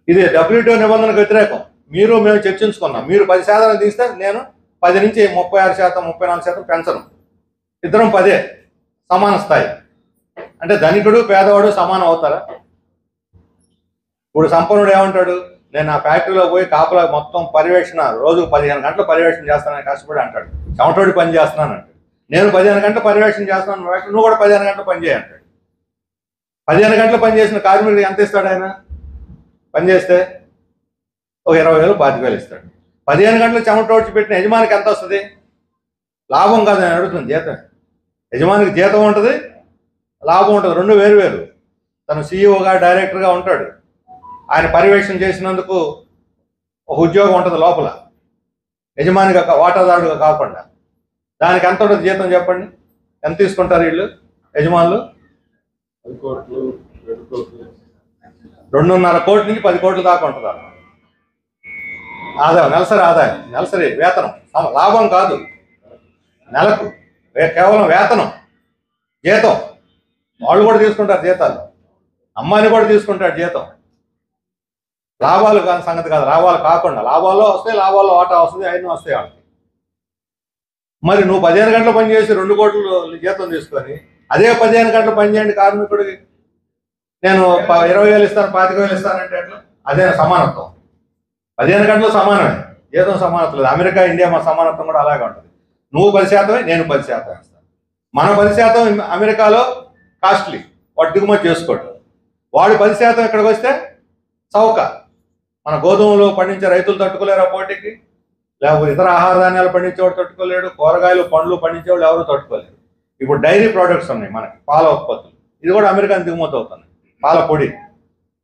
ఇది WTO నిబంధనకు వ్యతిరేకం. మేము చర్చించుకున్నాం. మీరు 10% తీస్తే నేను 10 నుంచి 36%, 34% పెంచను. ఇద్దరం 10 సమాన స్థాయి. అంటే ధనికుడు పేదవాడు సమానం అవుతారా? ఇప్పుడు సంపన్నుడు ఏమంటాడు? నేను నా ఫ్యాక్టరీలో పోయి కాపలా మొత్తం పర్యవేక్షణ, రోజుకు 15 గంటలు పర్యవేక్షణ చేస్తానని కష్టపడి అంటాడు. చెమటోడి పని చేస్తున్నాను అంటాడు. నేను 15 గంటలు పర్యవేక్షణ చేస్తున్నాను, నువ్వు కూడా 15 గంటలు పని చేయి అంటాడు. 15 గంటలు పని చేసిన కార్మికుడికి ఎంత ఇస్తాడు? ఆయన పని చేస్తే ఒక 20,000, 25,000 ఇస్తాడు. 15 గంటలు చెమటోడ్చి పెట్టిన యజమానికి ఎంత వస్తుంది? లాభం కాదు నేను అడుగుతుంది, జీతం. యజమానికి జీతం ఉంటుంది, లాభం ఉంటుంది, 2 వేరు. తను సీఈఓగా, డైరెక్టర్గా ఉంటాడు. ఆయన పర్యవేక్షణ చేసినందుకు ఒక ఉద్యోగం ఉంటుంది లోపల, యజమానిగా వాటాదారుడుగా కాకుండా. దానికి ఎంత ఉంటుంది జీతం చెప్పండి? ఎంత తీసుకుంటారు వీళ్ళు యజమానులు? 2.5 కోట్ల నుంచి 10 కోట్ల దాకా ఉంటుంది ఆదాయం, నెలసరి ఆదాయం, నెలసరి వేతనం. లాభం కాదు, నెలకు కేవలం వేతనం, జీతం. వాళ్ళు కూడా తీసుకుంటారు జీతాలు, అమ్మాయిని కూడా తీసుకుంటాడు జీతం. లాభాలు కాని సంగతి కాదు, లాభాలు కాకుండా. లాభాల్లో వస్తాయి, లాభాల్లో వాటా వస్తుంది, అయినా వస్తాయి వాళ్ళకి. మరి నువ్వు 15 గంటలు పనిచేసి 2 కోట్లు జీతం తీసుకొని అదే 15 గంటలు పనిచేయండి కార్మికుడికి నేను 20,000 ఇస్తాను, 25,000 ఇస్తానంటే ఎట్లా? అదే సమానత్వం. 15 గంటలు సమానమే. ఏదో సమానత్వం లేదు. అమెరికా ఇండియా మా సమానత్వం కూడా అలాగే ఉంటుంది. నువ్వు 10%, నేను 10% వేస్తాను. మన 10% అమెరికాలో కాస్ట్లీ, వాడు దిగుమతి చేసుకోవడం. వాడు 10% ఇక్కడికి వస్తే చౌక. మన గోధుమలు పండించే రైతులు తట్టుకోలేరు ఆ పోటీకి, లేకపోతే ఇతర ఆహార ధాన్యాలు పండించేవాడు తట్టుకోలేడు, కూరగాయలు పండ్లు పండించేవాళ్ళు ఎవరు తట్టుకోలేరు. ఇప్పుడు డైరీ ప్రోడక్ట్స్ ఉన్నాయి మనకి, పాల ఉత్పత్తులు, ఇది కూడా అమెరికాని దిగుమతి అవుతుంది. పాల పొడి,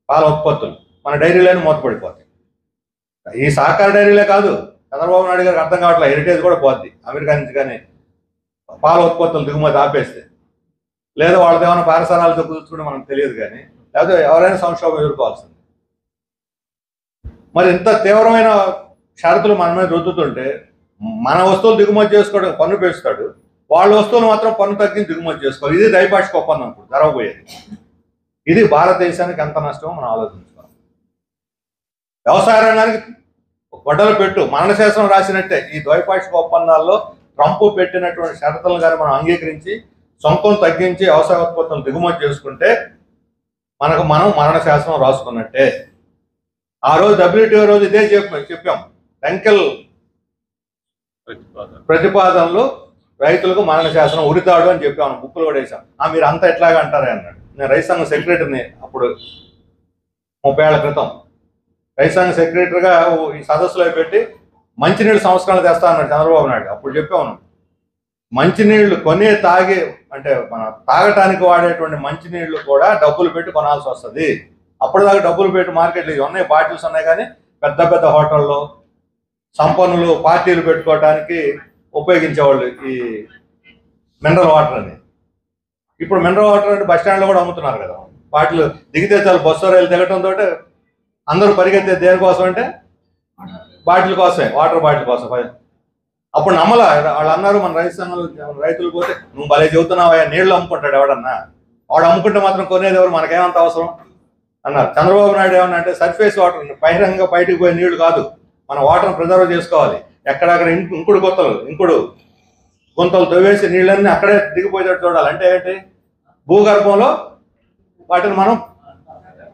పాల ఉత్పత్తులు మన డైరీలోనే మూతపడిపోతాయి. ఈ సహకార డైరీలే కాదు, చంద్రబాబు నాయుడు గారికి అర్థం కావట్లేదు, హెరిటేజ్ కూడా పోద్ది అమెరికా నుంచి. కానీ పాల ఉత్పత్తులు దిగుమతి ఆపేస్తే, లేదా వాళ్ళది ఏమైనా పారసరాలతో కుదుర్చుకుంటే మనకు తెలియదు. కానీ లేకపోతే ఎవరైనా సంక్షోభం ఎదుర్కోవాల్సింది. మరి ఇంత తీవ్రమైన షరతులు మన మీద రుద్దుతుంటే, మన వస్తువులు దిగుమతి చేసుకోవడం పన్ను పెంచుతాడు, వాళ్ళ వస్తువులు మాత్రం పన్ను తగ్గించి దిగుమతి చేసుకోవాలి. ఇది ద్వైపాక్షిక ఒప్పందం ఇప్పుడు జరగబోయేది. ఇది భారతదేశానికి ఎంత నష్టమో మనం ఆలోచించుకోవాలి. వ్యవసాయ రంగానికి గొడ్డలు పెట్టు, మరణశాసనం రాసినట్టే ఈ ద్వైపాక్షిక ఒప్పందాల్లో ట్రంప్ పెట్టినటువంటి షరతులను కానీ మనం అంగీకరించి సొంతం తగ్గించి వ్యవసాయ ఉత్పత్తులను దిగుమతి చేసుకుంటే మనం మరణశాసనం రాసుకున్నట్టే. ఆ రోజు WTO రోజు ఇదే చెప్పాం. టెంకెల్ ప్రతిపాదనలు రైతులకు మరణశాసనం ఉరితాడు అని చెప్పాము, బుక్కులు కూడా వేసాం. మీరు అంతా ఎట్లాగా అంటారే అన్నాడు. నేను రైతు సంఘ సెక్రటరీని అప్పుడు 30 ఏళ్ల క్రితం. రైతు సంఘ సెక్రటరీగా ఈ సదస్సులో పెట్టి మంచినీళ్ళు సంస్కరణ తెస్తా అన్నాడు చంద్రబాబు నాయుడు. అప్పుడు చెప్పాను, మంచినీళ్లు కొని తాగి, అంటే మన తాగటానికి వాడేటువంటి మంచినీళ్లు కూడా డబ్బులు పెట్టి కొనాల్సి వస్తుంది. అప్పటిదాకా డబ్బులు పెట్టి మార్కెట్లు ఉన్నాయి, బాటిల్స్ ఉన్నాయి. కానీ పెద్ద పెద్ద హోటల్లో సంపన్నులు పార్టీలు పెట్టుకోవడానికి ఉపయోగించేవాళ్ళు ఈ మినరల్ వాటర్ అని. ఇప్పుడు మినరల్ వాటర్ అంటే బస్ స్టాండ్లో కూడా అమ్ముతున్నారు కదా. బాటిల్ దిగితే చాలు, బస్సు రైలు దిగటంతో అందరూ పరిగెత్తే దేనికోసం అంటే బాటిల్ కోసమే, వాటర్ బాటిల్ కోసం. అప్పుడు నమ్మలా వాళ్ళు. అన్నారు మన రైతు సంఘాలు రైతులు పోతే, నువ్వు భలే చెబుతున్నావా, నీళ్లు అమ్ముకుంటాడు ఎవడన్నా, వాడు అమ్ముకుంటే మాత్రం కొనేది ఎవరు, మనకేమంత అవసరం అన్నారు. చంద్రబాబు నాయుడు ఏమన్నా అంటే సర్ఫేస్ వాటర్, బహిరంగంగా బయటకు పోయే నీళ్లు కాదు, మన వాటర్ని ప్రిజర్వ్ చేసుకోవాలి. ఎక్కడక్కడ ఇంకుడు గుంతలు తవ్వేసి నీళ్ళన్నీ అక్కడే దిగిపోయేటట్టు చూడాలి. అంటే ఏంటి, భూగర్భంలో వాటిని మనం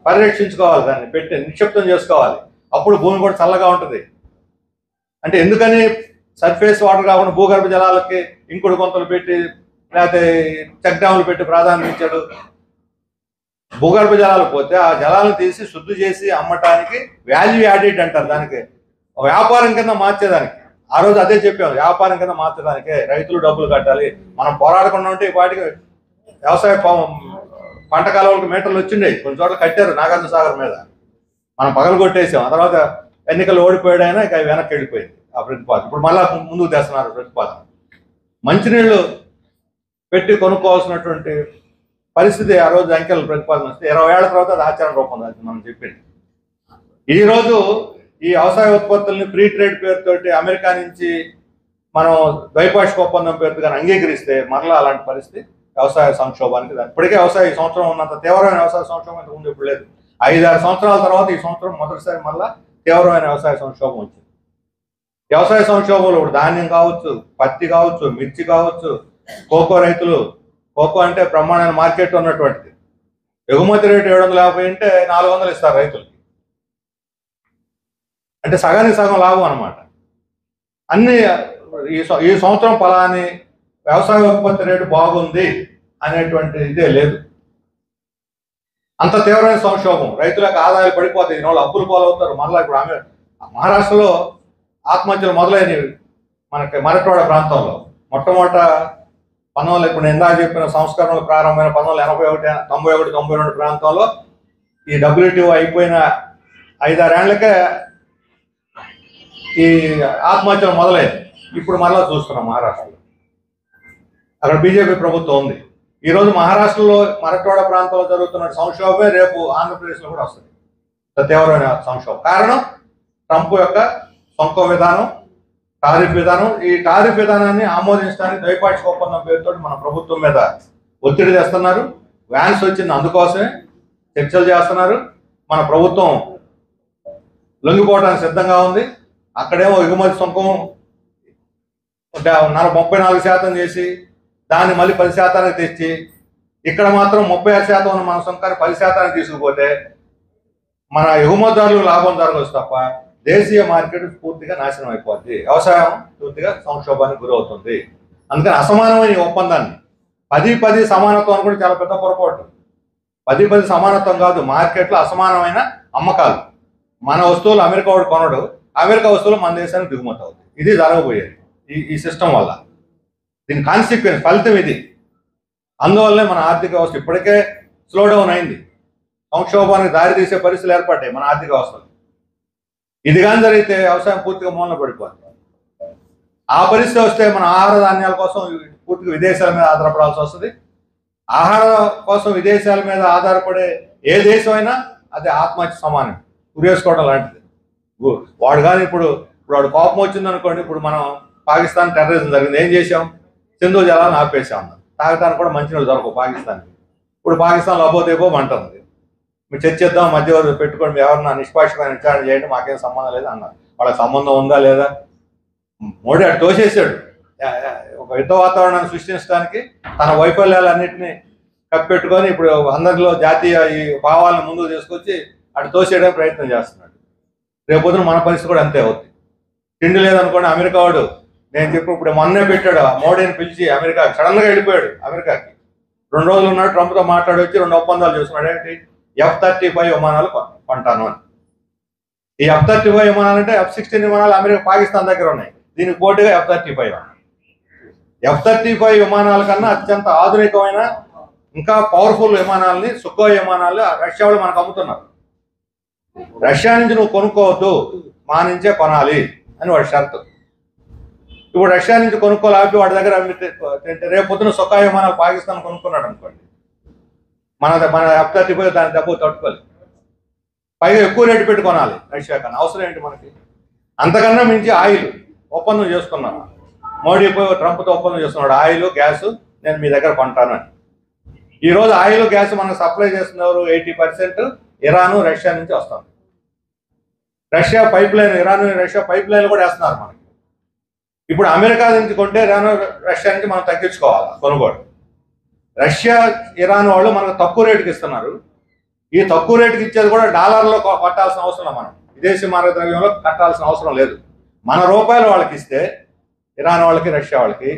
పరిరక్షించుకోవాలి, దాన్ని పెట్టి నిక్షిప్తం చేసుకోవాలి. అప్పుడు భూమి కూడా చల్లగా ఉంటుంది. అంటే ఎందుకని సర్ఫేస్ వాటర్ కాకుండా భూగర్భ జలాలకి ఇంకుడు గుంతలు పెట్టి లేకపోతే చెక్ డ్యాములు పెట్టి ప్రాధాన్యత ఇచ్చాడు? భూగర్భ జలాలు పోతే ఆ జలాలను తీసి శుద్ధి చేసి అమ్మటానికి వాల్యూ యాడెడ్ అంటారు. దానికి వ్యాపారం కింద మార్చేదానికి ఆ రోజు అదే చెప్పాము, వ్యాపారం కింద మార్చడానికే రైతులు డబ్బులు కట్టాలి. మనం పోరాడకుండా ఉంటే ఈ పాటికి వ్యవసాయ పంట కాలువలకు మీటర్లు వచ్చిండే, కొన్ని చోట్ల కట్టారు నాగార్జున సాగర్ మీద, మనం పగలు కొట్టేసాం. ఆ తర్వాత ఎన్నికలు ఓడిపోయాడైనా ఇక వెనక్కి వెళ్ళిపోయింది ఆ ప్రతిపాదన. ఇప్పుడు మళ్ళా ముందుకు తెస్తున్నారు ప్రతిపాదన. మంచినీళ్లు పెట్టి కొనుక్కోవాల్సినటువంటి పరిస్థితి ఆ రోజు అంకెల ప్రతిపాదన వస్తే 20 ఏళ్ల తర్వాత అది ఆచరణ రూపం మనం చెప్పింది. ఈరోజు ఈ వ్యవసాయ ఉత్పత్తుల్ని ఫ్రీ ట్రేడ్ పేరుతోటి అమెరికా నుంచి మనం ద్వైపాక్షిక ఒప్పందం పేరుతో కానీ అంగీకరిస్తే మరలా అలాంటి పరిస్థితి వ్యవసాయ సంక్షోభానికి. ఇప్పటికే వ్యవసాయ ఈ సంవత్సరం ఉన్నంత తీవ్రమైన వ్యవసాయ సంక్షోభం ఇంతకుముందు ఇప్పుడు లేదు. 5-6 సంవత్సరాల తర్వాత ఈ సంవత్సరం మొదటిసారి మళ్ళా తీవ్రమైన వ్యవసాయ సంక్షోభం వచ్చింది. వ్యవసాయ సంక్షోభంలో ఇప్పుడు ధాన్యం కావచ్చు, పత్తి కావచ్చు, మిర్చి కావచ్చు, కోకో రైతులు, కోకో అంటే బ్రహ్మాండమైన మార్కెట్ ఉన్నటువంటిది, ఎగుమతి రేటు 750 ఉంటే 400 ఇస్తారు రైతులకి. అంటే సగానికి సగం లాభం అనమాట. అన్ని ఈ సంవత్సరం ఫలాని వ్యవసాయ ఉత్పత్తి రేటు బాగుంది అనేటువంటి ఇదే లేదు. అంత తీవ్రమైన సంక్షోభం, రైతులకు ఆదాయాలు పడిపోతాయి, దీనివల్ల అప్పులు పాలవుతారు. మళ్ళీ ఇప్పుడు మహారాష్ట్రలో ఆత్మహత్యలు మొదలైనవి. మనకి మరట్వాడ ప్రాంతంలో మొట్టమొదట 1900, ఇప్పుడు నేను ఇందాక చెప్పిన సంస్కరణలు ప్రారంభమైన 1981, 91, 92 ప్రాంతంలో ఈ WTO అయిపోయిన 5-6 ఏళ్లకే ఈ ఆత్మహత్యలు మొదలైంది. ఇప్పుడు మరలా చూస్తున్నాం మహారాష్ట్రలో, అక్కడ బీజేపీ ప్రభుత్వం ఉంది. ఈరోజు మహారాష్ట్రలో మరట్వాడ ప్రాంతంలో జరుగుతున్న సంక్షోభమే రేపు ఆంధ్రప్రదేశ్లో కూడా వస్తుంది, తీవ్రమైన సంక్షోభం. కారణం ట్రంప్ యొక్క సొంత విధానం, టారిఫ్ విధానం. ఈ టారిఫ్ విధానాన్ని ఆమోదించడానికి ద్వైపాక్షిక ఒప్పందం పేరుతో మన ప్రభుత్వం మీద ఒత్తిడి తెస్తున్నారు. వ్యాన్స్ వచ్చింది, అందుకోసమే చర్చలు చేస్తున్నారు. మన ప్రభుత్వం లొంగిపోవడానికి సిద్ధంగా ఉంది. అక్కడేమో ఎగుమతి సుంకం 34% చేసి దాన్ని మళ్ళీ 10% తెచ్చి, ఇక్కడ మాత్రం 36% ఉన్న మన సుంకాన్ని 10% తీసుకుపోతే మన ఎగుమతిదారులకు లాభం జరగవచ్చు తప్ప దేశీయ మార్కెట్ పూర్తిగా నాశనం అయిపోద్ది, వ్యవసాయం పూర్తిగా సంక్షోభానికి గురవుతుంది. అందుకని అసమానమైన ఈ ఒప్పందాన్ని 10-10 సమానత్వం అని కూడా చాలా పెద్ద పొరపాటు. 10-10 సమానత్వం కాదు, మార్కెట్లో అసమానమైన అమ్మకాలు. మన వస్తువులు అమెరికా వాడు కొనడు, అమెరికా వస్తువులు మన దేశానికి దిగుమతి అవుతాయి. ఇది జరగబోయేది ఈ సిస్టమ్ వల్ల. దీని కాన్సిక్వెన్స్ ఫలితం ఇది. అందువల్లనే మన ఆర్థిక వ్యవస్థ ఇప్పటికే స్లో డౌన్ అయింది, సంక్షోభానికి దారి తీసే పరిస్థితులు ఏర్పడ్డాయి మన ఆర్థిక వ్యవస్థలో. ఇది కానీ జరిగితే వ్యవసాయం పూర్తిగా మూలన పడిపోతుంది. ఆ పరిస్థితి వస్తే మన ఆహార ధాన్యాల కోసం పూర్తిగా విదేశాల మీద ఆధారపడాల్సి వస్తుంది. ఆహారం కోసం విదేశాల మీద ఆధారపడే ఏ దేశం అయినా అది ఆత్మహత్య సమానం, ఉరేసుకోవడం లాంటిది. వాడు కానీ ఇప్పుడు వాడు కోపం వచ్చింది అనుకోండి, ఇప్పుడు మనం పాకిస్తాన్ టెర్రరిజం జరిగింది, ఏం చేసాం? సింధు జలాలను ఆపేసాం. తాగటానికి కూడా మంచినీళ్ళు దొరకవు పాకిస్తాన్కి. ఇప్పుడు పాకిస్తాన్ లబోదేపో అంటుంది, మీరు చర్చిద్దాం, మధ్యవర్తి పెట్టుకోండి, ఎవరన్నా నిష్పాక్షమైన విచారణ చేయండి, మాకేం సంబంధం లేదు అన్నారు. వాళ్ళకి సంబంధం ఉందా లేదా? మోడీ అటు తోసేసాడు. ఒక యుద్ధ వాతావరణాన్ని సృష్టించడానికి తన వైఫల్యాలన్నింటినీ కప్పెట్టుకొని ఇప్పుడు అందరిలో జాతీయ ఈ భావాలను ముందుకు తీసుకొచ్చి అటు తోసేయడానికి ప్రయత్నం చేస్తున్నాడు. రేపొద్దున మన పరిస్థితి కూడా అంతే అవుతుంది. తిండి లేదనుకోండి, అమెరికా వాడు నేను చెప్పి ఇప్పుడు మొన్నే పెట్టాడు, మోడీని పిలిచి అమెరికా సడన్గా వెళ్ళిపోయాడు. అమెరికాకి 2 రోజులు ఉన్నాడు, ట్రంప్తో మాట్లాడి వచ్చి 2 ఒప్పందాలు చేస్తున్నాడు. ఏంటి? F-35 విమానాలు కొంటాను అని. ఈ F-35 విమానాలు అంటే F-16 విమానాలు అమెరికా పాకిస్తాన్ దగ్గర ఉన్నాయి, దీనికి పోటీగా F-35. F-35 విమానాల కన్నా అత్యంత ఆధునికమైన ఇంకా పవర్ఫుల్ విమానాలని, సుఖోయ్ విమానాలు రష్యా వాళ్ళు మనకు అమ్ముతున్నారు. రష్యా నుంచి నువ్వు కొనుక్కోవద్దు, మా నుంచే కొనాలి అని వాడి షరతు. ఇప్పుడు రష్యా నుంచి కొనుక్కోలేపి వాడి దగ్గర అమ్మితే రేపు పొద్దున సుఖోయ్ విమానాలు పాకిస్తాన్ కొనుక్కున్నాడు అనుకోండి, మన F-35 దాని దెబ్బ తట్టుకోలేదు. పైగా ఎక్కువ రేటు పెట్టి కొనాలి రష్యా కన్నా. అవసరం ఏంటి మనకి? అంతకన్నా మించి ఆయిల్ ఒప్పందం చేసుకున్నాను. మోడీ పోయి ట్రంప్తో ఒప్పందం చేస్తున్నాడు, ఆయిల్ గ్యాస్ నేను మీ దగ్గర కొంటాను అని. ఈరోజు ఆయిల్ గ్యాస్ మనకు సప్లై చేస్తున్నారు 80% ఇరాను రష్యా నుంచి వస్తుంది. Russia pipe line, Iran Russia pipe లైన్లు కూడా వేస్తున్నారు మనకి. ఇప్పుడు అమెరికా నుంచి కొంటే ఇరాన్ రష్యా నుంచి మనం తగ్గించుకోవాలి కొనుగోలు. రష్యా ఇరాన్ వాళ్ళు మనకు తక్కువ రేటుకి ఇస్తున్నారు. ఈ తక్కువ రేటుకి ఇచ్చేది కూడా డాలర్లో కట్టాల్సిన అవసరం, మనం విదేశీ మార్గ ద్రవ్యంలో కట్టాల్సిన అవసరం లేదు. మన రూపాయలు వాళ్ళకి ఇస్తే ఇరాన్ వాళ్ళకి రష్యా వాళ్ళకి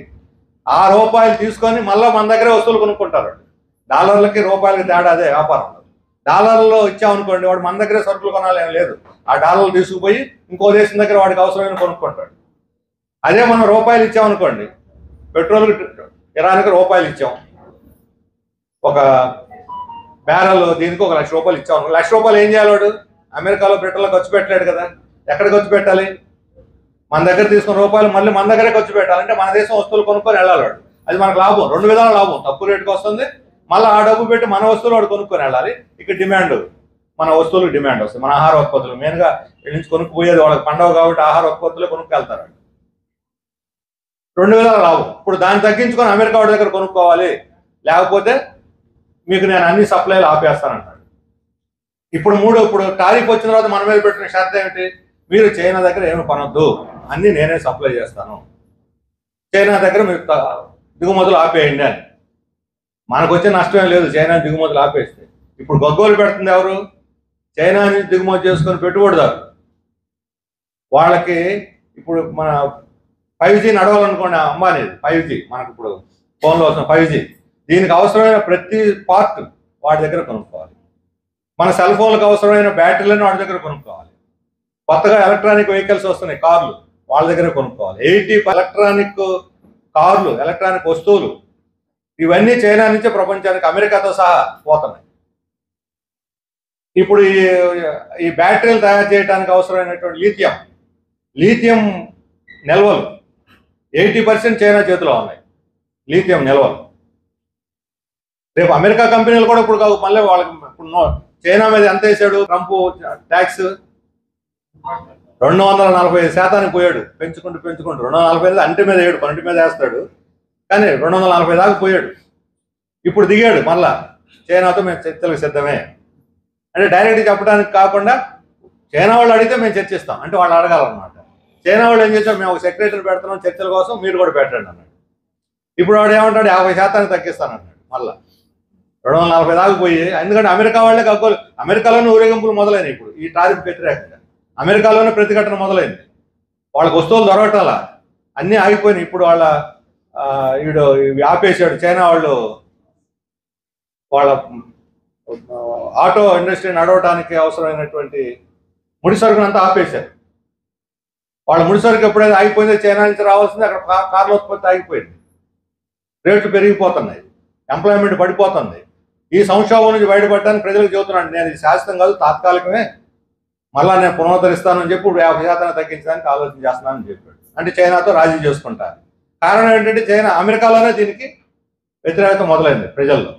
ఆ రూపాయలు తీసుకొని మళ్ళీ మన దగ్గరే వస్తువులు కొనుక్కుంటారు. డాలర్లకి రూపాయలకి తేడా అదే వ్యాపారం. డాలర్లో ఇచ్చామనుకోండి, వాడు మన దగ్గరే సరుకులు కొనాలి ఏం లేదు, ఆ డాలర్లు తీసుకుపోయి ఇంకో దేశం దగ్గర వాడికి అవసరమైన కొనుక్కుంటాడు. అదే మనం రూపాయలు ఇచ్చామనుకోండి, పెట్రోల్కి ఇరాన్కి రూపాయలు ఇచ్చాం, ఒక బ్యారెల్ దీనికి 1 లక్ష రూపాయలు ఇచ్చాం. 1 లక్ష రూపాయలు ఏం చేయాలి వాడు? అమెరికాలో పెట్రోల్లో ఖర్చు పెట్టలేడు కదా. ఎక్కడ ఖర్చు పెట్టాలి? మన దగ్గర తీసుకున్న రూపాయలు మళ్ళీ మన దగ్గరే ఖర్చు పెట్టాలంటే మన దేశం వస్తువులు కొనుక్కొని వెళ్ళాలి వాడు. అది మనకు లాభం, 2 విధాల లాభం. తక్కువ రేటుకి వస్తుంది, మళ్ళీ ఆ డబ్బు పెట్టి మన వస్తువులు వాడు కొనుక్కొని వెళ్ళాలి. ఇక్కడ డిమాండ్, మన వస్తువులకు డిమాండ్ వస్తుంది. మన ఆహార ఉత్పత్తులు మెయిన్గా ఇక్కడి నుంచి కొనుక్కుపోయేది వాళ్ళకి పండగ కాబట్టి ఆహార ఉత్పత్తులు కొనుక్కెళ్తారు. 2 విధాల లాభం. ఇప్పుడు దాన్ని తగ్గించుకొని అమెరికా వాడి దగ్గర కొనుక్కోవాలి, లేకపోతే మీకు నేను అన్ని సప్లైలు ఆపేస్తానంటాడు. ఇప్పుడు టారిఫ్ వచ్చిన తర్వాత మన మీద పెట్టిన షరతు ఏమిటి? మీరు చైనా దగ్గర ఏమి కొనొద్దు, అన్నీ నేనే సప్లై చేస్తాను, చైనా దగ్గర మీరు దిగుమతులు ఆపేయండి అని. మనకు వచ్చే నష్టమేం లేదు చైనా దిగుమతులు ఆపేస్తే. ఇప్పుడు గగ్గోలు పెడుతుంది ఎవరు? చైనా నుంచి దిగుమతి చేసుకొని పెట్టుబడిదారు. వాళ్ళకి ఇప్పుడు మన 5G నడవాలనుకోండి, అంబానీ 5G మనకు ఇప్పుడు ఫోన్లో వస్తున్న 5G, దీనికి అవసరమైన ప్రతి పార్ట్ వాడి దగ్గర కొనుక్కోవాలి. మన సెల్ ఫోన్లకు అవసరమైన బ్యాటరీలను వాడి దగ్గర కొనుక్కోవాలి. కొత్తగా ఎలక్ట్రానిక్ వెహికల్స్ వస్తున్నాయి, కార్లు, వాళ్ళ దగ్గర కొనుక్కోవాలి. 80 ఎలక్ట్రానిక్ కార్లు, ఎలక్ట్రానిక్ వస్తువులు ఇవన్నీ చైనా నుంచే ప్రపంచానికి అమెరికాతో సహా పోతున్నాయి. ఇప్పుడు ఈ బ్యాటరీలు తయారు చేయడానికి అవసరమైనటువంటి లీథియం నిల్వలు 80% చైనా చేతిలో ఉన్నాయి. లీథియం నిల్వలు రేపు అమెరికా కంపెనీలు కూడా ఇప్పుడు మళ్ళీ వాళ్ళకి ఇప్పుడు చైనా మీద ఎంత వేసాడు ట్రంప్ ట్యాక్స్? 245% పోయాడు. పెంచుకుంటూ 245 అంటి మీద వేయడు, పంటి మీద వేస్తాడు, కానీ 240 దాకా పోయాడు. ఇప్పుడు దిగాడు మళ్ళా, చైనాతో మేము చర్చలకు సిద్ధమే అంటే డైరెక్ట్ చెప్పడానికి కాకుండా చైనా వాళ్ళు అడిగితే మేము చర్చిస్తాం అంటే వాళ్ళు అడగాలన్నమాట. చైనా వాళ్ళు ఏం చేశారు, మేము ఒక సెక్రటరీ పెడుతున్నాం చర్చల కోసం, మీరు కూడా పెట్టండి అన్నాడు. ఇప్పుడు వాడు ఏమంటాడు, 50% తగ్గిస్తానన్నాడు. మళ్ళా 240 దాకా పోయి, ఎందుకంటే అమెరికా వాళ్ళే కగ్గోలు, అమెరికాలోనే ఊరేగింపులు మొదలైనవి ఇప్పుడు ఈ టారిఫ్ వ్యతిరేకంగా. అమెరికాలోనే ప్రతిఘటన మొదలైంది. వాళ్ళకి వస్తువులు దొరకటాలా, అన్నీ ఆగిపోయినాయి. ఇప్పుడు వాళ్ళ వీడు ఆపేసాడు చైనా వాళ్ళు, వాళ్ళ ఆటో ఇండస్ట్రీ నడవడానికి అవసరమైనటువంటి ముడి సరుకునంతా ఆపేశారు. వాళ్ళ ముడి సరుకు ఎప్పుడైతే ఆగిపోయిందో చైనా నుంచి రావాల్సింది అక్కడ కార్ల ఉత్పత్తి ఆగిపోయింది. రేట్లు పెరిగిపోతున్నాయి, ఎంప్లాయ్మెంట్ పడిపోతుంది. ఈ సంక్షోభం నుంచి బయటపడడానికి ప్రజలకు చెబుతున్నాను, నేను ఇది శాశ్వతం కాదు, తాత్కాలికమే, మళ్ళా నేను పునరుద్ధరిస్తానని చెప్పి ఇప్పుడు 50% తగ్గించడానికి ఆలోచన చేస్తున్నానని చెప్పాడు. అంటే చైనాతో రాజీ చేసుకుంటారు. కారణం ఏంటంటే చైనా అమెరికాలోనే దీనికి వ్యతిరేకత మొదలైంది ప్రజల్లో.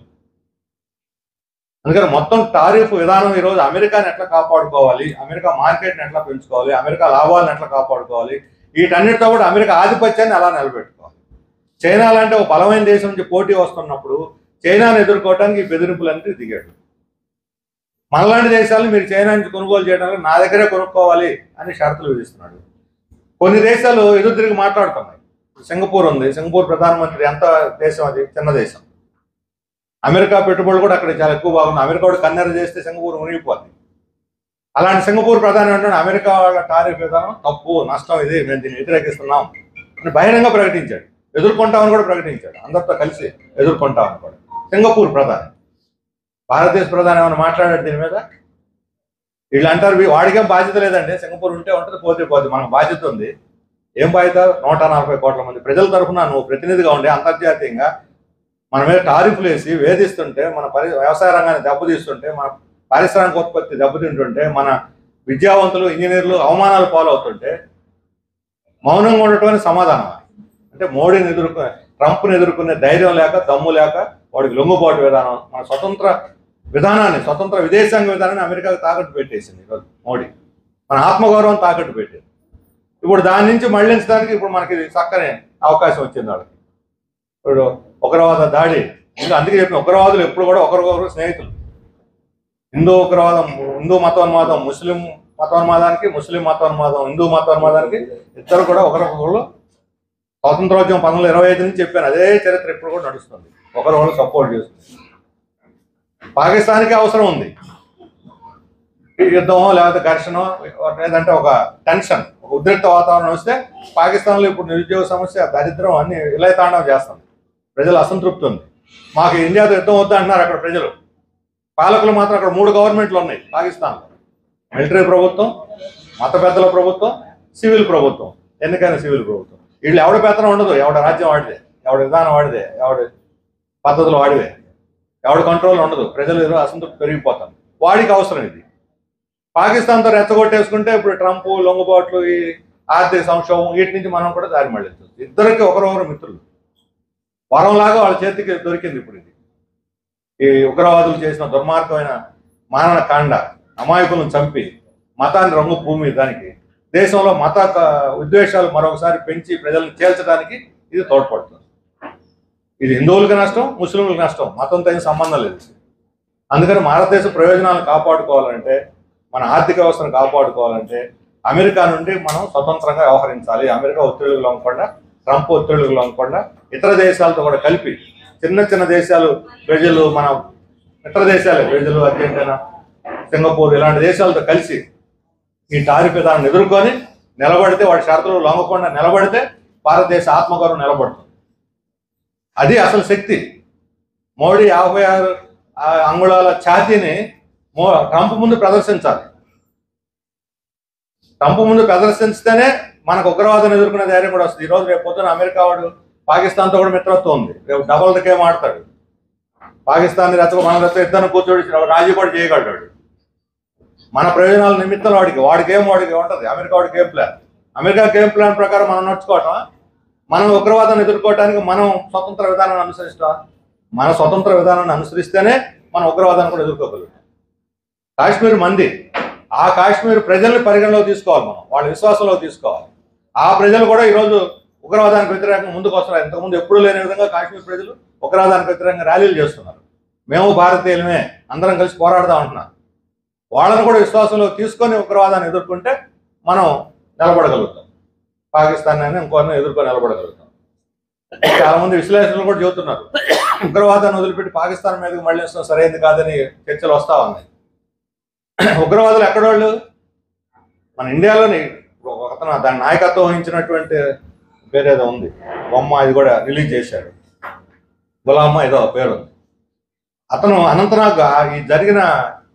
అందుకని మొత్తం టారిఫ్ విధానం ఈరోజు అమెరికాని ఎట్లా కాపాడుకోవాలి, అమెరికా మార్కెట్ని ఎట్లా పెంచుకోవాలి, అమెరికా లాభాలను ఎట్లా కాపాడుకోవాలి, వీటన్నిటితో కూడా అమెరికా ఆధిపత్యాన్ని ఎలా నిలబెట్టుకోవాలి. చైనా లాంటి ఒక బలమైన దేశం నుంచి పోటీ వస్తున్నప్పుడు చైనాను ఎదుర్కోవడానికి ఈ బెదిరింపులన్నీ దిగాడు. మనలాంటి దేశాలు మీరు చైనా నుంచి కొనుగోలు చేయడానికి నా దగ్గరే కొనుక్కోవాలి అని షరతులు విధిస్తున్నాడు. కొన్ని దేశాలు ఎదురు తిరిగి మాట్లాడుతున్నాయి. సింగపూర్ ఉంది, సింగపూర్ ప్రధానమంత్రి ఎంత దేశం, అది చిన్న దేశం. అమెరికా పెట్టుబడులు కూడా అక్కడ చాలా ఎక్కువ బాగుంది. అమెరికా కూడా కన్నెర చేస్తే సింగపూర్ మునిగిపోతుంది. అలాంటి సింగపూర్ ప్రధాని అంటే అమెరికా వాళ్ళ టారిఫ్ విధానం తప్పు, నష్టం, ఇది మేము దీన్ని వ్యతిరేకిస్తున్నాం అని బహిరంగ ప్రకటించాడు. ఎదుర్కొంటామని కూడా ప్రకటించాడు, అందరితో కలిసి ఎదుర్కొంటామని కూడా. సింగపూర్ ప్రధాని, భారతదేశ ప్రధాని ఏమైనా మాట్లాడాడు దీని మీద? వీళ్ళు అంటారు వాడికేం బాధ్యత లేదండి, సింగపూర్ ఉంటే ఉంటుంది, పోతే పోతే, మనకు బాధ్యత ఉంది. ఏం బాధ్యత? 140 కోట్ల మంది ప్రజల తరఫున నువ్వు ప్రతినిధిగా ఉండి అంతర్జాతీయంగా మన మీద టారిఫ్లు వేసి వేధిస్తుంటే, మన వ్యవసాయ రంగాన్ని దెబ్బతీస్తుంటే, మన పారిశ్రామిక ఉత్పత్తి దెబ్బతింటుంటే, మన విద్యావంతులు ఇంజనీర్లు అవమానాలు పాలవుతుంటే మౌనంగా ఉండటం సమాధానం. అంటే మోడీని ట్రంప్ని ఎదుర్కొనే ధైర్యం లేక, దమ్ము లేక వాడికి లొంగుబాటు విధానం, మన స్వతంత్ర విధానాన్ని, స్వతంత్ర విదేశాంగ విధానాన్ని అమెరికాకు తాకట్టు పెట్టేసింది ఈరోజు మోడీ. మన ఆత్మగౌరవం తాకట్టు పెట్టింది. ఇప్పుడు దాని నుంచి మళ్లించడానికి ఇప్పుడు మనకి చక్కని అవకాశం వచ్చింది వాళ్ళకి. ఇప్పుడు ఉగ్రవాద దాడి, ఇంకా అందుకే చెప్పిన ఉగ్రవాదులు ఎప్పుడు కూడా ఒకరికొకరు స్నేహితులు. హిందూ ఉగ్రవాదం, హిందూ మతోన్మాదం ముస్లిం మతోన్మాదానికి, ముస్లిం మతోన్మాదం హిందూ మతోన్మాదానికి ఇద్దరు కూడా ఒకరికొకరు స్వాతంత్రోద్యమం 1925 నుంచి చెప్పాను, అదే చరిత్ర ఇప్పుడు కూడా నడుస్తుంది. ఒకరు సపోర్ట్ చేస్తుంది. పాకిస్తాన్కి అవసరం ఉంది యుద్ధమో లేకపోతే ఘర్షణ, లేదంటే ఒక టెన్షన్, ఒక ఉద్రిక్త వాతావరణం వస్తే పాకిస్తాన్లో ఇప్పుడు నిరుద్యోగ సమస్య, దరిద్రం అన్ని విలయతాండవం చేస్తుంది. ప్రజలు అసంతృప్తి ఉంది. మాకు ఇండియాతో యుద్ధం వద్దా అంటున్నారు అక్కడ ప్రజలు. పాలకులు మాత్రం అక్కడ 3 గవర్నమెంట్లు ఉన్నాయి పాకిస్తాన్లో. మిలిటరీ ప్రభుత్వం, మత పెద్దల ప్రభుత్వం, సివిల్ ప్రభుత్వం, ఎన్నికైన సివిల్ ప్రభుత్వం. వీళ్ళు ఎవడ పెత్తనం ఉండదు, ఎవడ రాజ్యం వాడిదే, ఎవడ విధానం వాడిదే, ఎవడి పద్ధతులు వాడివే, ఎవడి కంట్రోల్ ఉండదు. ప్రజలు ఏదో అసంతృప్తి పెరిగిపోతారు. వాడికి అవసరం ఇది. పాకిస్తాన్తో రెచ్చగొట్టేసుకుంటే ఇప్పుడు ట్రంప్, లొంగుబాట్లు, ఈ ఆర్థిక సంక్షోభం, వీటి నుంచి మనం కూడా దారి మళ్ళించవచ్చు. ఇద్దరికి ఒకరొకరు మిత్రులు. వరంలాగా వాళ్ళ చేతికి దొరికింది ఇప్పుడు ఇది. ఈ ఉగ్రవాదులు చేసిన దుర్మార్గమైన మారణ కాండ, అమాయకులను చంపి మతాన్ని రంగు భూమి, దానికి దేశంలో మత విద్వేషాలు మరొకసారి పెంచి ప్రజలను చేల్చడానికి ఇది తోడ్పడుతుంది. ఇది హిందువులకు నష్టం, ముస్లింలకు నష్టం, మతంతో ఏం సంబంధం లేదు. అందుకని భారతదేశ ప్రయోజనాలను కాపాడుకోవాలంటే, మన ఆర్థిక వ్యవస్థను కాపాడుకోవాలంటే అమెరికా నుండి మనం స్వతంత్రంగా వ్యవహరించాలి. అమెరికా ఒత్తిళ్లకు లొంగకుండా, ట్రంప్ ఒత్తిళ్లకు లొంగకుండా, ఇతర దేశాలతో కూడా కలిపి, చిన్న చిన్న దేశాలు బ్రెజిల్, మన ఇతర దేశాలే బ్రెజిల్, అర్జెంటీనా, సింగపూర్ ఇలాంటి దేశాలతో కలిసి ఈ టారిఫ్ విధానాన్ని ఎదుర్కొని నిలబడితే, వాడి షరతులు లొంగకుండా నిలబడితే భారతదేశ ఆత్మగౌరవం నిలబడుతుంది. అది అసలు శక్తి. మోడీ 56 అంగుళాల ఛాతీని ట్రంప్ ముందు ప్రదర్శించాలి. ట్రంప్ ముందు ప్రదర్శిస్తేనే మనకు ఉగ్రవాదం ఎదుర్కొనే ధైర్యం కూడా వస్తుంది. ఈరోజు రేపు పొద్దున అమెరికా వాడు పాకిస్తాన్తో కూడా మిత్రత్వం ఉంది. రేపు డబల్ ద గేమ్ ఆడతాడు. పాకిస్తాన్ని మన ఇద్దరిని కూర్చోడి రాజీ కూడా చేయగలడు. మన ప్రయోజనాల నిమిత్తం వాడికి ఉంటుంది. అమెరికా వాడి game plan. America game plan ప్రకారం మనం నడుచుకోవటం, మనం ఉగ్రవాదాన్ని ఎదుర్కోవడానికి మనం స్వతంత్ర విధానాన్ని అనుసరిస్తాం. మన స్వతంత్ర విధానాన్ని అనుసరిస్తేనే మనం ఉగ్రవాదాన్ని కూడా ఎదుర్కోగలుగుతాం. కాశ్మీర్ మంది, ఆ కాశ్మీర్ ప్రజల్ని పరిగణలోకి తీసుకోవాలి, మనం వాళ్ళ విశ్వాసంలోకి తీసుకోవాలి. ఆ ప్రజలు కూడా ఈరోజు ఉగ్రవాదానికి వ్యతిరేకంగా ముందుకు వస్తున్నారు. ఇంతకుముందు ఎప్పుడూ లేని విధంగా కాశ్మీర్ ప్రజలు ఉగ్రవాదానికి వ్యతిరేకంగా ర్యాలీలు చేస్తున్నారు. మేము భారతీయులమే, అందరం కలిసి పోరాడదాం అంటున్నారు. వాళ్ళని కూడా విశ్వాసంలో తీసుకొని ఉగ్రవాదాన్ని ఎదుర్కొంటే మనం నిలబడగలుగుతాం. పాకిస్తాన్ అయినా ఇంకోరిని ఎదుర్కొని నిలబడగలుగుతాం. చాలా మంది విశ్లేషకులు కూడా చెబుతున్నారు, ఉగ్రవాదాన్ని వదిలిపెట్టి పాకిస్తాన్ మీదకి మళ్ళించడం సరైనది కాదని చర్చలు వస్తా ఉన్నాయి. ఉగ్రవాదులు ఎక్కడోళ్ళు? మన ఇండియాలోని అతను దాని నాయకత్వం వహించినటువంటి పేరేదో ఉంది బొమ్మ, అది కూడా రిలీజ్ చేశాడు, గులామ్మ ఏదో పేరు ఉంది. అతను అనంతనాగ్ ఈ జరిగిన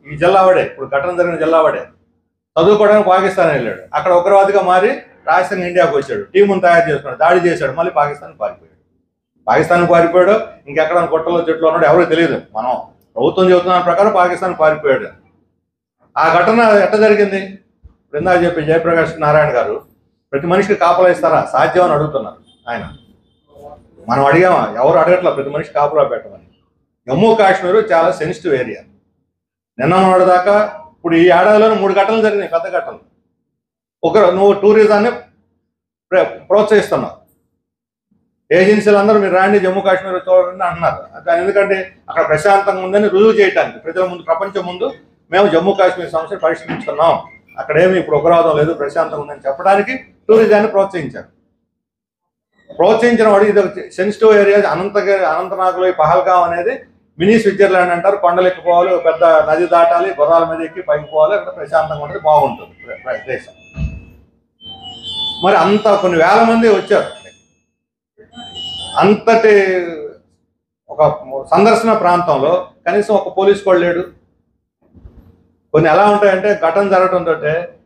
ఈ జిల్లావాడే, ఇప్పుడు ఘటన జరిగిన జిల్లావాడే, చదువుకోవడానికి పాకిస్తాన్ వెళ్ళాడు. అక్కడ ఉగ్రవాదిగా మారి రాజస్థాన్ ఇండియాకు వచ్చాడు, టీమును తయారు చేసుకున్నాడు, దాడి చేశాడు, మళ్ళీ పాకిస్తాన్కి పారిపోయాడు. ఇంకెక్కడ గుట్టలో చెట్లు ఉన్నాడు ఎవరో తెలియదు. మనం ప్రభుత్వం చెబుతున్న ప్రకారం పాకిస్తాన్ పారిపోయాడు. ఆ ఘటన ఎట్ట జరిగింది? ఇందాక చెప్పి జయప్రకాష్ నారాయణ గారు ప్రతి మనిషికి కాపలా ఇస్తారా, సాధ్యం అని అడుగుతున్నారు ఆయన. మనం అడిగామా? ఎవరు అడగట్లా ప్రతి మనిషి కాపలా పెట్టమని. జమ్మూ కాశ్మీర్ చాలా సెన్సిటివ్ ఏరియా. నిన్న మొన్నటి దాకా, ఇప్పుడు ఈ ఏడాదిలోనే 3 ఘటనలు జరిగినాయి, పెద్ద ఘటనలు. నువ్వు టూరిజాన్ని ప్రోత్సహిస్తున్నావు, ఏజెన్సీలు అందరూ మీరు రాండి జమ్మూ కాశ్మీర్ చూడండి అంటున్నారు. దాని ఎందుకంటే అక్కడ ప్రశాంతంగా ఉందని రుజువు చేయడానికి, ప్రజల ముందు, ప్రపంచం ముందు మేము జమ్మూ కాశ్మీర్ సమస్యను పరిష్కరించుకున్నాం, అక్కడేమి ఇప్పుడు ఉగ్రవాదం లేదు, ప్రశాంతంగా ఉందని చెప్పడానికి టూరిజాన్ని ప్రోత్సహించిన వాడు. ఇది సెన్సిటివ్ ఏరియా. అనంతనాగ్లో ఈ పహల్గాం అనేది మినీ స్విట్జర్లాండ్ అంటారు. కొండలు ఎక్కిపోవాలి, పెద్ద నది దాటాలి, గుర్రాల మీద ఎక్కి పైకి పోవాలి, అక్కడ ప్రశాంతంగా ఉంటుంది, బాగుంటుంది దేశం. మరి అంత కొన్ని వేల మంది వచ్చారు. అంతటి ఒక సందర్శన ప్రాంతంలో కనీసం ఒక పోలీస్ కూడా లేడు. కొన్ని ఎలా ఉంటాయంటే, ఘటన జరగడంతో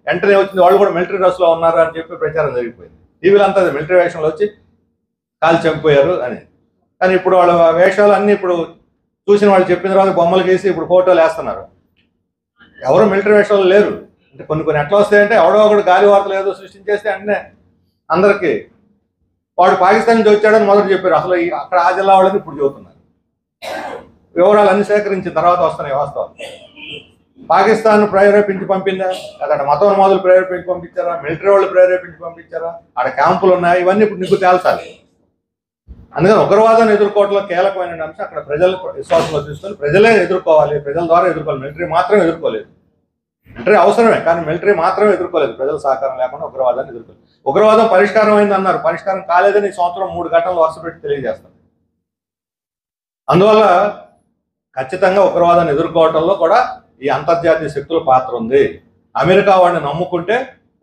వెంటనే వచ్చింది వాళ్ళు కూడా మిలిటరీ డ్రెస్లో ఉన్నారు అని చెప్పి ప్రచారం జరిగిపోయింది. టీవీలు అంతా మిలిటరీ వేషంలో వచ్చి కాలు చంపిపోయారు అని. కానీ ఇప్పుడు వాళ్ళ వేషాలు అన్నీ ఇప్పుడు చూసిన వాళ్ళు చెప్పిన తర్వాత బొమ్మలు గీసి ఇప్పుడు ఫోటోలు వేస్తున్నారు. ఎవరు మిలిటరీ వేషాలు లేరు. అంటే కొన్ని ఎట్లా వస్తాయంటే, ఎవడో ఒకడు గాలి వార్తలు ఏదో సృష్టించేస్తే అంటే అందరికీ వాడు పాకిస్తాన్ నుంచి వచ్చాడని మొదటి చెప్పారు. అసలు అక్కడ ఆ జిల్లా వాళ్ళని ఇప్పుడు చెబుతున్నారు. వివరాలు అన్ని సేకరించిన తర్వాత వస్తున్నాయి వాస్తవాలు. పాకిస్తాన్ ప్రేరేపించి పంపిందా, అక్కడ మతోన్మాదులు ప్రేరేపించి పంపించారా, మిలిటరీ వాళ్ళు ప్రేరేపించి పంపించారా, ఆడ క్యాంపులు ఉన్నాయి, ఇవన్నీ ఇప్పుడు నీకు తేల్చాలి. అందుకని ఉగ్రవాదాన్ని ఎదుర్కోవడంలో కీలకమైన అంశం అక్కడ ప్రజలు విశ్వాసంలో తీసుకొని ప్రజలే ఎదుర్కోవాలి, ప్రజల ద్వారా ఎదుర్కోవాలి. మిలిటరీ మాత్రం ఎదుర్కోలేదు. మిలిటరీ అవసరమే, కానీ మిలిటరీ మాత్రమే ఎదుర్కోలేదు. ప్రజల సహకారం లేకుండా ఉగ్రవాదాన్ని ఎదుర్కోలేదు. ఉగ్రవాదం పరిష్కారం అయింది అన్నారు, పరిష్కారం కాలేదని ఈ సంవత్సరం 3 ఘటనలు వరుస పెట్టి తెలియజేస్తారు. అందువల్ల ఖచ్చితంగా ఉగ్రవాదాన్ని ఎదుర్కోవడంలో కూడా ఈ అంతర్జాతీయ శక్తుల పాత్ర ఉంది. అమెరికా వాడిని నమ్ముకుంటే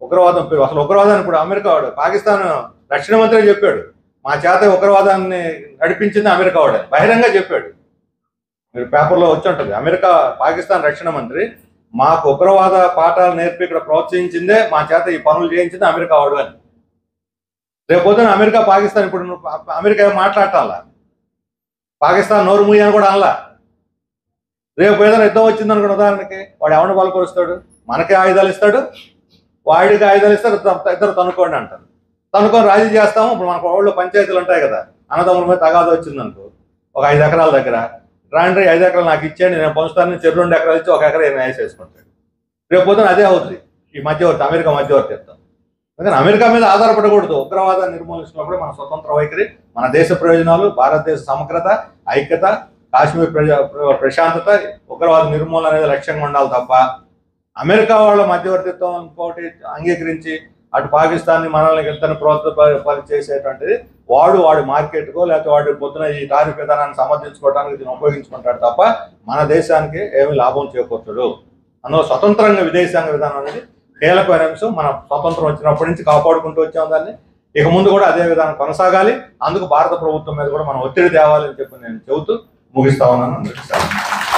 ఉగ్రవాదం అసలు ఉగ్రవాదాన్ని ఇప్పుడు అమెరికా వాడు, పాకిస్తాన్ రక్షణ మంత్రి చెప్పాడు, మా చేత ఉగ్రవాదాన్ని నడిపించింది అమెరికా వాడు, బహిరంగ చెప్పాడు. మీరు పేపర్లో వచ్చి ఉంటుంది. పాకిస్తాన్ రక్షణ మంత్రి మాకు ఉగ్రవాద పాఠాలు నేర్పి ఇక్కడ ప్రోత్సహించిందే, మా చేత ఈ పనులు చేయించింది అమెరికా వాడు అని. రేపొద్దున అమెరికా పాకిస్తాన్, ఇప్పుడు అమెరికా ఏం మాట్లాడాలా, పాకిస్తాన్ నోరు మూయని కూడా అనలా. రేపు ఏదైనా యుద్ధం వచ్చిందనుకున్న ఉదాహరణకి వాడు ఎవరిని బలపరుస్తాడు? మనకే ఆయుధాలు ఇస్తాడు, వాడికి ఆయుధాలు ఇస్తాడు, ఇద్దరు తనుకోండి అంటారు. తనుకొని రాజీ చేస్తాము. ఇప్పుడు మనకు ఊళ్ళో పంచాయతీలు ఉంటాయి కదా, అన్నదమ్ముల మీద తగాదు వచ్చిందనుకో, ఒక 5 ఎకరాల దగ్గర రాండ్రి 5 ఎకరాలు నాకు ఇచ్చేయండి, నేను పంచుతాను, 2 ఎకరాలు ఇచ్చి 1 ఎకరా వేసేసుకుంటాడు. రేపు పొద్దున అదే అవుతుంది ఈ మధ్యవర్తి, అమెరికా మధ్యవర్తి ఇస్తాం. అందుకని అమెరికా మీద ఆధారపడకూడదు. ఉగ్రవాదాన్ని నిర్మూలించినప్పుడు మన స్వతంత్ర వైఖరి, మన దేశ ప్రయోజనాలు, భారతదేశ సమగ్రత, ఐక్యత, కాశ్మీర్ ప్రశాంతత, ఉగ్రవాద నిర్మూలన అనేది లక్ష్యంగా ఉండాలి తప్ప అమెరికా వాళ్ళ మధ్యవర్తిత్వం ఇంకోటి అంగీకరించి అటు పాకిస్తాన్ని మనల్ని ఇద్దరిని ప్రోత్సాహపరి చేసేటువంటిది వాడి మార్కెట్కో లేకపోతే వాడి పొద్దున ఈ టారిఫ్ విధానాన్ని సమర్థించుకోవడానికి దీన్ని ఉపయోగించుకుంటాడు తప్ప మన దేశానికి ఏమి లాభం చేకూర్చడు. అందులో స్వతంత్రంగా విదేశాంగ విధానం అనేది కీలకమైన అంశం. మన స్వతంత్రం వచ్చినప్పటి నుంచి కాపాడుకుంటూ వచ్చాం దాన్ని, ఇక ముందు కూడా అదే విధానం కొనసాగాలి. అందుకు భారత ప్రభుత్వం మీద కూడా మనం ఒత్తిడి తేవాలని చెప్పి నేను చెబుతూ ముగిస్తా ఉన్నాను. అందరికీ